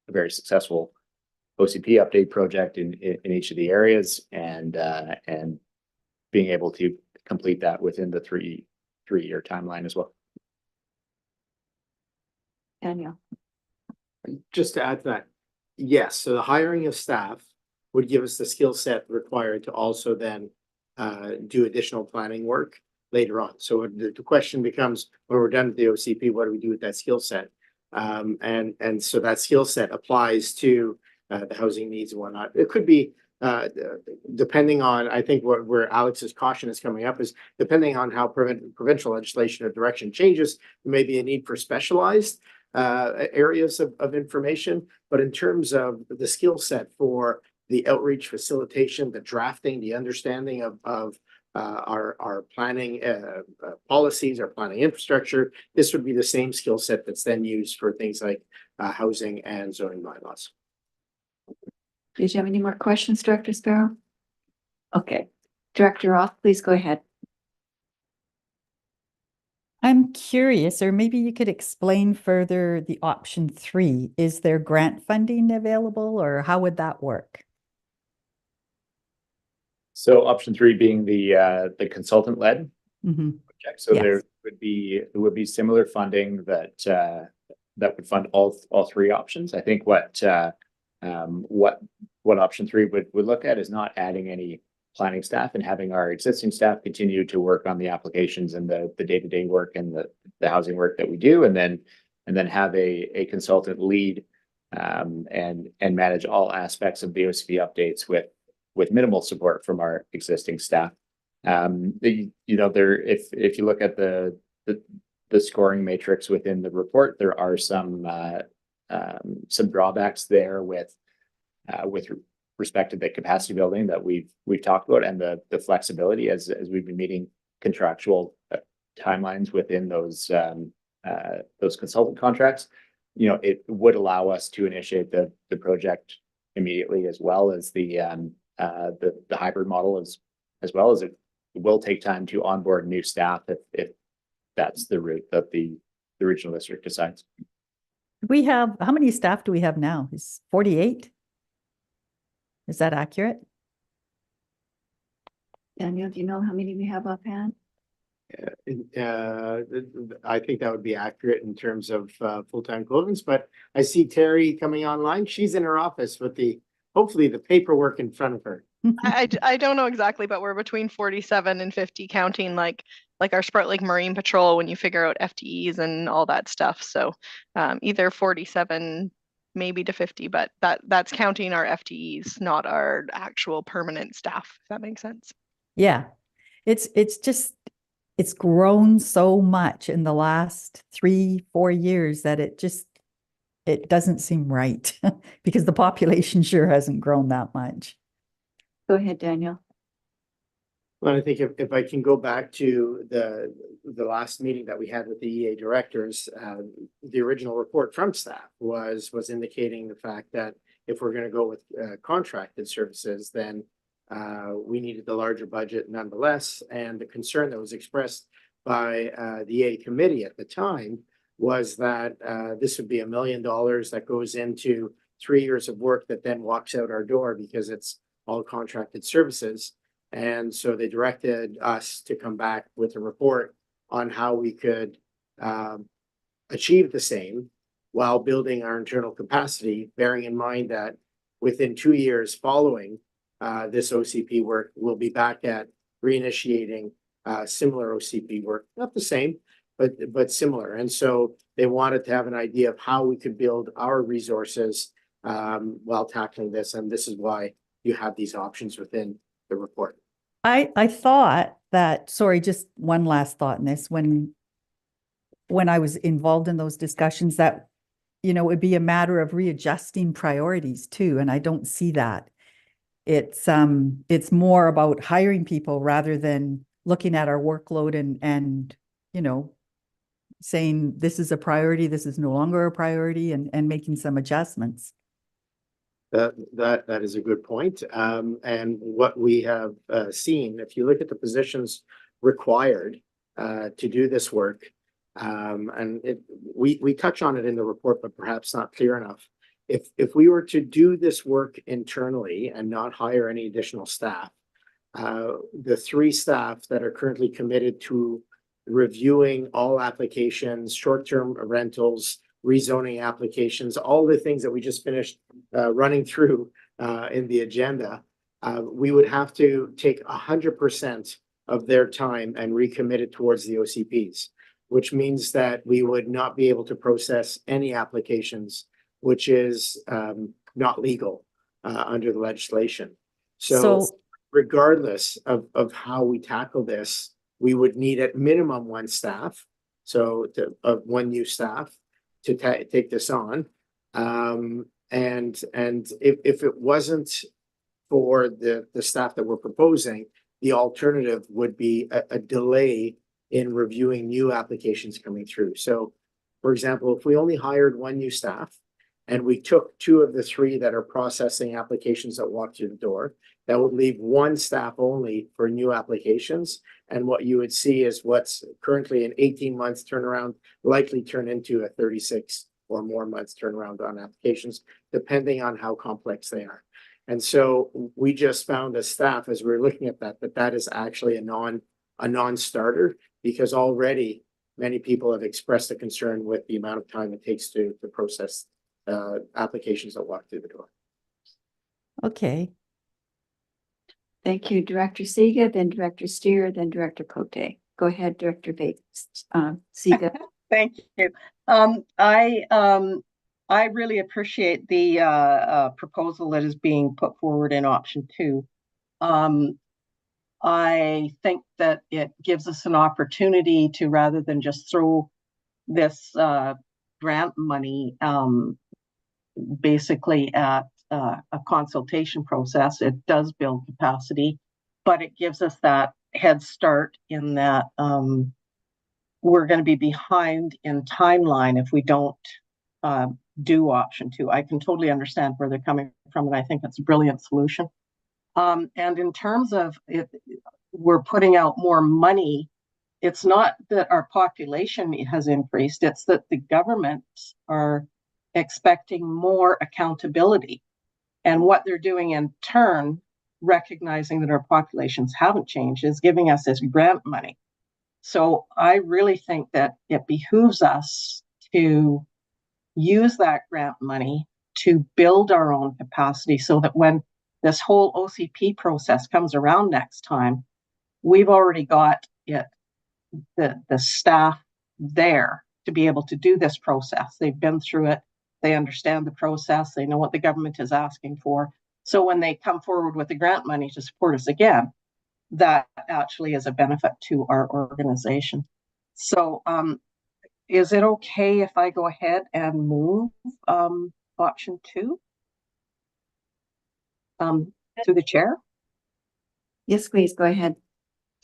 very successful OCP update project in each of the areas, and being able to complete that within the three-year timeline as well. Daniel. Just to add to that, yes, so the hiring of staff would give us the skill set required to also then do additional planning work later on. So the question becomes, when we're done with the OCP, what do we do with that skill set? And so that skill set applies to the housing needs and whatnot. It could be depending on, I think where Alex's caution is coming up is depending on how provincial legislation or direction changes, there may be a need for specialized areas of information. But in terms of the skill set for the outreach, facilitation, the drafting, the understanding of our planning policies, our planning infrastructure, this would be the same skill set that's then used for things like housing and zoning bylaws. Did you have any more questions, Director Sparrow? Okay. Director Roth, please go ahead. I'm curious, or maybe you could explain further the option 3. Is there grant funding available, or how would that work? So option 3 being the consultant-led project. So Yes. there would be similar funding that would fund all 3 options. I think what option 3 would look at is not adding any planning staff and having our existing staff continue to work on the applications and the day-to-day work and the housing work that we do, and then have a consultant lead and manage all aspects of the OCP updates with minimal support from our existing staff. If you look at the scoring matrix within the report, there are some drawbacks there with respect to the capacity building that we've talked about, and the flexibility as we've been meeting contractual timelines within those consultant contracts. It would allow us to initiate the project immediately, as well as the hybrid model, as well as it will take time to onboard new staff if that's the route that the regional district decides. How many staff do we have now? Is 48? Is that accurate? Daniel, do you know how many we have offhand? I think that would be accurate in terms of full-time equivalents, but I see Terry coming online. She's in her office with hopefully the paperwork in front of her. I don't know exactly, but we're between 47 and 50, counting like our Sprout Lake Marine Patrol when you figure out FTEs and all that stuff. So either 47 maybe to 50, but that's counting our FTEs, not our actual permanent staff, if that makes sense. Yeah, it's grown so much in the last 3-4 years that it doesn't seem right because the population sure hasn't grown that much. Go ahead, Daniel. Well, I think if I can go back to the last meeting that we had with the EA directors, the original report from staff was indicating the fact that if we're going to go with contracted services, then we needed the larger budget nonetheless. And the concern that was expressed by the EA committee at the time was that this would be $1 million that goes into 3 years of work that then walks out our door because it's all contracted services. And so they directed us to come back with a report on how we could achieve the same while building our internal capacity, bearing in mind that within 2 years following this OCP work, we'll be back at reinitiating similar OCP work, not the same, but similar. And so they wanted to have an idea of how we could build our resources while tackling this. And this is why you have these options within the report. I thought that, sorry, just one last thought in this, when I was involved in those discussions, that, it would be a matter of readjusting priorities too. And I don't see that. It's more about hiring people rather than looking at our workload and saying this is a priority, this is no longer a priority, and making some adjustments. That is a good point. And what we have seen, if you look at the positions required to do this work, and we touch on it in the report, but perhaps not clear enough. If we were to do this work internally and not hire any additional staff, the 3 staff that are currently committed to reviewing all applications, short-term rentals, rezoning applications, all the things that we just finished running through in the agenda, we would have to take 100% of their time and recommit it towards the OCPs, which means that we would not be able to process any applications, which is not legal under the legislation. So regardless of how we tackle this, we would need at minimum 1 staff, one new staff to take this on. And if it wasn't for the staff that we're proposing, the alternative would be a delay in reviewing new applications coming through. So, for example, if we only hired 1 new staff and we took 2 of the 3 that are processing applications that walk through the door, that would leave 1 staff only for new applications. And what you would see is what's currently an 18-month turnaround likely turn into a 36 or more months turnaround on applications, depending on how complex they are. And so we just found as staff, as we were looking at that is actually a non-starter, because already many people have expressed a concern with the amount of time it takes to process applications that walk through the door. Okay. Thank you, Director Siga, then Director Steer, then Director Cote. Go ahead, Director Siga. Thank you. I really appreciate the proposal that is being put forward in option 2. I think that it gives us an opportunity to, rather than just throw this grant money basically at a consultation process, it does build capacity, but it gives us that head start in that we're going to be behind in timeline if we don't do option 2. I can totally understand where they're coming from, and I think it's a brilliant solution. And in terms of it, we're putting out more money. It's not that our population has increased, it's that the governments are expecting more accountability. And what they're doing in turn, recognizing that our populations haven't changed, is giving us this grant money. So I really think that it behooves us to use that grant money to build our own capacity so that when this whole OCP process comes around next time, we've already got the staff there to be able to do this process. They've been through it. They understand the process. They know what the government is asking for. So when they come forward with the grant money to support us again, that actually is a benefit to our organization. So is it okay if I go ahead and move option 2 to the chair? Yes, please, go ahead.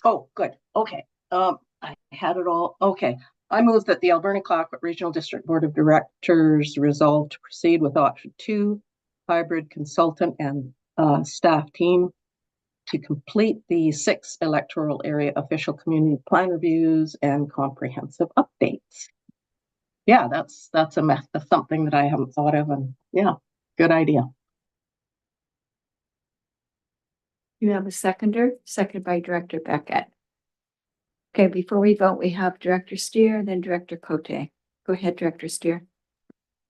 Oh, good. Okay. I had it all. Okay. I move that the Alberni-Clayoquot Regional District Board of Directors resolve to proceed with option 2, hybrid consultant and staff team to complete the 6 electoral area official community plan reviews and comprehensive updates. Yeah, that's something that I haven't thought of, and yeah, good idea. You have a seconder, seconded by Director Beckett. Okay, before we vote, we have Director Steer, then Director Cote. Go ahead, Director Steer.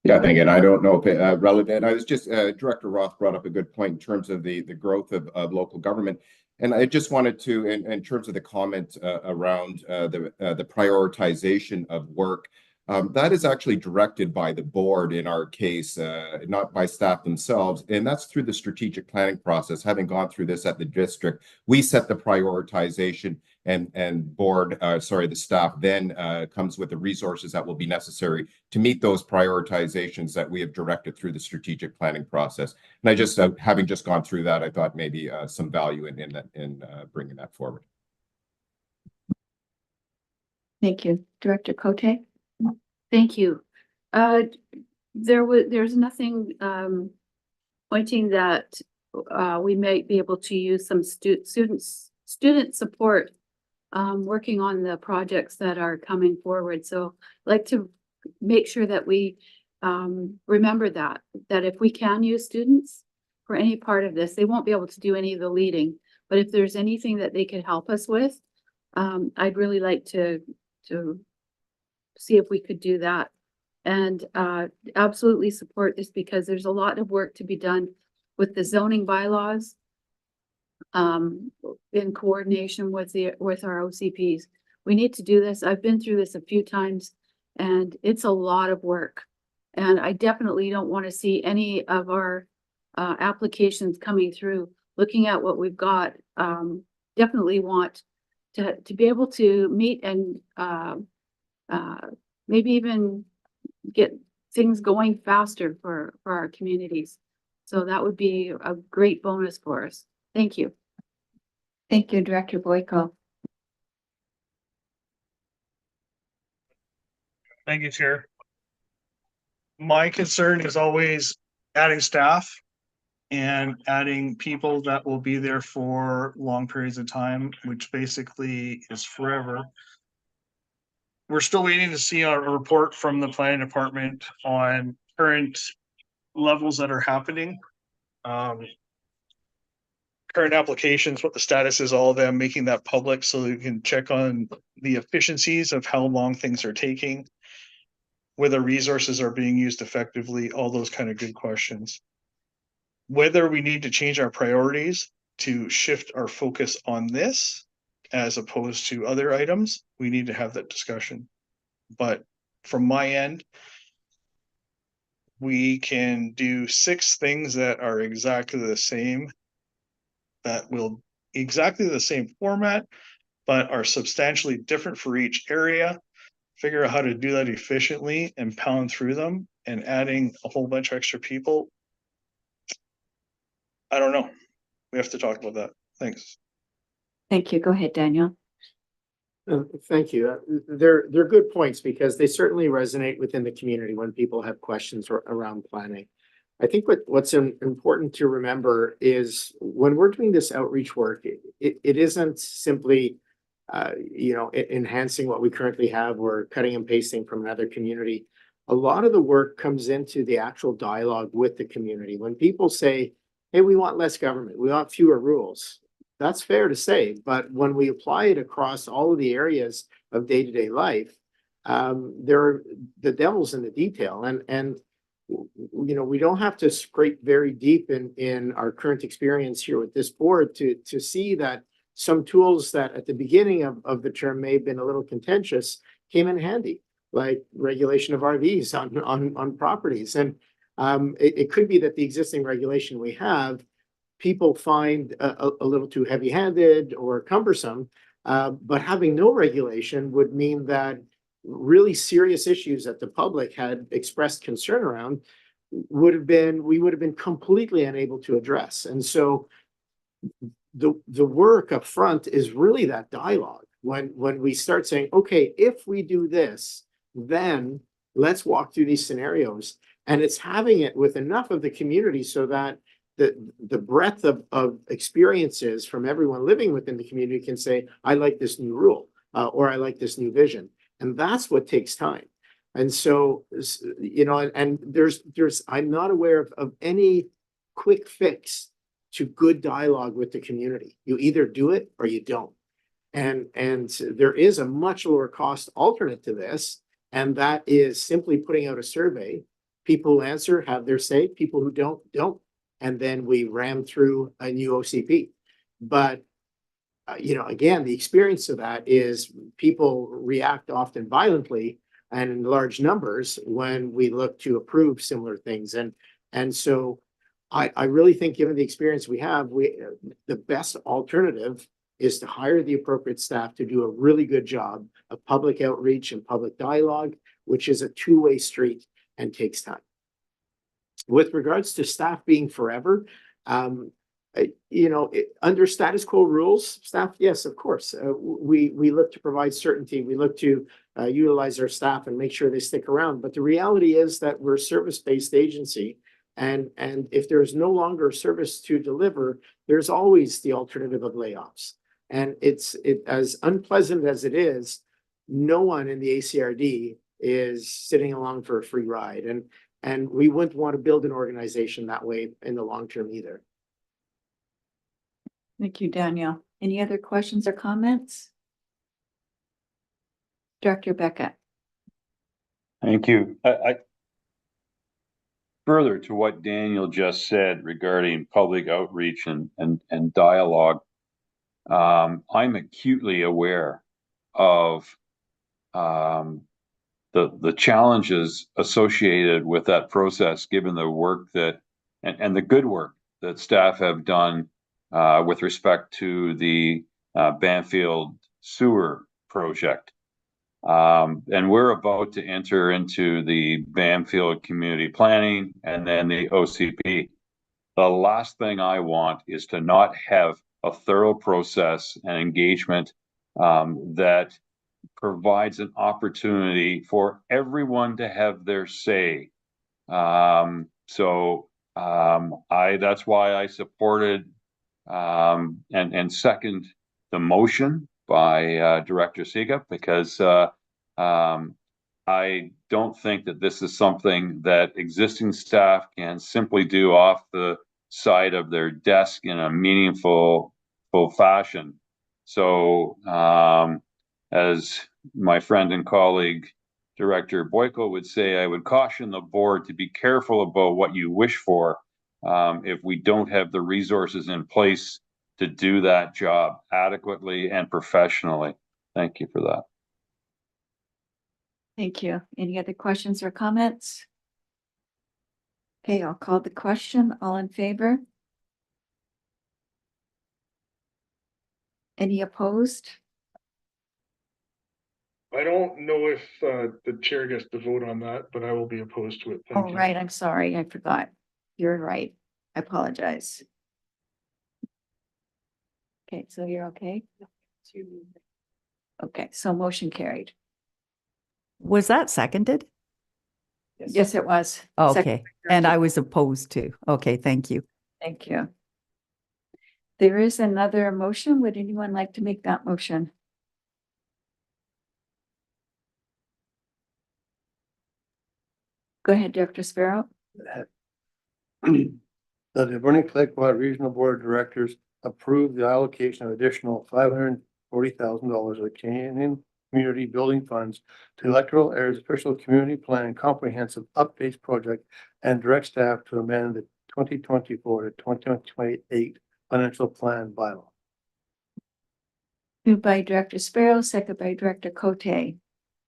Yeah, thank you. And I don't know if it relevant. I was just Director Roth brought up a good point in terms of the growth of local government. And I just wanted to, in terms of the comment around the prioritization of work, that is actually directed by the board in our case, not by staff themselves. And that's through the strategic planning process. Having gone through this at the district, we set the prioritization and board, the staff then comes with the resources that will be necessary to meet those prioritizations that we have directed through the strategic planning process. And I just, having just gone through that, I thought maybe some value in bringing that forward. Thank you. Director Cote? Thank you. There's nothing pointing that we might be able to use some student support working on the projects that are coming forward. So I'd like to make sure that we remember that if we can use students for any part of this, they won't be able to do any of the leading. But if there's anything that they could help us with, I'd really like to see if we could do that. And absolutely support this because there's a lot of work to be done with the zoning bylaws in coordination with our OCPs. We need to do this. I've been through this a few times and it's a lot of work. And I definitely don't want to see any of our applications coming through. Looking at what we've got, definitely want to be able to meet and maybe even get things going faster for our communities. So that would be a great bonus for us. Thank you. Thank you, Director Boyko. Thank you, Chair. My concern is always adding staff and adding people that will be there for long periods of time, which basically is forever. We're still waiting to see a report from the planning department on current levels that are happening. Current applications, what the status is, all of them, making that public so you can check on the efficiencies of how long things are taking, whether resources are being used effectively, all those kind of good questions. Whether we need to change our priorities to shift our focus on this as opposed to other items, we need to have that discussion. But from my end, we can do 6 things that are exactly the same, that will exactly the same format, but are substantially different for each area. Figure out how to do that efficiently and pound through them, and adding a whole bunch of extra people. I don't know. We have to talk about that. Thanks. Thank you. Go ahead, Daniel. Thank you. They're good points because they certainly resonate within the community when people have questions around planning. I think what's important to remember is when we're doing this outreach work, it isn't simply enhancing what we currently have or cutting and pasting from another community. A lot of the work comes into the actual dialogue with the community. When people say, hey, we want less government, we want fewer rules, that's fair to say. But when we apply it across all of the areas of day-to-day life, the devil's in the detail. And we don't have to scrape very deep in our current experience here with this board to see that some tools that at the beginning of the term may have been a little contentious came in handy, like regulation of RVs on properties. And it could be that the existing regulation we have, people find a little too heavy-handed or cumbersome, but having no regulation would mean that really serious issues that the public had expressed concern around we would have been completely unable to address. And so the work up front is really that dialogue. When we start saying, okay, if we do this, then let's walk through these scenarios. And it's having it with enough of the community so that the breadth of experiences from everyone living within the community can say, I like this new rule, or I like this new vision. And that's what takes time. And so, and I'm not aware of any quick fix to good dialogue with the community. You either do it or you don't. And there is a much lower cost alternate to this, and that is simply putting out a survey. People who answer have their say, people who don't. And then we ram through a new OCP. But again, the experience of that is people react often violently and in large numbers when we look to approve similar things. And so I really think, given the experience we have, the best alternative is to hire the appropriate staff to do a really good job of public outreach and public dialogue, which is a two-way street and takes time. With regards to staff being forever, under status quo rules, staff, yes, of course, we look to provide certainty. We look to utilize our staff and make sure they stick around. But the reality is that we're a service-based agency, and if there is no longer a service to deliver, there's always the alternative of layoffs. And it's as unpleasant as it is, no one in the ACRD is sitting along for a free ride, and we wouldn't want to build an organization that way in the long term either. Thank you, Daniel. Any other questions or comments? Director Beckett. Thank you. I further to what Daniel just said regarding public outreach and dialogue, I'm acutely aware of the challenges associated with that process, given the work that and the good work that staff have done with respect to the Banfield sewer project. And we're about to enter into the Banfield community planning and then the OCP. The last thing I want is to not have a thorough process and engagement that provides an opportunity for everyone to have their say. That's why I supported and second the motion by Director Seega, because I don't think that this is something that existing staff can simply do off the side of their desk in a meaningful fashion. So as my friend and colleague Director Boyko would say, I would caution the board to be careful about what you wish for if we don't have the resources in place to do that job adequately and professionally. Thank you for that. Thank you. Any other questions or comments? Okay, I'll call the question. All in favor? Any opposed? I don't know if the chair gets to vote on that, but I will be opposed to it. Thank Oh, you. right, I'm sorry, I forgot. You're right. I apologize. Okay, so you're okay? Okay, so motion carried. Was that seconded? Yes, it was. Second Okay, by and Director- I was opposed to. Okay, thank you. Thank you. There is another motion. Would anyone like to make that motion? Go ahead, Director Sparrow. That the Alberni Collect Regional Board of Directors approve the allocation of additional $540,000 of Canadian Community Building Funds to electoral areas official community plan comprehensive updates project and direct staff to amend the 2024 to 2028 financial plan bylaw. Moved by Director Sparrow, second by Director Cote.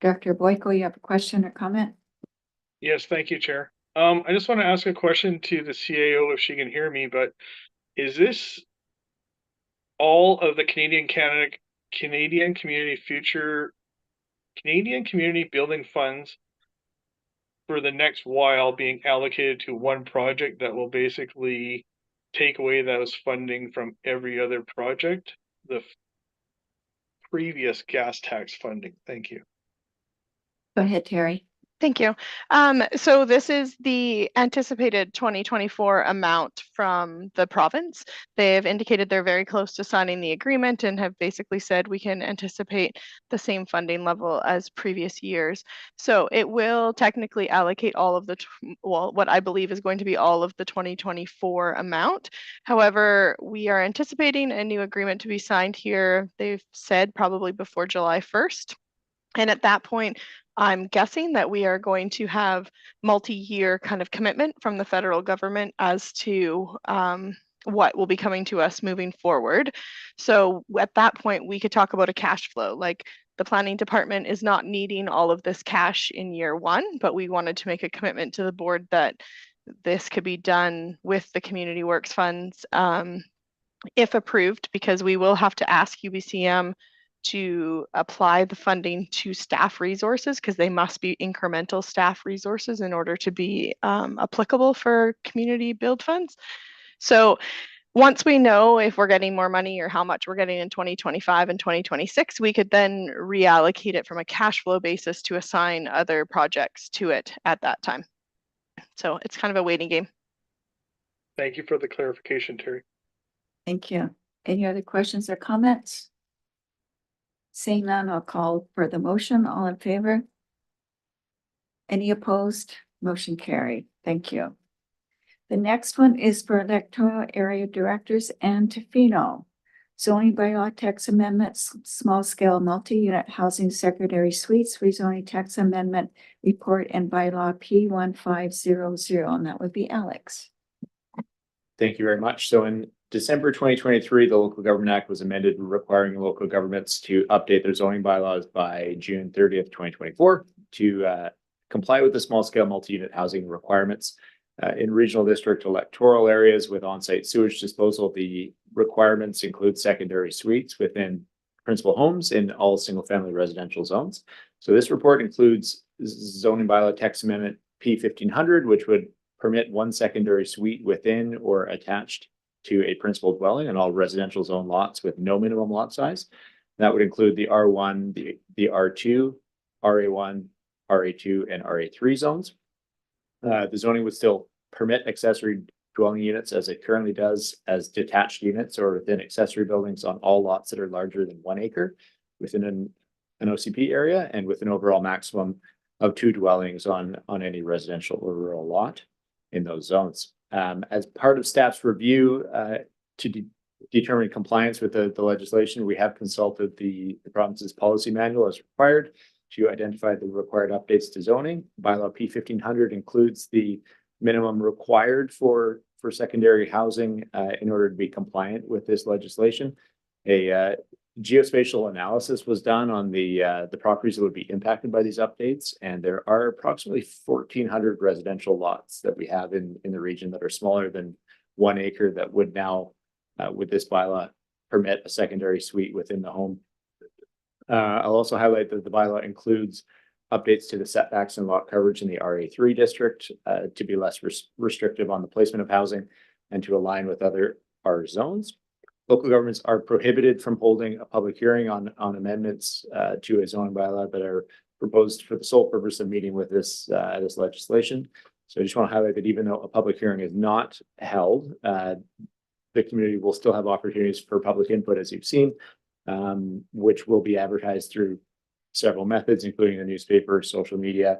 Director Boyko, you have a question or comment? Yes, thank you, Chair. I just want to ask a question to the CAO if she can hear me, but is this all of the Canadian Community Building Funds for the next while being allocated to one project that will basically take away those funding from every other project? The previous gas tax funding. Thank you. Go ahead, Terry. Thank you. So this is the anticipated 2024 amount from the province. They have indicated they're very close to signing the agreement and have basically said we can anticipate the same funding level as previous years. So it will technically allocate all of the, well, what I believe is going to be all of the 2024 amount. However, we are anticipating a new agreement to be signed here. They've said probably before July 1st. And at that point, I'm guessing that we are going to have multi-year kind of commitment from the federal government as to what will be coming to us moving forward. So at that point, we could talk about a cash flow. Like the planning department is not needing all of this cash in year one, but we wanted to make a commitment to the board that this could be done with the community works funds if approved, because we will have to ask UBCM to apply the funding to staff resources because they must be incremental staff resources in order to be applicable for community build funds. So once we know if we're getting more money or how much we're getting in 2025 and 2026, we could then reallocate it from a cash flow basis to assign other projects to it at that time. So it's kind of a waiting game. Thank you for the clarification, Terry. Thank you. Any other questions or comments? Seeing none, I'll call for the motion. All in favor? Any opposed? Motion carried. Thank you. The next one is for electoral area directors and Tofino. Zoning bylaw text amendments, small scale multi-unit housing secondary suites, rezoning text amendment report and bylaw P1500, and that would be Alex. Thank you very much. So in December 2023, the Local Government Act was amended, requiring local governments to update their zoning bylaws by June 30th, 2024 to comply with the small scale multi-unit housing requirements. In regional district electoral areas with on-site sewage disposal, the requirements include secondary suites within principal homes in all single-family residential zones. So this report includes zoning bylaw text amendment P1500, which would permit one secondary suite within or attached to a principal dwelling in all residential zone lots with no minimum lot size. That would include the R1, the R2, RA1, RA2, and RA3 zones. The zoning would still permit accessory dwelling units as it currently does as detached units or within accessory buildings on all lots that are larger than 1 acre within an OCP area and with an overall maximum of 2 dwellings on any residential or rural lot in those zones. As part of staff's review to determine compliance with the legislation, we have consulted the province's policy manual as required to identify the required updates to zoning. Bylaw P1500 includes the minimum required for for secondary housing in order to be compliant with this legislation. A geospatial analysis was done on the properties that would be impacted by these updates, and there are approximately 1,400 residential lots that we have in the region that are smaller than 1 acre that would now, with this bylaw, permit a secondary suite within the home. I'll also highlight that the bylaw includes updates to the setbacks and lot coverage in the RA3 district to be less restrictive on the placement of housing and to align with other R zones. Local governments are prohibited from holding a public hearing on amendments to a zoning bylaw that are proposed for the sole purpose of meeting with this legislation. So I just want to highlight that even though a public hearing is not held, the community will still have opportunities for public input, as you've seen, which will be advertised through several methods, including the newspaper, social media,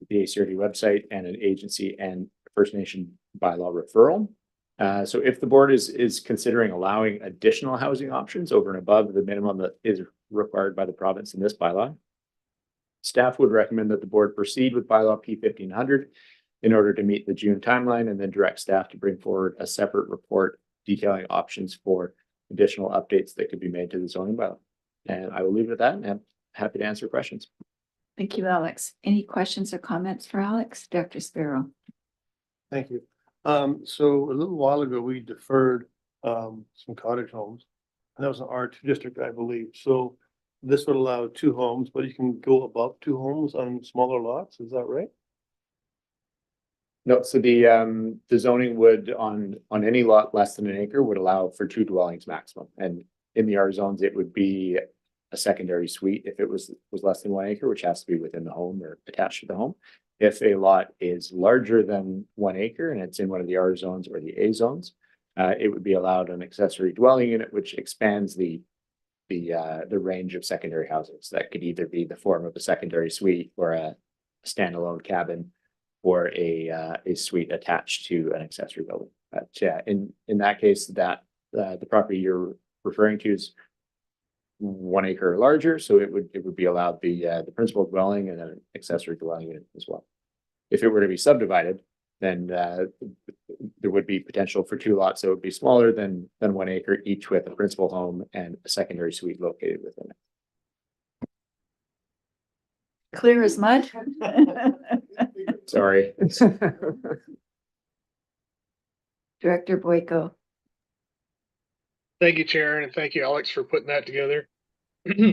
the ACRD website, and an agency and First Nation bylaw referral. So if the board is considering allowing additional housing options over and above the minimum that is required by the province in this bylaw, staff would recommend that the board proceed with bylaw P1500 in order to meet the June timeline, and then direct staff to bring forward a separate report detailing options for additional updates that could be made to the zoning bylaw. And I will leave it at that, and I'm happy to answer questions. Thank you, Alex. Any questions or comments for Alex? Dr. Sparrow. Thank you. So a little while ago, we deferred some cottage homes, and that was an R2 district, I believe. So this would allow 2 homes, but you can go above 2 homes on smaller lots. Is that right? No, so the zoning would on any lot less than an acre would allow for 2 dwellings maximum, and in the R zones it would be a secondary suite if it was less than 1 acre, which has to be within the home or attached to the home. If a lot is larger than 1 acre and it's in one of the R zones or the A zones, it would be allowed an accessory dwelling unit, which expands the range of secondary housing. So that could either be the form of a secondary suite or a standalone cabin, or a suite attached to an accessory building. But yeah, in that case, that the property you're referring to is 1 acre or larger, so it would be allowed the principal dwelling and an accessory dwelling unit as well. If it were to be subdivided, then there would be potential for 2 lots that would be smaller than 1 acre, each with a principal home and a secondary suite located within it. Clear as mud. Sorry. Director Boyko. Thank you, Chair, and thank you, Alex, for putting that together.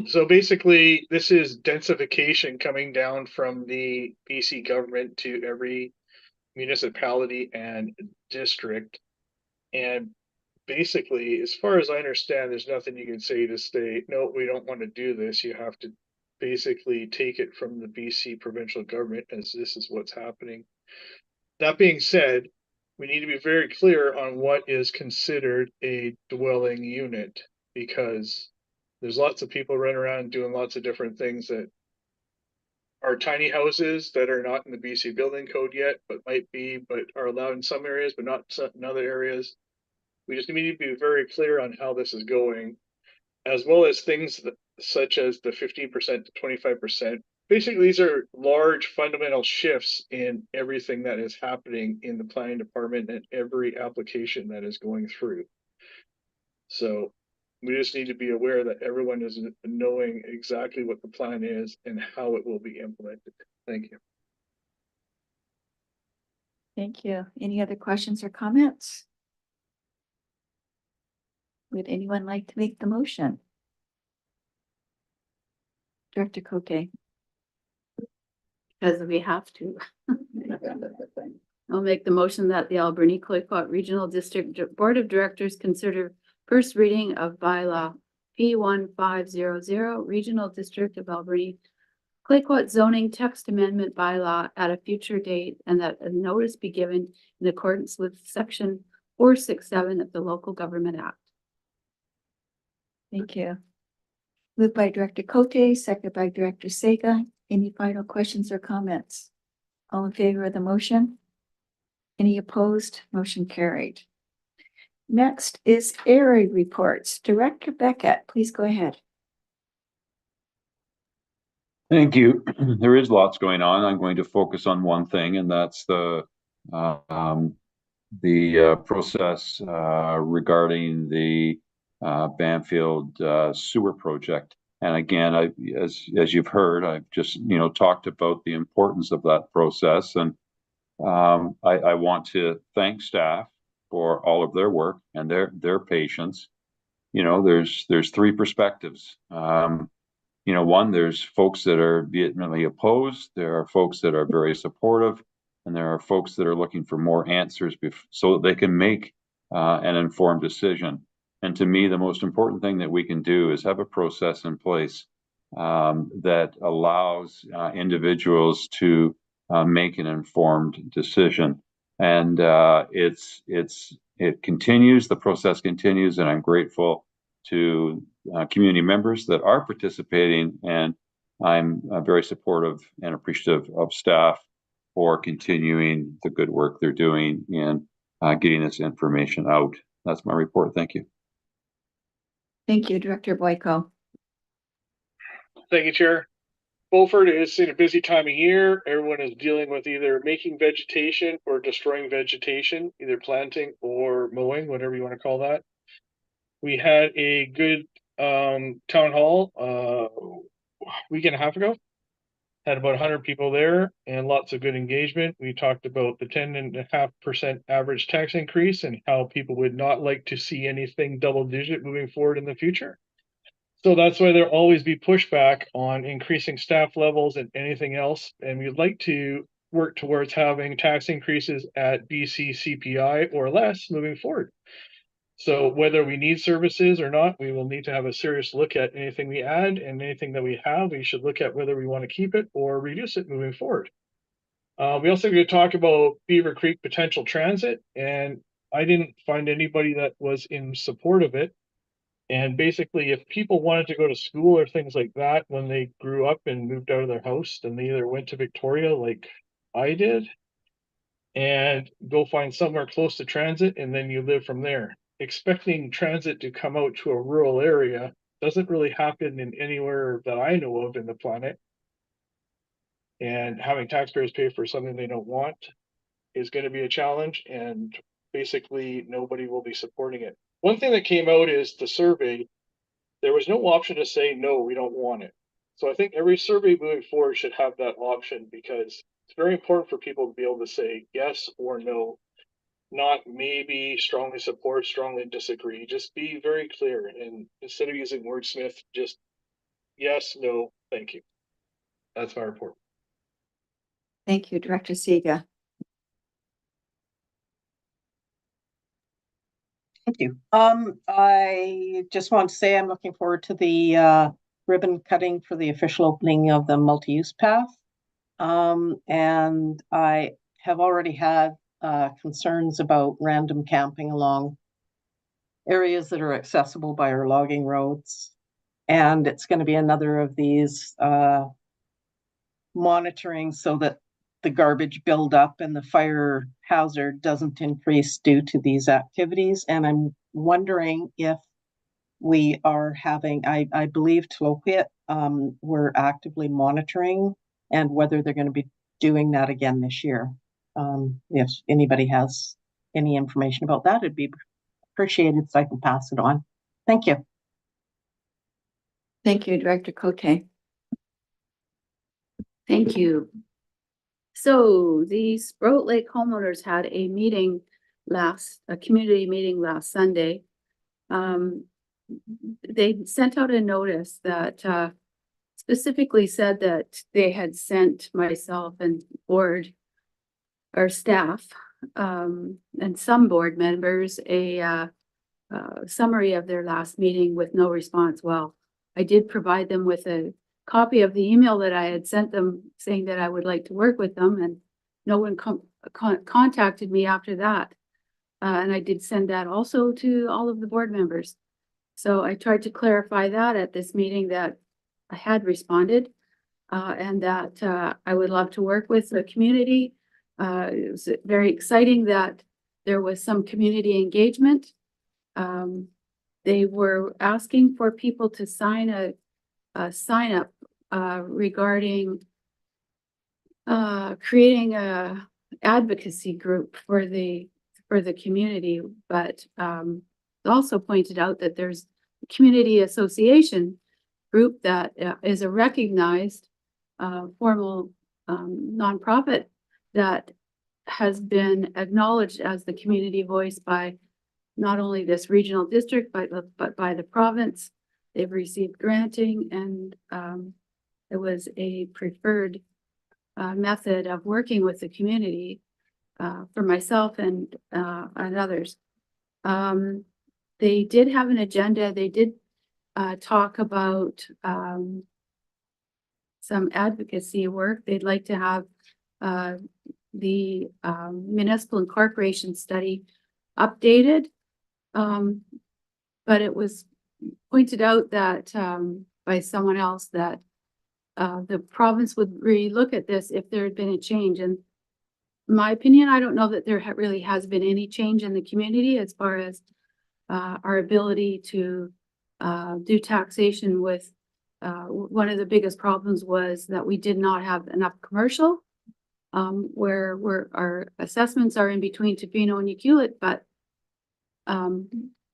So basically, this is densification coming down from the BC government to every municipality and district. And basically, as far as I understand, there's nothing you can say to say, no, we don't want to do this. You have to basically take it from the BC provincial government as this is what's happening. That being said, we need to be very clear on what is considered a dwelling unit, because there's lots of people running around doing lots of different things that are tiny houses that are not in the BC building code yet, but might be, but are allowed in some areas, but not in other areas. We just need to be very clear on how this is going, as well as things such as the 15% to 25%. Basically, these are large fundamental shifts in everything that is happening in the planning department and every application that is going through. So we just need to be aware that everyone is knowing exactly what the plan is and how it will be implemented. Thank you. Thank you. Any other questions or comments? Would anyone like to make the motion? Director Cote. Because we have to. I'll make the motion that the Alberni-Clayoquot Regional District Board of Directors consider first reading of bylaw P1500 Regional District of Alberni-Clayoquot zoning text amendment bylaw at a future date, and that a notice be given in accordance with section 467 of the Local Government Act. Thank you. Moved by Director Cote, seconded by Director Sega. Any final questions or comments? All in favor of the motion? Any opposed? Motion carried. Next is area reports. Director Beckett, please go ahead. Thank you. There is lots going on. I'm going to focus on one thing, and that's the process regarding the Banfield sewer project. And again, as you've heard, I've just talked about the importance of that process, and I want to thank staff for all of their work and their patience. There's three perspectives. One, there's folks that are vehemently opposed. There are folks that are very supportive, and there are folks that are looking for more answers so that they can make an informed decision. And to me, the most important thing that we can do is have a process in place that allows individuals to make an informed decision. And it continues, the process continues, and I'm grateful to community members that are participating, and I'm very supportive and appreciative of staff for continuing the good work they're doing in getting this information out. That's my report. Thank you. Thank you, Director Boyko. Thank you, Chair. Beaufort is in a busy time of year. Everyone is dealing with either making vegetation or destroying vegetation, either planting or mowing, whatever you want to call that. We had a good town hall a week and a half ago. Had about 100 people there and lots of good engagement. We talked about the 10.5% average tax increase and how people would not like to see anything double digit moving forward in the future. So that's why there'll always be pushback on increasing staff levels and anything else. And we'd like to work towards having tax increases at BC CPI or less moving forward. So whether we need services or not, we will need to have a serious look at anything we add, and anything that we have, we should look at whether we want to keep it or reduce it moving forward. We also going to talk about Beaver Creek potential transit, and I didn't find anybody that was in support of it. And basically, if people wanted to go to school or things like that when they grew up and moved out of their house, then they either went to Victoria like I did and go find somewhere close to transit, and then you live from there. Expecting transit to come out to a rural area doesn't really happen in anywhere that I know of in the planet. And having taxpayers pay for something they don't want is going to be a challenge, and basically nobody will be supporting it. One thing that came out is the survey. There was no option to say, no, we don't want it. So I think every survey moving forward should have that option, because it's very important for people to be able to say yes or no. Not maybe, strongly support, strongly disagree. Just be very clear, and instead of using wordsmith, just yes, no, thank you. That's my report. Thank you, Director Siga. Thank you. I just want to say I'm looking forward to the ribbon cutting for the official opening of the multi-use path. And I have already had concerns about random camping along areas that are accessible by our logging roads. And it's going to be another of these monitoring so that the garbage buildup and the fire hazard doesn't increase due to these activities. And I'm wondering if we are having, I believe Tlopit, we're actively monitoring, and whether they're going to be doing that again this year. If anybody has any information about that, it'd be appreciated so I can pass it on. Thank you. Thank you, Director Cote. Thank you. So the Sprout Lake homeowners had a meeting a community meeting last Sunday. They sent out a notice that specifically said that they had sent myself and board or staff and some board members a summary of their last meeting with no response. Well, I did provide them with a copy of the email that I had sent them saying that I would like to work with them, and no one contacted me after that. And I did send that also to all of the board members. So I tried to clarify that at this meeting, that I had responded and that I would love to work with the community. It was very exciting that there was some community engagement. They were asking for people to sign a sign up regarding creating a advocacy group for the for the community, but also pointed out that there's a community association group that is a recognized formal nonprofit that has been acknowledged as the community voice by not only this regional district, but by the province. They've received granting, and it was a preferred method of working with the community for myself and others. They did have an agenda. They did talk about some advocacy work. They'd like to have the municipal incorporation study updated. But it was pointed out that by someone else that the province would relook at this if there had been a change. And in my opinion, I don't know that there really has been any change in the community as far as our ability to do taxation with one of the biggest problems was that we did not have enough commercial, where our assessments are in between Tofino and Ucluelet, but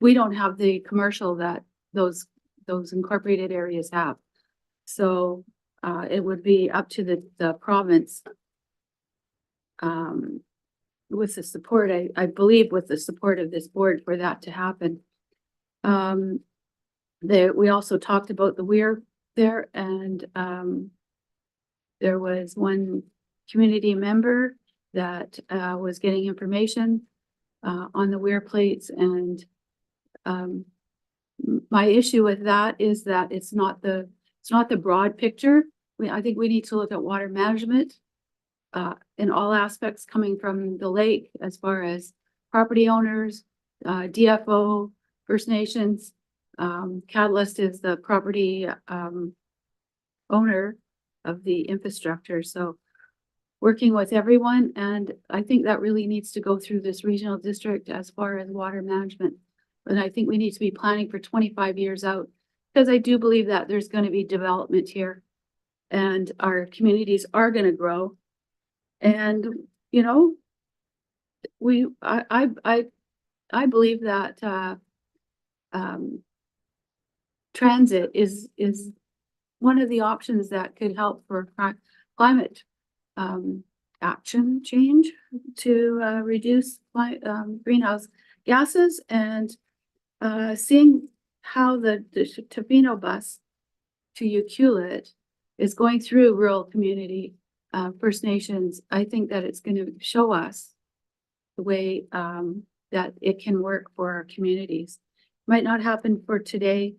we don't have the commercial that those incorporated areas have. So it would be up to the province with the support, I believe with the support of this board for that to happen. We also talked about the weir there, and there was one community member that was getting information on the weir plates, and my issue with that is that it's not the broad picture. I think we need to look at water management in all aspects coming from the lake, as far as property owners, DFO, First Nations. Catalyst is the property owner of the infrastructure. So working with everyone, and I think that really needs to go through this regional district as far as water management. And I think we need to be planning for 25 years out, because I do believe that there's going to be development here and our communities are going to grow. And, you know, I believe that transit is one of the options that could help for climate action change to reduce greenhouse gases, and seeing how the Tofino bus to Ucluelet is going through rural community, First Nations. I think that it's going to show us the way that it can work for our communities. Might not happen for today,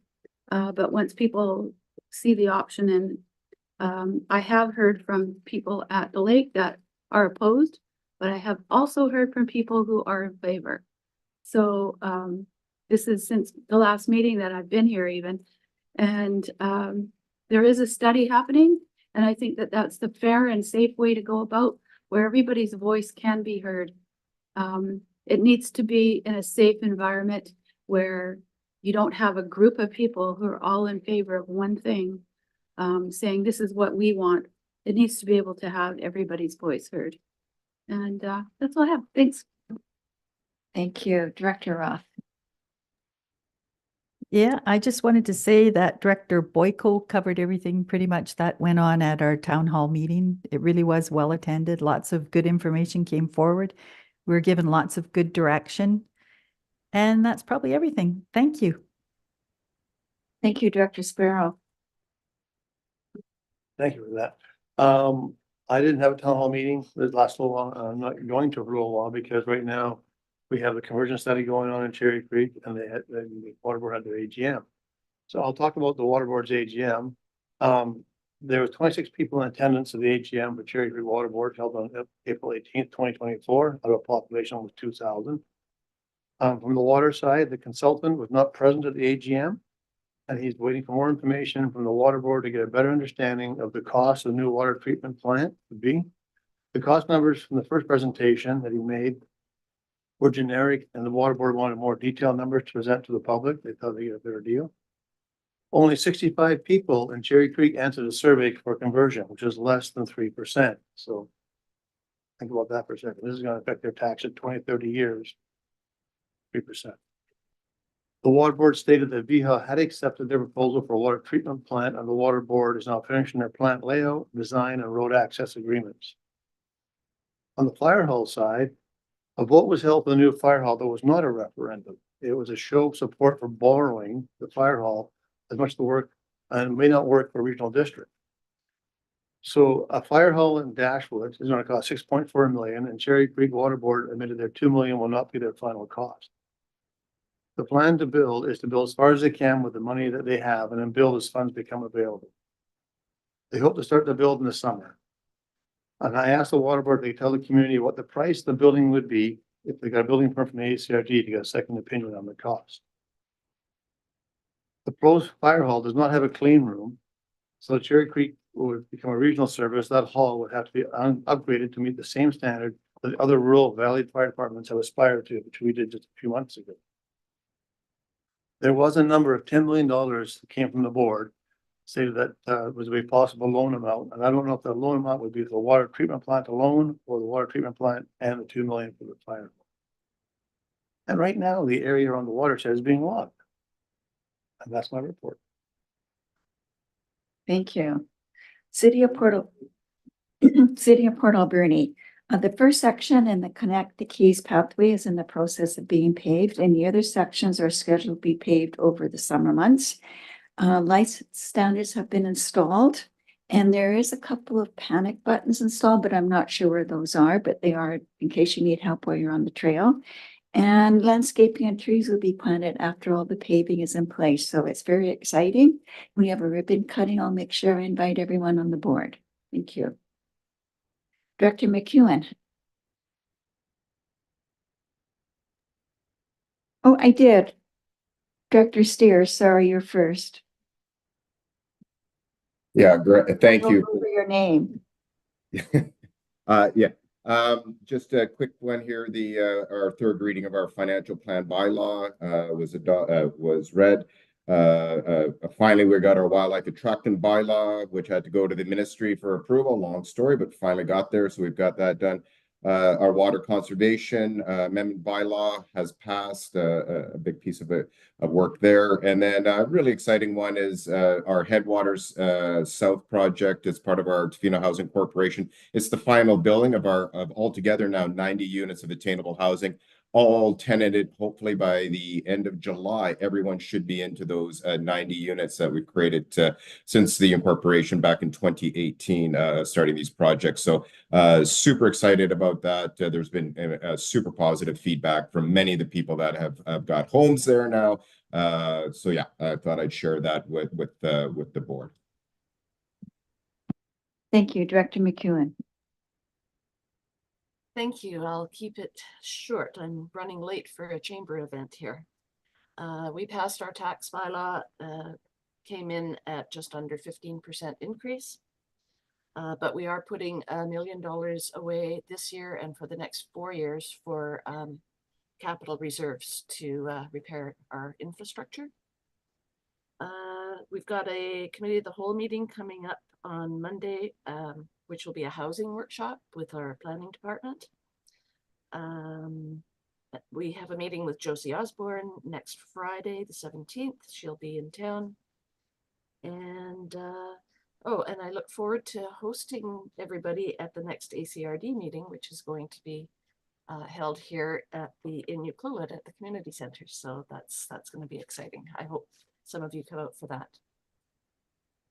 but once people see the option, and I have heard from people at the lake that are opposed, but I have also heard from people who are in favor. So this is since the last meeting that I've been here even, and there is a study happening, and I think that that's the fair and safe way to go about, where everybody's voice can be heard. It needs to be in a safe environment where you don't have a group of people who are all in favor of one thing, saying this is what we want. It needs to be able to have everybody's voice heard. And that's all I have. Thanks. Thank you, Director Roth. Yeah, I just wanted to say that Director Boyko covered everything pretty much that went on at our town hall meeting. It really was well attended. Lots of good information came forward. We were given lots of good direction. And that's probably everything. Thank you. Thank you, Director Sparrow. Thank you for that. I didn't have a town hall meeting this last little while. I'm not going to for a little while because right now we have the conversion study going on in Cherry Creek, and the water board had their AGM. So I'll talk about the water board's AGM. There were 26 people in attendance of the AGM for Cherry Creek Water Board held on April 18th, 2024, out of a population of 2,000. From the water side, the consultant was not present at the AGM, and he's waiting for more information from the water board to get a better understanding of the cost of the new water treatment plant would be. The cost numbers from the first presentation that he made were generic, and the water board wanted more detailed numbers to present to the public. They thought they'd get a better deal. Only 65 people in Cherry Creek answered a survey for conversion, which is less than 3%. So Think about that for a second. This is gonna affect their tax in 20, 30 years. 3%. The water board stated that VHA had accepted their proposal for a water treatment plant, and the water board is now finishing their plant layout, design, and road access agreements. On the fire hall side, a vote was held for the new fire hall that was not a referendum. It was a show of support for borrowing the fire hall as much to work and may not work for a regional district. So a fire hall in Dashwood is gonna cost 6.4 million, and Cherry Creek Water Board admitted their 2 million will not be their final cost. The plan to build is to build as far as they can with the money that they have and then build as funds become available. They hope to start the build in the summer. And I asked the water board, they tell the community what the price of the building would be if they got a building permit from the ACRG to get a second opinion on the cost. The proposed fire hall does not have a clean room, so Cherry Creek would become a regional service. That hall would have to be upgraded to meet the same standard that the other rural valley fire departments have aspired to, which we did just a few months ago. There was a number of $10 million that came from the board, stated that was a possible loan amount, and I don't know if the loan amount would be the water treatment plant alone or the water treatment plant and the 2 million for the fire. And right now, the area around the watershed is being logged. And that's my report. Thank you. City of Port Alberni. The first section in the Connect the Keys pathway is in the process of being paved, and the other sections are scheduled to be paved over the summer months. Light standards have been installed, and there is a couple of panic buttons installed, but I'm not sure where those are, but they are in case you need help while you're on the trail. And landscaping and trees will be planted after all the paving is in place. So it's very exciting. We have a ribbon cutting. I'll make sure I invite everyone on the board. Thank you. Director McEwen. Oh, I did. Director Steers, sorry, you're first. Yeah, great. Thank you. For your name. Yeah. Just a quick one here. Our third reading of our financial plan bylaw was read. Finally, we got our wildlife attractant bylaw, which had to go to the ministry for approval. Long story, but finally got there. So we've got that done. Our water conservation amendment bylaw has passed, a big piece of work there. And then a really exciting one is our Headwaters South project. It's part of our Tofino Housing Corporation. It's the final building of altogether now 90 units of attainable housing, all tenanted. Hopefully by the end of July, everyone should be into those 90 units that we've created since the incorporation back in 2018, starting these projects. So super excited about that. There's been super positive feedback from many of the people that have got homes there now. So yeah, I thought I'd share that with the board. Thank you, Director McEwen. Thank you. I'll keep it short. I'm running late for a chamber event here. We passed our tax bylaw, came in at just under 15% increase. But we are putting $1 million away this year and for the next 4 years for capital reserves to repair our infrastructure. We've got a committee of the whole meeting coming up on Monday, which will be a housing workshop with our planning department. We have a meeting with Josie Osborne next Friday, the 17th. She'll be in town. And and I look forward to hosting everybody at the next ACRD meeting, which is going to be held here in Ucluelet at the community center. So that's going to be exciting. I hope some of you come out for that.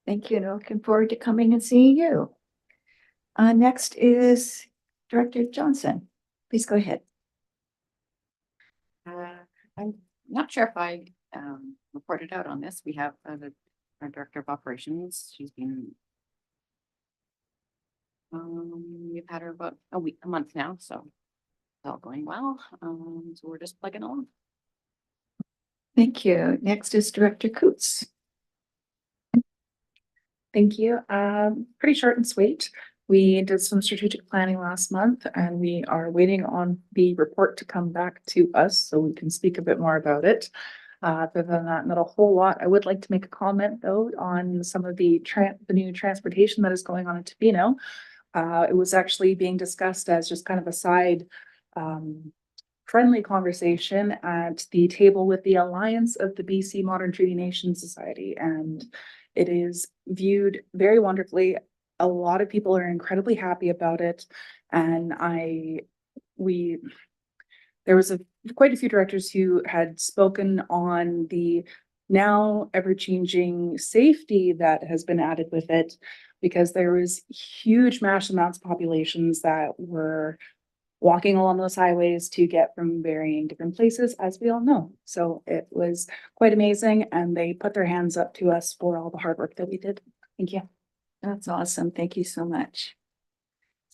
Thank you. Looking forward to coming and seeing you. Next is Director Johnson. Please go ahead. I'm not sure if I reported out on this. We have our Director of Operations. She's been, we've had her about a month now, so it's all going well. So we're just plugging along. Thank you. Next is Director Coots. Thank you. Pretty short and sweet. We did some strategic planning last month, and we are waiting on the report to come back to us so we can speak a bit more about it. Other than that, not a whole lot. I would like to make a comment though on some of the new transportation that is going on in Tofino. It was actually being discussed as just kind of a side friendly conversation at the table with the Alliance of the BC Modern Treaty Nation Society, and it is viewed very wonderfully. A lot of people are incredibly happy about it, and there was quite a few directors who had spoken on the now ever-changing safety that has been added with it, because there was huge mass amounts of populations that were walking along those highways to get from varying different places, as we all know. So it was quite amazing, and they put their hands up to us for all the hard work that we did. Thank you. That's awesome. Thank you so much.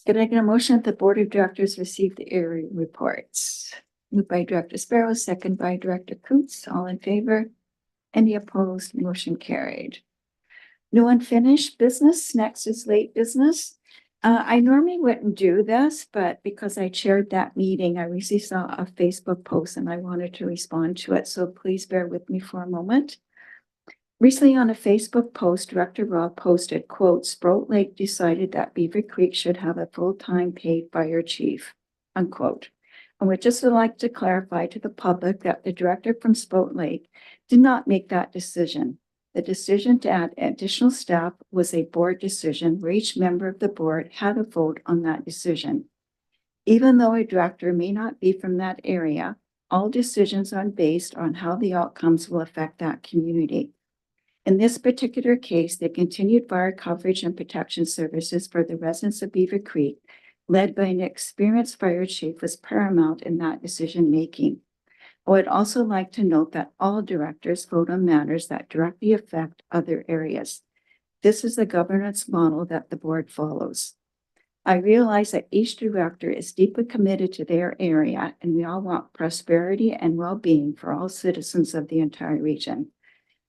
Can I get a motion that the Board of Directors receive the area reports? Moved by Director Sparrow, second by Director Coots. All in favor? Any opposed? Motion carried. No unfinished business. Next is late business. I normally wouldn't do this, but because I chaired that meeting, I recently saw a Facebook post and I wanted to respond to it. So please bear with me for a moment. Recently on a Facebook post, Director Robb posted, quote, "Sprout Lake decided that Beaver Creek should have a full-time paid fire chief," unquote. And would just like to clarify to the public that the director from Sprout Lake did not make that decision. The decision to add additional staff was a board decision where each member of the board had a vote on that decision. Even though a director may not be from that area, all decisions are based on how the outcomes will affect that community. In this particular case, the continued fire coverage and protection services for the residents of Beaver Creek, led by an experienced fire chief, was paramount in that decision-making. I would also like to note that all directors vote on matters that directly affect other areas. This is the governance model that the board follows. I realize that each director is deeply committed to their area, and we all want prosperity and well-being for all citizens of the entire region.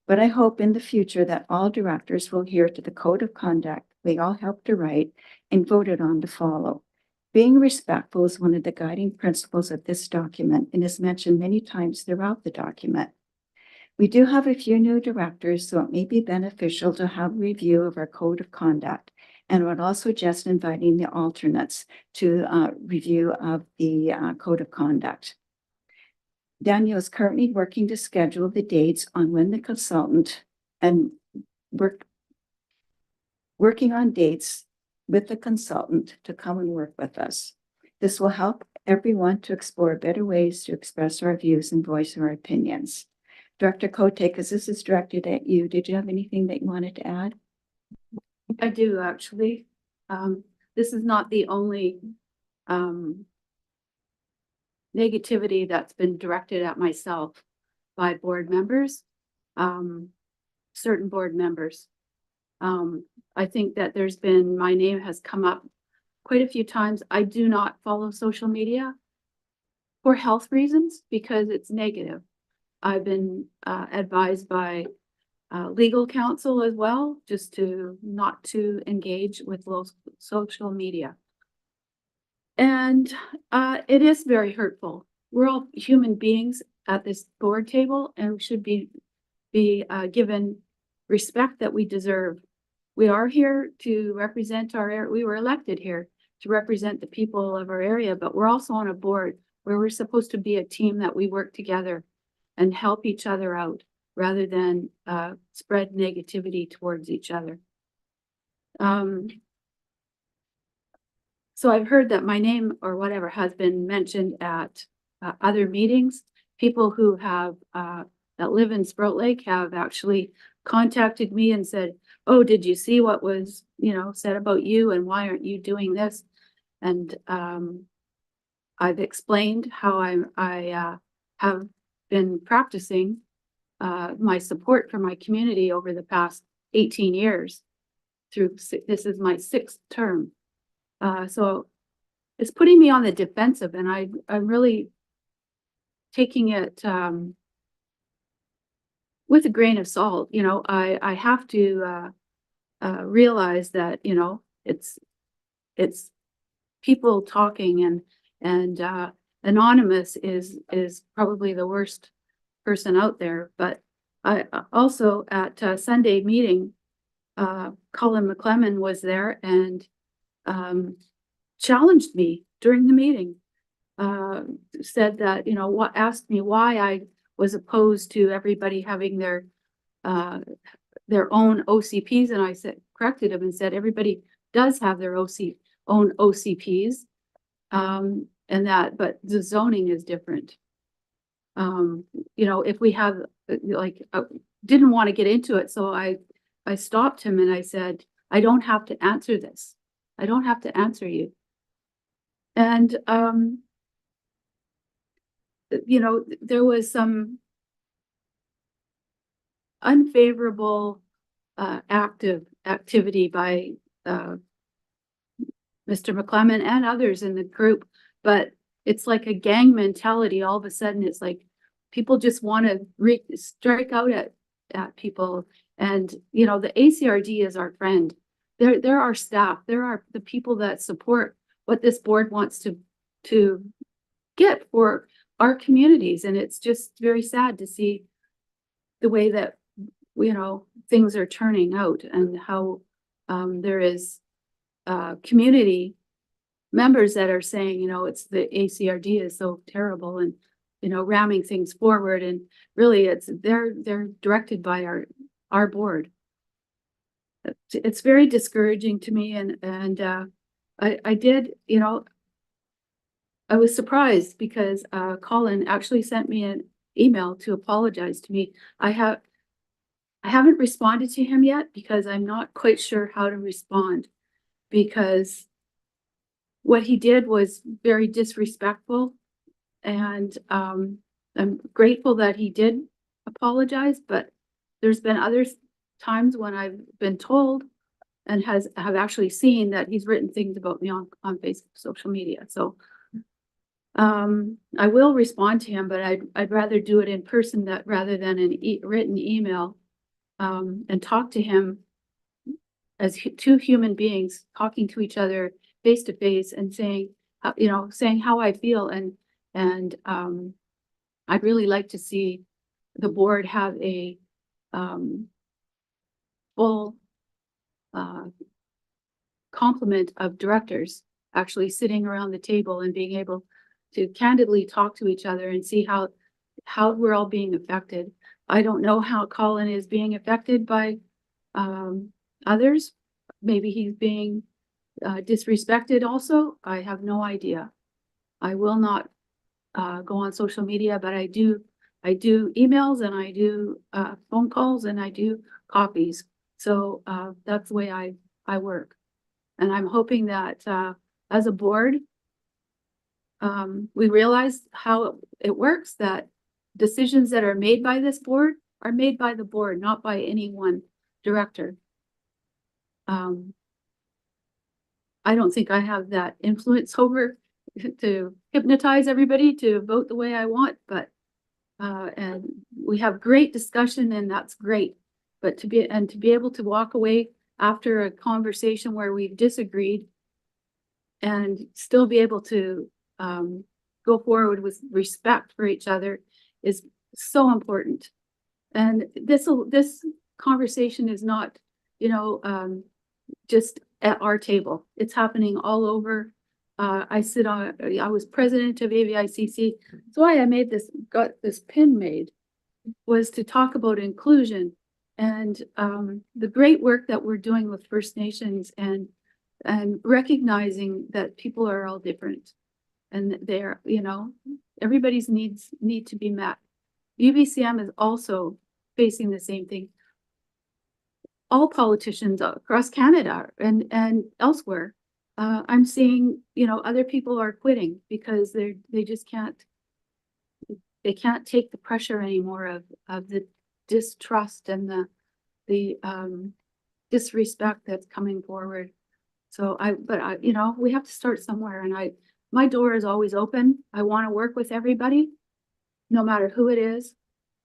But I hope in the future that all directors will adhere to the code of conduct we all helped to write and voted on to follow. Being respectful is one of the guiding principles of this document and is mentioned many times throughout the document. We do have a few new directors, so it may be beneficial to have a review of our code of conduct, and would also suggest inviting the alternates to review of the code of conduct. Daniel is currently working to schedule the dates on when the consultant and working on dates with the consultant to come and work with us. This will help everyone to explore better ways to express our views and voice our opinions. Director Cote, because this is directed at you, did you have anything that you wanted to add? I do, actually. This is not the only negativity that's been directed at myself by board members, certain board members. I think that my name has come up quite a few times. I do not follow social media for health reasons because it's negative. I've been advised by legal counsel as well, just not to engage with social media. And it is very hurtful. We're all human beings at this board table and we should be given respect that we deserve. We are here to represent our area. We were elected here to represent the people of our area, but we're also on a board where we're supposed to be a team that we work together and help each other out rather than spread negativity towards each other. So I've heard that my name or whatever has been mentioned at other meetings. People who have that live in Sprout Lake have actually contacted me and said, "Oh, did you see what was, said about you and why aren't you doing this?" And I've explained how I have been practicing my support for my community over the past 18 years. This is my 6th term. So it's putting me on the defensive, and I'm really taking it with a grain of salt. I have to realize that it's people talking, and anonymous is probably the worst person out there. But I also at Sunday meeting, Colin McClellan was there, and challenged me during the meeting. Said that, you know, asked me why I was opposed to everybody having their own OCPs, and I corrected him and said everybody does have their own OCPs, and that, but the zoning is different. You know, if we have didn't want to get into it, so I stopped him and I said, I don't have to answer this. I don't have to answer you. And you know, there was some unfavorable activity by Mr. McClellan and others in the group, but it's like a gang mentality. All of a sudden, it's like people just want to strike out at people. And, you know, the ACRD is our friend. They're our staff. There are the people that support what this board wants to get for our communities. And it's just very sad to see the way that, you know, things are turning out, and how there is community members that are saying, you know, it's the ACRD is so terrible, and, you know, ramming things forward. And really they're directed by our board. It's very discouraging to me. And I did, you know, I was surprised because Colin actually sent me an email to apologize to me. I haven't responded to him yet because I'm not quite sure how to respond, because what he did was very disrespectful. And I'm grateful that he did apologize, but there's been other times when I've been told and have actually seen that he's written things about me on Facebook, social media. So I will respond to him, but I'd rather do it in person rather than an written email, and talk to him as two human beings talking to each other face to face and saying, you know, saying how I feel. And I'd really like to see the board have a full complement of directors actually sitting around the table and being able to candidly talk to each other and see how we're all being affected. I don't know how Colin is being affected by others. Maybe he's being disrespected also. I have no idea. I will not go on social media, but I do emails, and I do phone calls, and I do copies. So that's the way I work. And I'm hoping that as a board, we realize how it works, that decisions that are made by this board are made by the board, not by any one director. I don't think I have that influence over to hypnotize everybody to vote the way I want, but and we have great discussion, and that's great. But to be able to walk away after a conversation where we've disagreed and still be able to go forward with respect for each other is so important. And this conversation is not, you know, just at our table. It's happening all over. I was president of AVICC. That's why I got this pin made, was to talk about inclusion and the great work that we're doing with First Nations, and recognizing that people are all different, and they're, you know, everybody's needs need to be met. UBCM is also facing the same thing. All politicians across Canada and elsewhere, I'm seeing, you know, other people are quitting because they just can't take the pressure anymore of the distrust and the disrespect that's coming forward. So you know, we have to start somewhere, and my door is always open. I want to work with everybody, no matter who it is.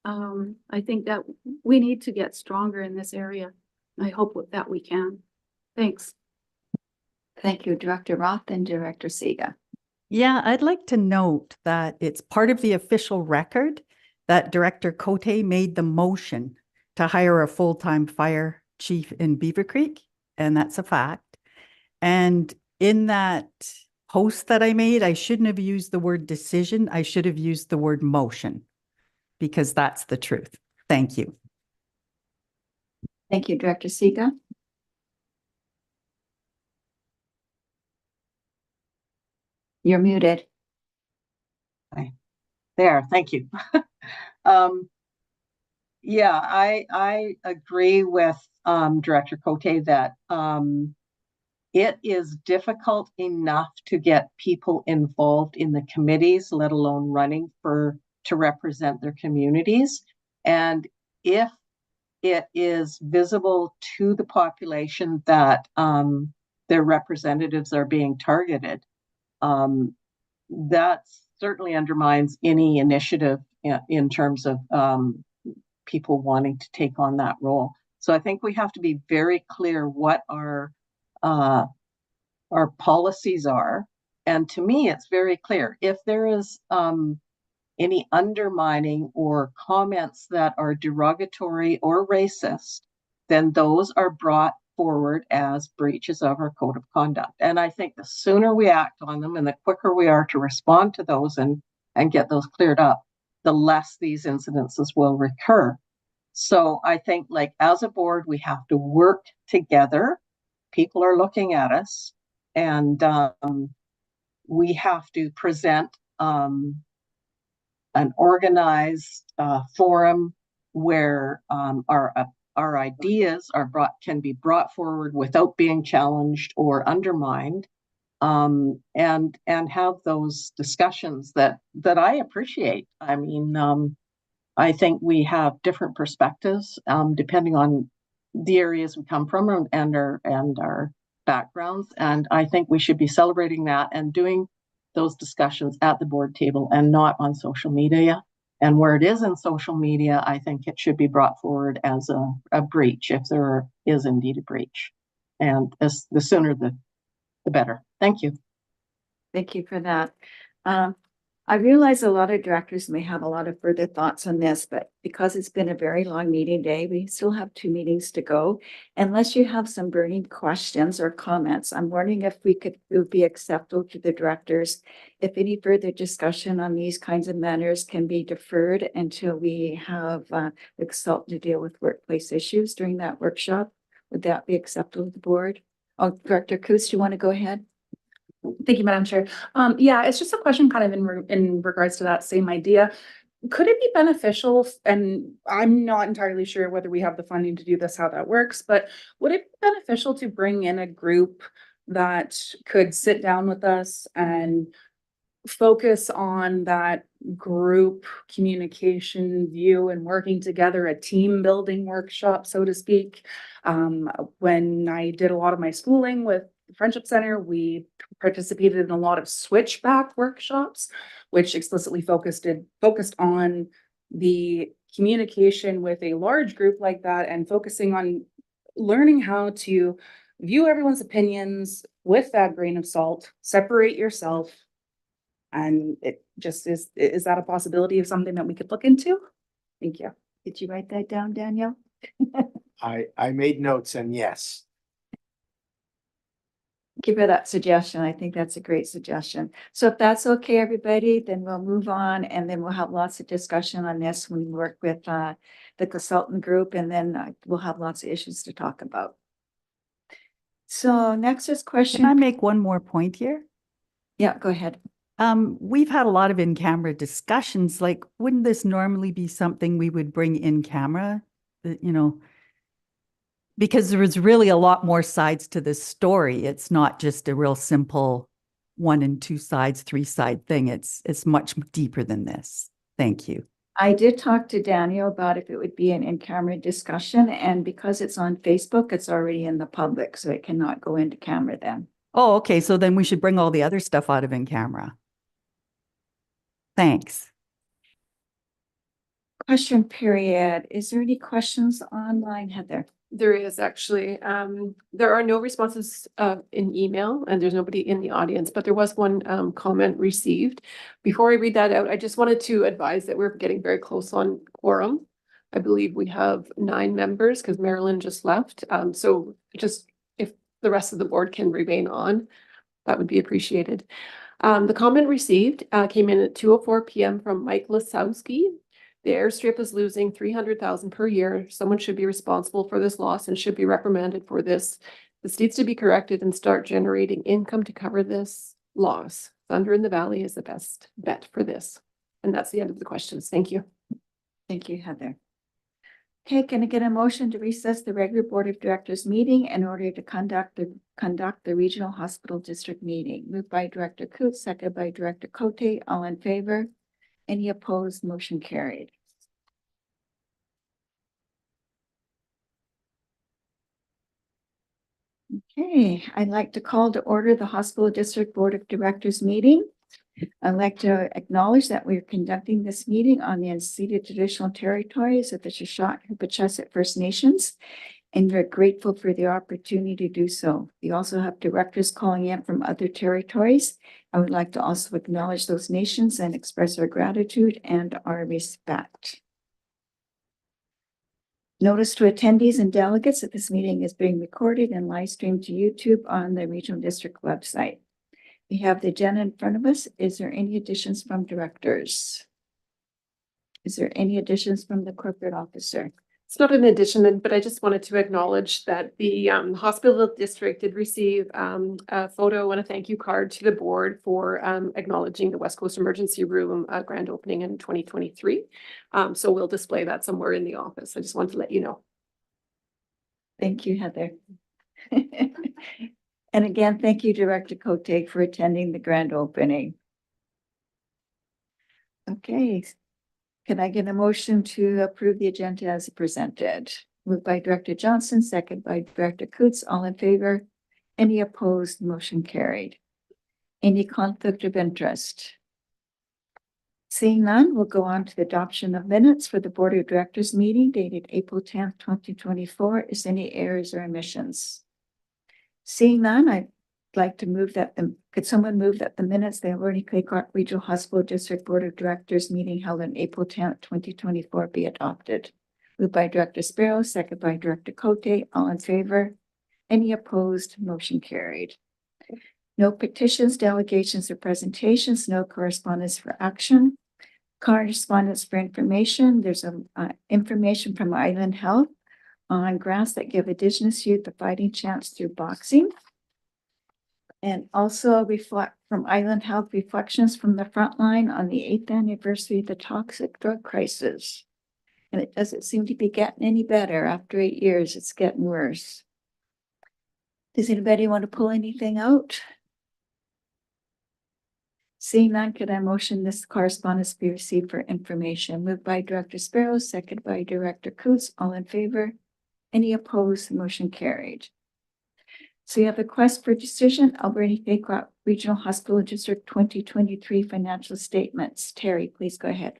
I think that we need to get stronger in this area. I hope that we can. Thanks. Thank you, Director Roth and Director Sega. Yeah, I'd like to note that it's part of the official record that Director Cote made the motion to hire a full-time fire chief in Beaver Creek, and that's a fact. And in that post that I made, I shouldn't have used the word decision. I should have used the word motion because that's the truth. Thank you. Thank you, Director Siga. You're muted. There, thank you. Yeah, I agree with Director Cote that it is difficult enough to get people involved in the committees, let alone running to represent their communities. And if it is visible to the population that their representatives are being targeted, that certainly undermines any initiative in terms of people wanting to take on that role. So I think we have to be very clear what our policies are. And to me, it's very clear. If there is any undermining or comments that are derogatory or racist, then those are brought forward as breaches of our code of conduct. And I think the sooner we act on them and the quicker we are to respond to those and get those cleared up, the less these incidences will recur. So I think, like, as a board, we have to work together. People are looking at us, and we have to present an organized forum where our ideas can be brought forward without being challenged or undermined, and have those discussions that I appreciate. I mean, I think we have different perspectives depending on the areas we come from and our backgrounds, and I think we should be celebrating that and doing those discussions at the board table and not on social media. And where it is in social media, I think it should be brought forward as a breach if there is indeed a breach. And the sooner the better. Thank you. Thank you for that. I realize a lot of directors may have a lot of further thoughts on this, but because it's been a very long meeting day, we still have 2 meetings to go. Unless you have some burning questions or comments, I'm wondering if it would be acceptable to the directors if any further discussion on these kinds of matters can be deferred until we have the consultant to deal with workplace issues during that workshop. Would that be acceptable to the board? Oh, Director Coos, do you want to go ahead? Thank you, Madam Chair. Yeah, it's just a question kind of in regards to that same idea. Could it be beneficial, and I'm not entirely sure whether we have the funding to do this, how that works, but would it be beneficial to bring in a group that could sit down with us and focus on that group communication view and working together, a team building workshop, so to speak? When I did a lot of my schooling with the Friendship Center, we participated in a lot of switchback workshops, which explicitly focused on the communication with a large group like that and focusing on learning how to view everyone's opinions with that grain of salt, separate yourself. And it just is that a possibility of something that we could look into? Thank you. Did you write that down, Danielle? I made notes, and yes. Thank you for that suggestion. I think that's a great suggestion. So if that's okay, everybody, then we'll move on, and then we'll have lots of discussion on this when we work with the consultant group, and then we'll have lots of issues to talk about. So next is question. Can I make one more point here? Yeah, go ahead. We've had a lot of in-camera discussions. Like, wouldn't this normally be something we would bring in camera? Because there was really a lot more sides to this story. It's not just a real simple 1 and 2 sides, 3-side thing. It's much deeper than this. Thank you. I did talk to Daniel about if it would be an in-camera discussion, and because it's on Facebook, it's already in the public, so it cannot go into camera then. Oh, okay. So then we should bring all the other stuff out of in-camera. Thanks. Question period. Is there any questions online, Heather? There is actually, there are no responses in email, and there's nobody in the audience, but there was one comment received. Before I read that out, I just wanted to advise that we're getting very close on quorum. I believe we have 9 members because Marilyn just left. So just if the rest of the board can remain on, that would be appreciated. The comment received came in at 2:04 p.m. from Mike Lasowski. The airstrip is losing $300,000 per year. Someone should be responsible for this loss and should be reprimanded for this. This needs to be corrected and start generating income to cover this loss. Thunder in the Valley is the best bet for this. And that's the end of the questions. Thank you. Thank you, Heather. Okay, can I get a motion to recess the regular Board of Directors meeting in order to conduct the Regional Hospital District meeting? Moved by Director Coots, seconded by Director Cote. All in favor? Any opposed? Motion carried. Okay, I'd like to call to order the Hospital District Board of Directors meeting. I'd like to acknowledge that we are conducting this meeting on the unceded traditional territories of the Shuswap First Nations, and we're grateful for the opportunity to do so. We also have directors calling in from other territories. I would like to also acknowledge those nations and express our gratitude and our respect. Notice to attendees and delegates that this meeting is being recorded and live streamed to YouTube on the Regional District website. We have the agenda in front of us. Is there any additions from directors? Is there any additions from the corporate officer? It's not an addition, but I just wanted to acknowledge that the hospital district did receive a photo and a thank you card to the board for acknowledging the West Coast Emergency Room grand opening in 2023. So we'll display that somewhere in the office. I just wanted to let you know. Thank you, Heather. And again, thank you, Director Cote, for attending the grand opening. Okay. Can I get a motion to approve the agenda as presented? Moved by Director Johnson, second by Director Coots. All in favor? Any opposed? Motion carried. Any conflict of interest? Seeing none, we'll go on to the adoption of minutes for the Board of Directors meeting dated April 10th, 2024. Is there any errors or omissions? Seeing none, I'd like to move that, could someone move that the minutes, the Alberni Claycourt Regional Hospital District Board of Directors meeting held on April 10th, 2024 be adopted? Moved by Director Sparrow, second by Director Cote. All in favor? Any opposed? Motion carried. No petitions, delegations, or presentations. No correspondence for action. Correspondence for information. There's information from Island Health on grants that give Indigenous youth a fighting chance through boxing. And also from Island Health, reflections from the front line on the 8th anniversary of the toxic drug crisis. And it doesn't seem to be getting any better. After 8 years, it's getting worse. Does anybody want to pull anything out? Seeing none, could I motion this correspondence be received for information? Moved by Director Sparrow, second by Director Coots. All in favor? Any opposed? Motion carried. So you have a request for decision, Alberni Claycourt Regional Hospital District 2023 financial statements. Terry, please go ahead.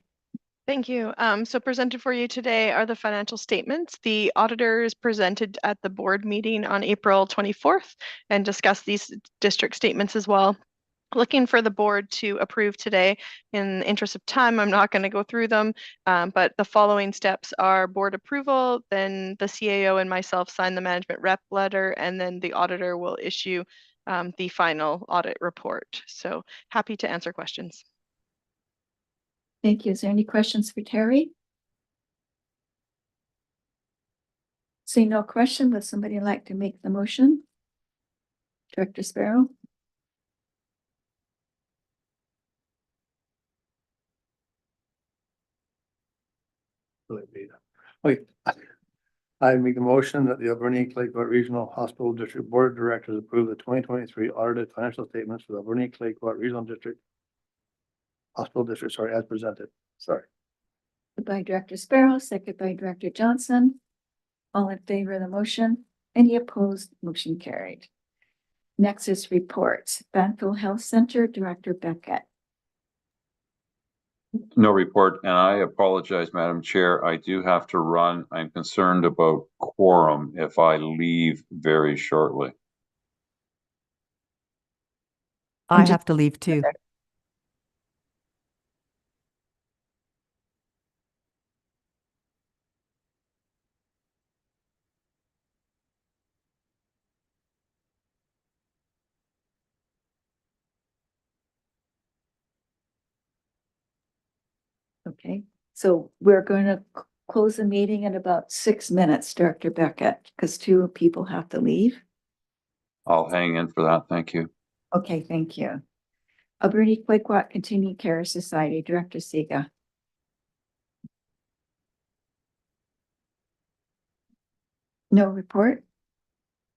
Thank you. So presented for you today are the financial statements. The auditors presented at the board meeting on April 24th and discussed these district statements as well. Looking for the board to approve today. In the interest of time, I'm not going to go through them, but the following steps are board approval, then the CAO and myself sign the management rep letter, and then the auditor will issue the final audit report. So happy to answer questions. Thank you. Is there any questions for Terry? Seeing no question, would somebody like to make the motion? Director Sparrow? Okay. I make a motion that the Alberni Claycourt Regional Hospital District Board of Directors approve the 2023 audited financial statements for the Alberni Claycourt Regional District Hospital District, sorry, as presented. Sorry. By Director Sparrow, second by Director Johnson. All in favor of the motion? Any opposed? Motion carried. Next is reports. Banfield Health Center, Director Beckett. No report, and I apologize, Madam Chair. I do have to run. I'm concerned about quorum if I leave very shortly. I have to leave too. Okay, so we're going to close the meeting in about 6 minutes, Director Beckett, because 2 people have to leave. I'll hang in for that. Thank you. Okay, thank you. Alberni Quaquat Continuing Care Society, Director Siga. No report.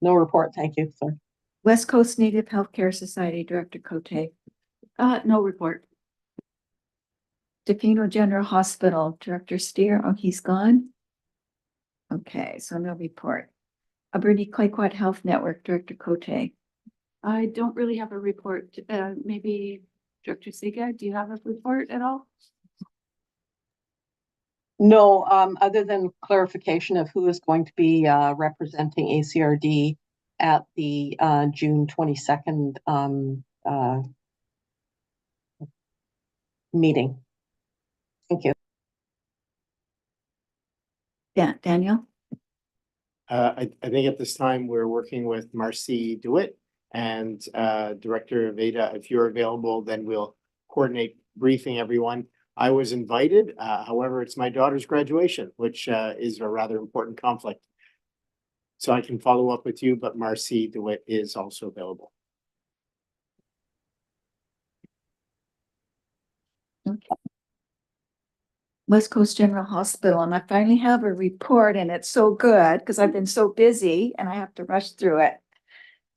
No report, thank you, sir. West Coast Native Healthcare Society, Director Cote. No report. Tofino General Hospital, Director Steer. Oh, he's gone. Okay, so no report. Alberni Quaquat Health Network, Director Cote. I don't really have a report. Maybe Director Siga, do you have a report at all? No, other than clarification of who is going to be representing ACRD at the June 22nd meeting. Thank you. Yeah, Daniel. I think at this time, we're working with Marcy DeWitt and Director Veda. If you're available, then we'll coordinate briefing everyone. I was invited, however, it's my daughter's graduation, which is a rather important conflict. So I can follow up with you, but Marcy DeWitt is also available. Okay. West Coast General Hospital, and I finally have a report, and it's so good because I've been so busy and I have to rush through it.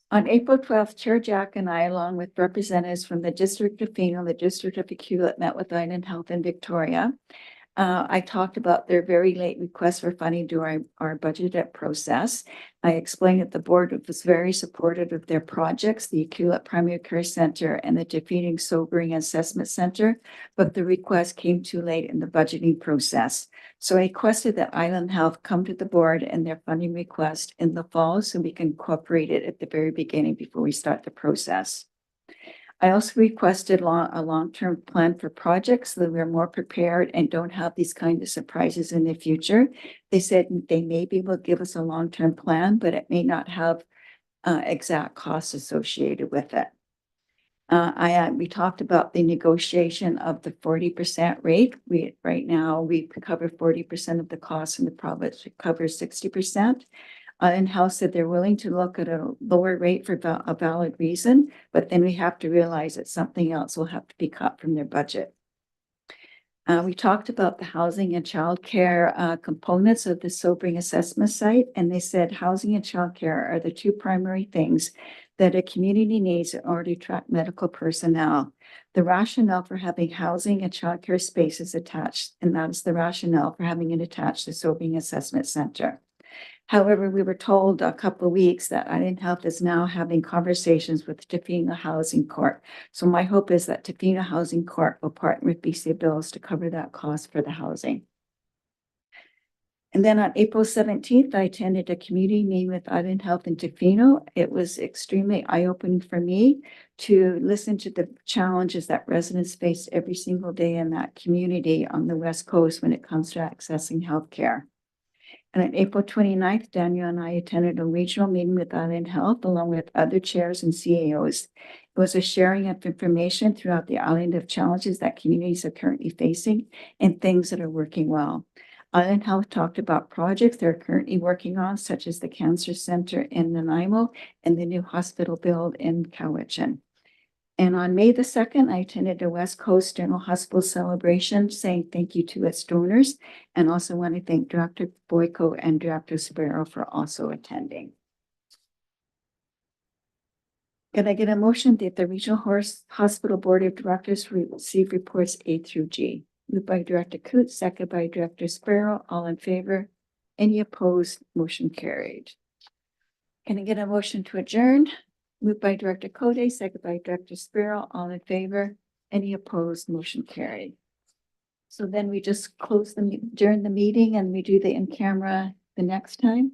On April 12th, Chair Jack and I, along with representatives from the District of Fino, the District of Aculet, met with Island Health in Victoria. I talked about their very late request for funding during our budget process. I explained that the board was very supportive of their projects, the Aculet Primary Care Center and the Defeating Sobering Assessment Center, but the request came too late in the budgeting process. So I requested that Island Health come to the board and their funding request in the fall so we can incorporate it at the very beginning before we start the process. I also requested a long-term plan for projects so that we're more prepared and don't have these kind of surprises in the future. They said they may be able to give us a long-term plan, but it may not have exact costs associated with it. We talked about the negotiation of the 40% rate. Right now we cover 40% of the costs, and the province covers 60%. In-house said they're willing to look at a lower rate for a valid reason, but then we have to realize that something else will have to be cut from their budget. We talked about the housing and childcare components of the sobering assessment site, and they said housing and childcare are the 2 primary things that a community needs in order to attract medical personnel. The rationale for having housing and childcare spaces attached, and that is the rationale for having it attached to the sobering assessment center. However, we were told a couple of weeks that Island Health is now having conversations with Tofino Housing Corp. So my hope is that Tofino Housing Corp will partner with BC Bills to cover that cost for the housing. And then on April 17th, I attended a community meeting with Island Health in Tofino. It was extremely eye-opening for me to listen to the challenges that residents face every single day in that community on the West Coast when it comes to accessing healthcare. And on April 29th, Daniel and I attended a regional meeting with Island Health along with other chairs and CAOs. It was a sharing of information throughout the island of challenges that communities are currently facing and things that are working well. Island Health talked about projects they're currently working on, such as the Cancer Center in Nanaimo and the new hospital build in Cowichan. And on May the 2nd, I attended a West Coast General Hospital celebration saying thank you to its donors, and also want to thank Dr. Boyko and Dr. Sparrow for also attending. Can I get a motion that the Regional Hospital Board of Directors receive reports A through G? Moved by Director Coots, second by Director Sparrow. All in favor? Any opposed? Motion carried. Can I get a motion to adjourn? Moved by Director Code, second by Director Sparrow. All in favor? Any opposed? Motion carried. So then we just close during the meeting and we do the in-camera the next time.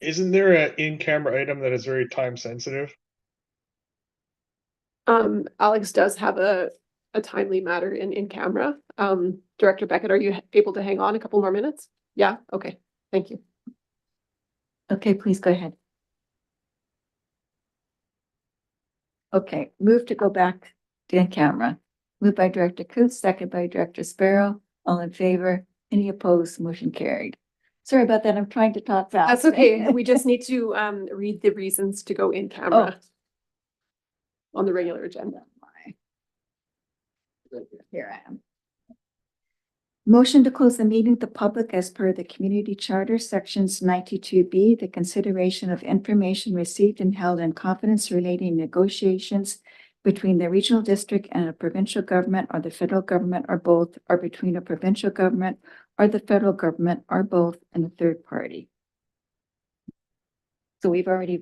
Isn't there an in-camera item that is very time sensitive? Alex does have a timely matter in camera. Director Beckett, are you able to hang on a couple more minutes? Yeah, okay, thank you. Okay, please go ahead. Okay, move to go back to in camera. Moved by Director Coates, second by Director Sparrow. All in favor? Any opposed? Motion carried. Sorry about that. I'm trying to talk fast. That's okay. We just need to read the reasons to go in camera on the regular agenda. Here I am. Motion to close the meeting to public as per the Community Charter, Sections 92B, the consideration of information received and held in confidence relating negotiations between the regional district and a provincial government or the federal government or both, or between a provincial government or the federal government or both and a third party. So we've already